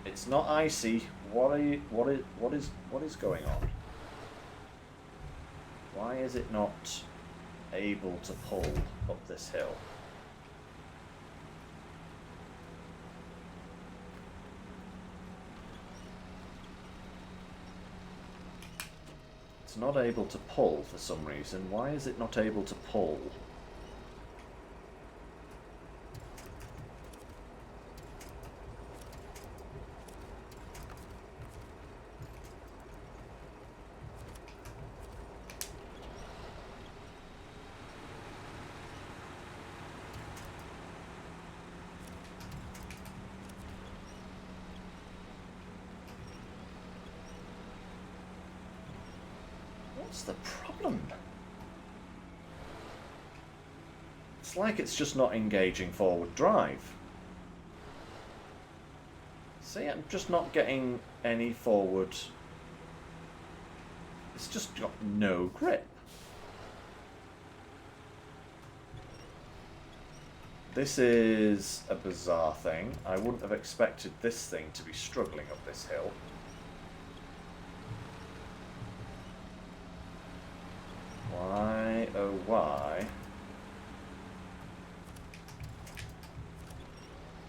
It's not icy. What is going on? Why is it not able to pull up this hill? It's not able to pull for some reason. Why is it not able to pull? What's the problem? It's like it's just not engaging forward drive. See, I'm just not getting any forward. It's just got no grip. This is a bizarre thing. I wouldn't have expected this thing to be struggling up this hill. Why, oh why,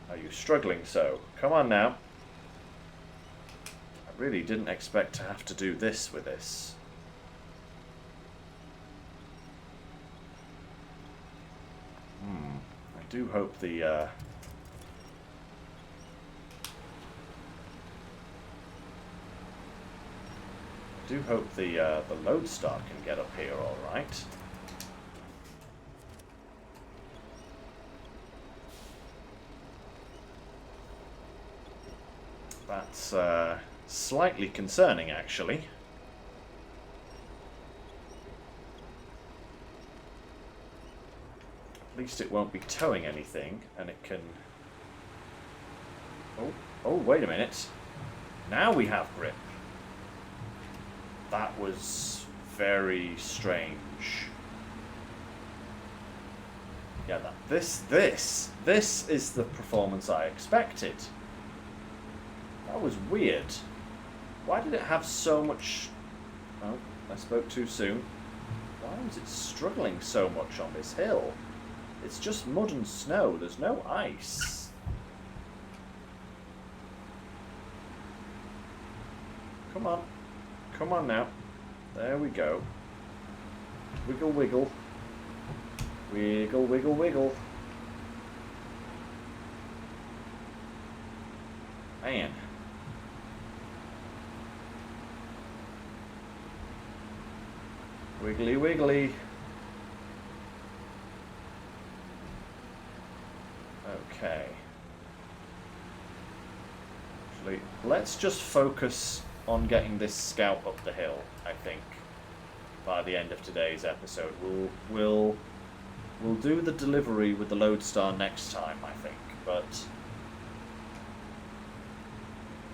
are you struggling so? Come on now. I really didn't expect to have to do this with this. I do hope the I do hope the lodestar can get up here all right. That's slightly concerning, actually. At least it won't be towing anything, and it can... Oh, wait a minute. Now we have grip. That was very strange. Yeah, this is the performance I expected. That was weird. Why did it have so much... Oh, I spoke too soon. Why was it struggling so much on this hill? It's just mud and snow. There's no ice. Come on. Come on now. There we go. Wiggle, wiggle. Wiggle, wiggle, wiggle. Man. Wiggly, wiggly. Okay. Actually, let's just focus on getting this scout up the hill, I think, by the end of today's episode. We'll do the delivery with the lodestar next time, I think, but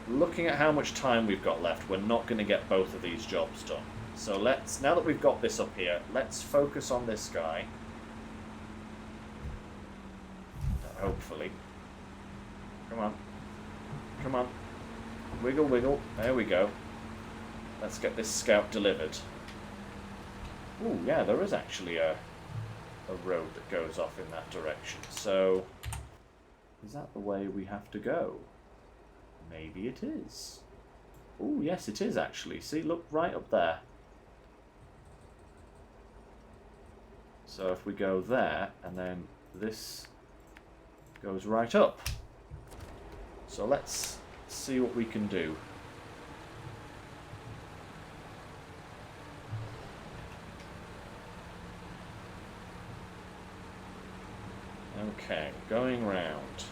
looking at how much time we've got left, we're not going to get both of these jobs done. So let's, now that we've got this up here, let's focus on this guy. Hopefully. Come on. Come on. Wiggle, wiggle. There we go. Let's get this scout delivered. Ooh, yeah, there is actually a road that goes off in that direction. So, is that the way we have to go? Maybe it is. Ooh, yes, it is actually. See, look right up there. So if we go there, and then this goes right up. So let's see what we can do. Okay, going round.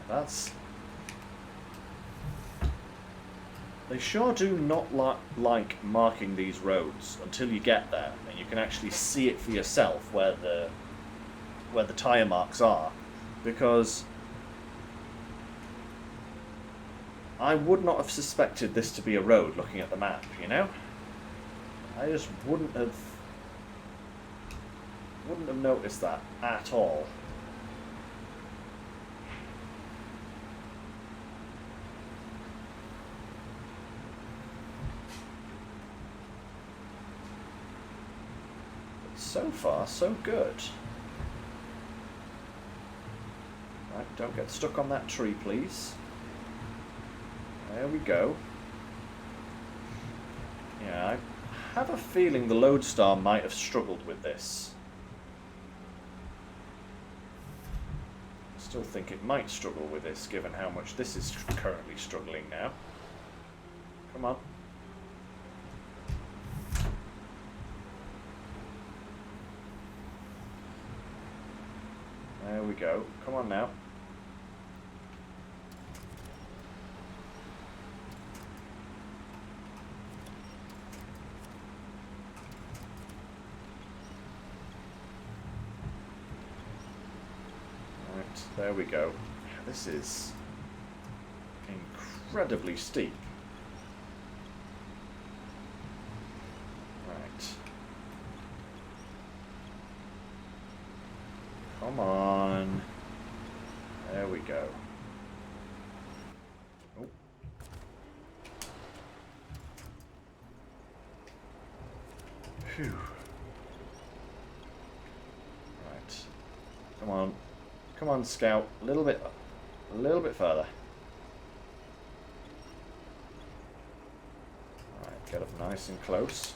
That's... They sure do not like marking these roads until you get there, and you can actually see it for yourself where the tyre marks are, because I would not have suspected this to be a road looking at the map, you know? I just wouldn't have noticed that at all. So far, so good. Right, don't get stuck on that tree, please. There we go. Yeah, I have a feeling the Lodestar might have struggled with this. I still think it might struggle with this, given how much this is currently struggling now. Come on. There we go. Come on now. Right, there we go. This is incredibly steep. Right. Come on. There we go. Oh. Phew. Right. Come on. Come on, Scout. A little bit further. Alright, get up nice and close.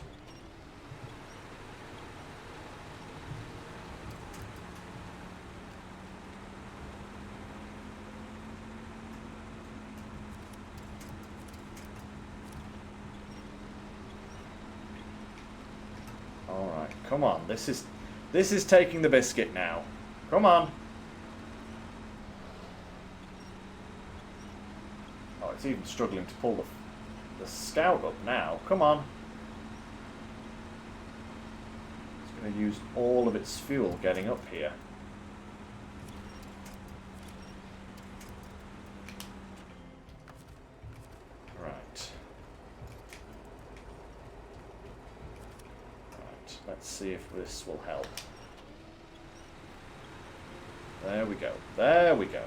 Alright, come on. This is taking the biscuit now. Come on. Oh, it's even struggling to pull the Scout up now. Come on. It's going to use all of its fuel getting up here. Right. Right. Let's see if this will help. There we go. There we go.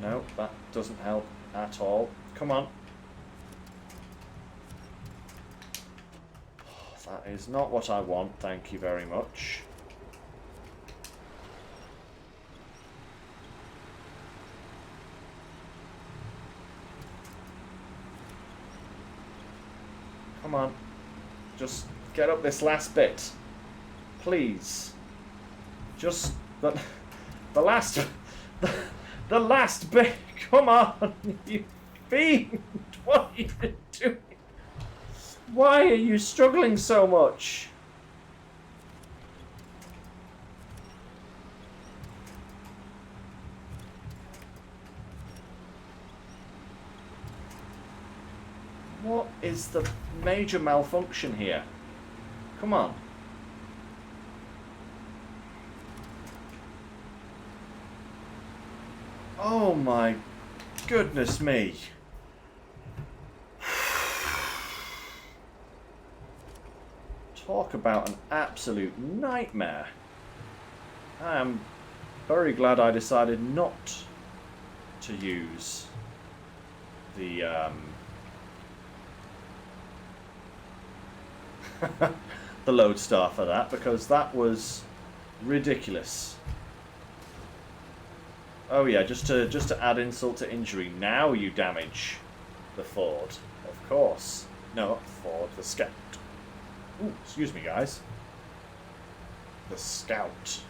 No, that doesn't help at all. Come on. That is not what I want, thank you very much. Come on. Just get up this last bit. Please. Just the last... The last bit! Come on, you fiend! What are you doing? Why are you struggling so much? What is the major malfunction here? Come on. Oh my goodness me. Talk about an absolute nightmare. I am very glad I decided not to use the the Lodestar for that, because that was ridiculous. Oh yeah, just to add insult to injury, now you damage the Ford. Of course. No, not the Ford, the Scout. Ooh, excuse me, guys. The Scout.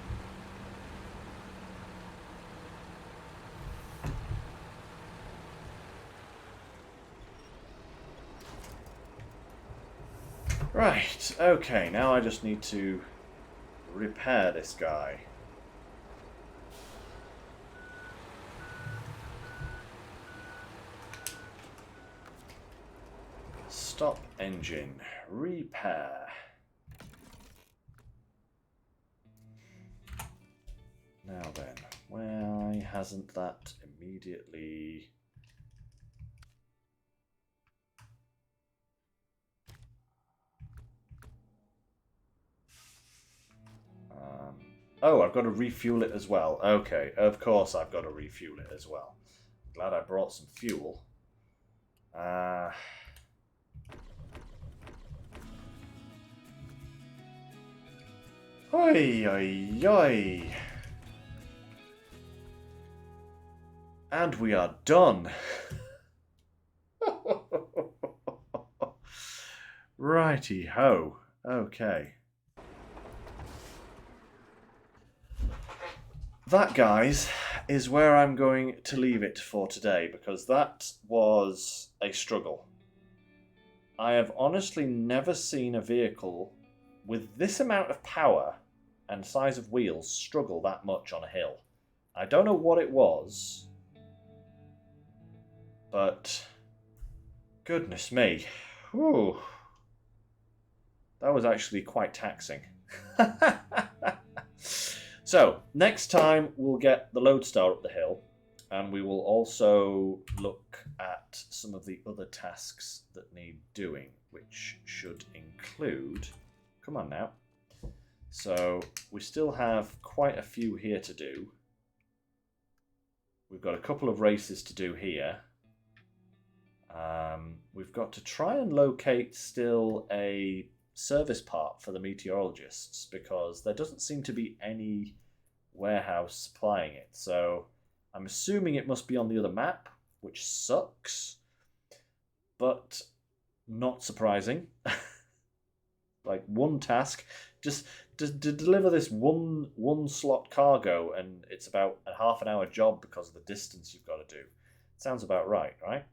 Right, okay, now I just need to repair this guy. Stop engine. Repair. Now then, why hasn't that immediately... Oh, I've got to refuel it as well. Okay, of course I've got to refuel it as well. Glad I brought some fuel. Oi, oi, oi. And we are done. Righty ho. Okay. That, guys, is where I'm going to leave it for today, because that was a struggle. I have honestly never seen a vehicle with this amount of power and size of wheels struggle that much on a hill. I don't know what it was, but goodness me. Whew. That was actually quite taxing. So, next time we'll get the Lodestar up the hill, and we will also look at some of the other tasks that need doing, which should include... Come on now. So, we still have quite a few here to do. We've got a couple of races to do here. We've got to try and locate still a service part for the meteorologists, because there doesn't seem to be any warehouse supplying it. So I'm assuming it must be on the other map, which sucks, but not surprising. Like, one task, just to deliver this one slot cargo, and it's about a half an hour job because of the distance you've got to do. Sounds about right, right?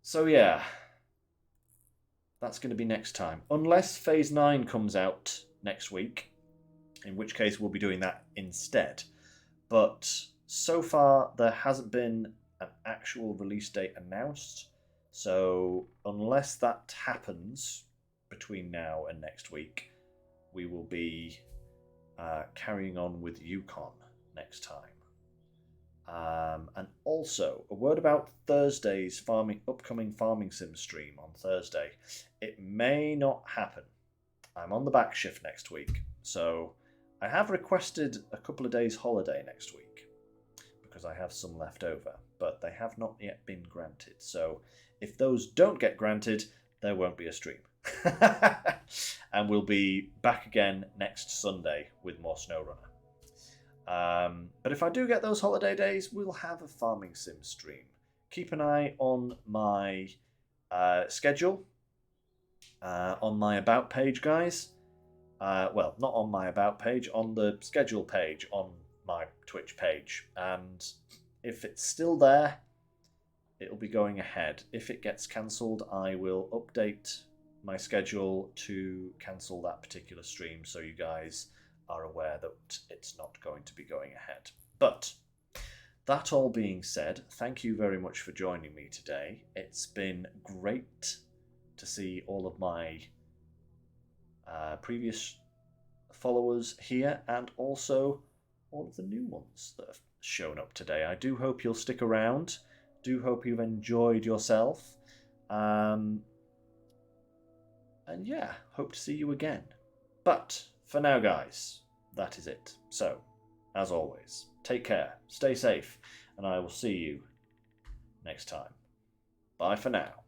So yeah, that's going to be next time. Unless Phase 9 comes out next week, in which case we'll be doing that instead. But so far, there hasn't been an actual release date announced. So unless that happens between now and next week, we will be carrying on with Yukon next time. And also, a word about Thursday's upcoming farming sim stream on Thursday. It may not happen. I'm on the back shift next week, so I have requested a couple of days holiday next week because I have some left over, but they have not yet been granted. So if those don't get granted, there won't be a stream. And we'll be back again next Sunday with more SnowRunner. But if I do get those holiday days, we'll have a farming sim stream. Keep an eye on my schedule, on my About page, guys. Well, not on my About page, on the schedule page on my Twitch page. And if it's still there, it'll be going ahead. If it gets cancelled, I will update my schedule to cancel that particular stream so you guys are aware that it's not going to be going ahead. But that all being said, thank you very much for joining me today. It's been great to see all of my previous followers here, and also all of the new ones that have shown up today. I do hope you'll stick around. Do hope you've enjoyed yourself. And yeah, hope to see you again. But for now, guys, that is it. So, as always, take care, stay safe, and I will see you next time. Bye for now.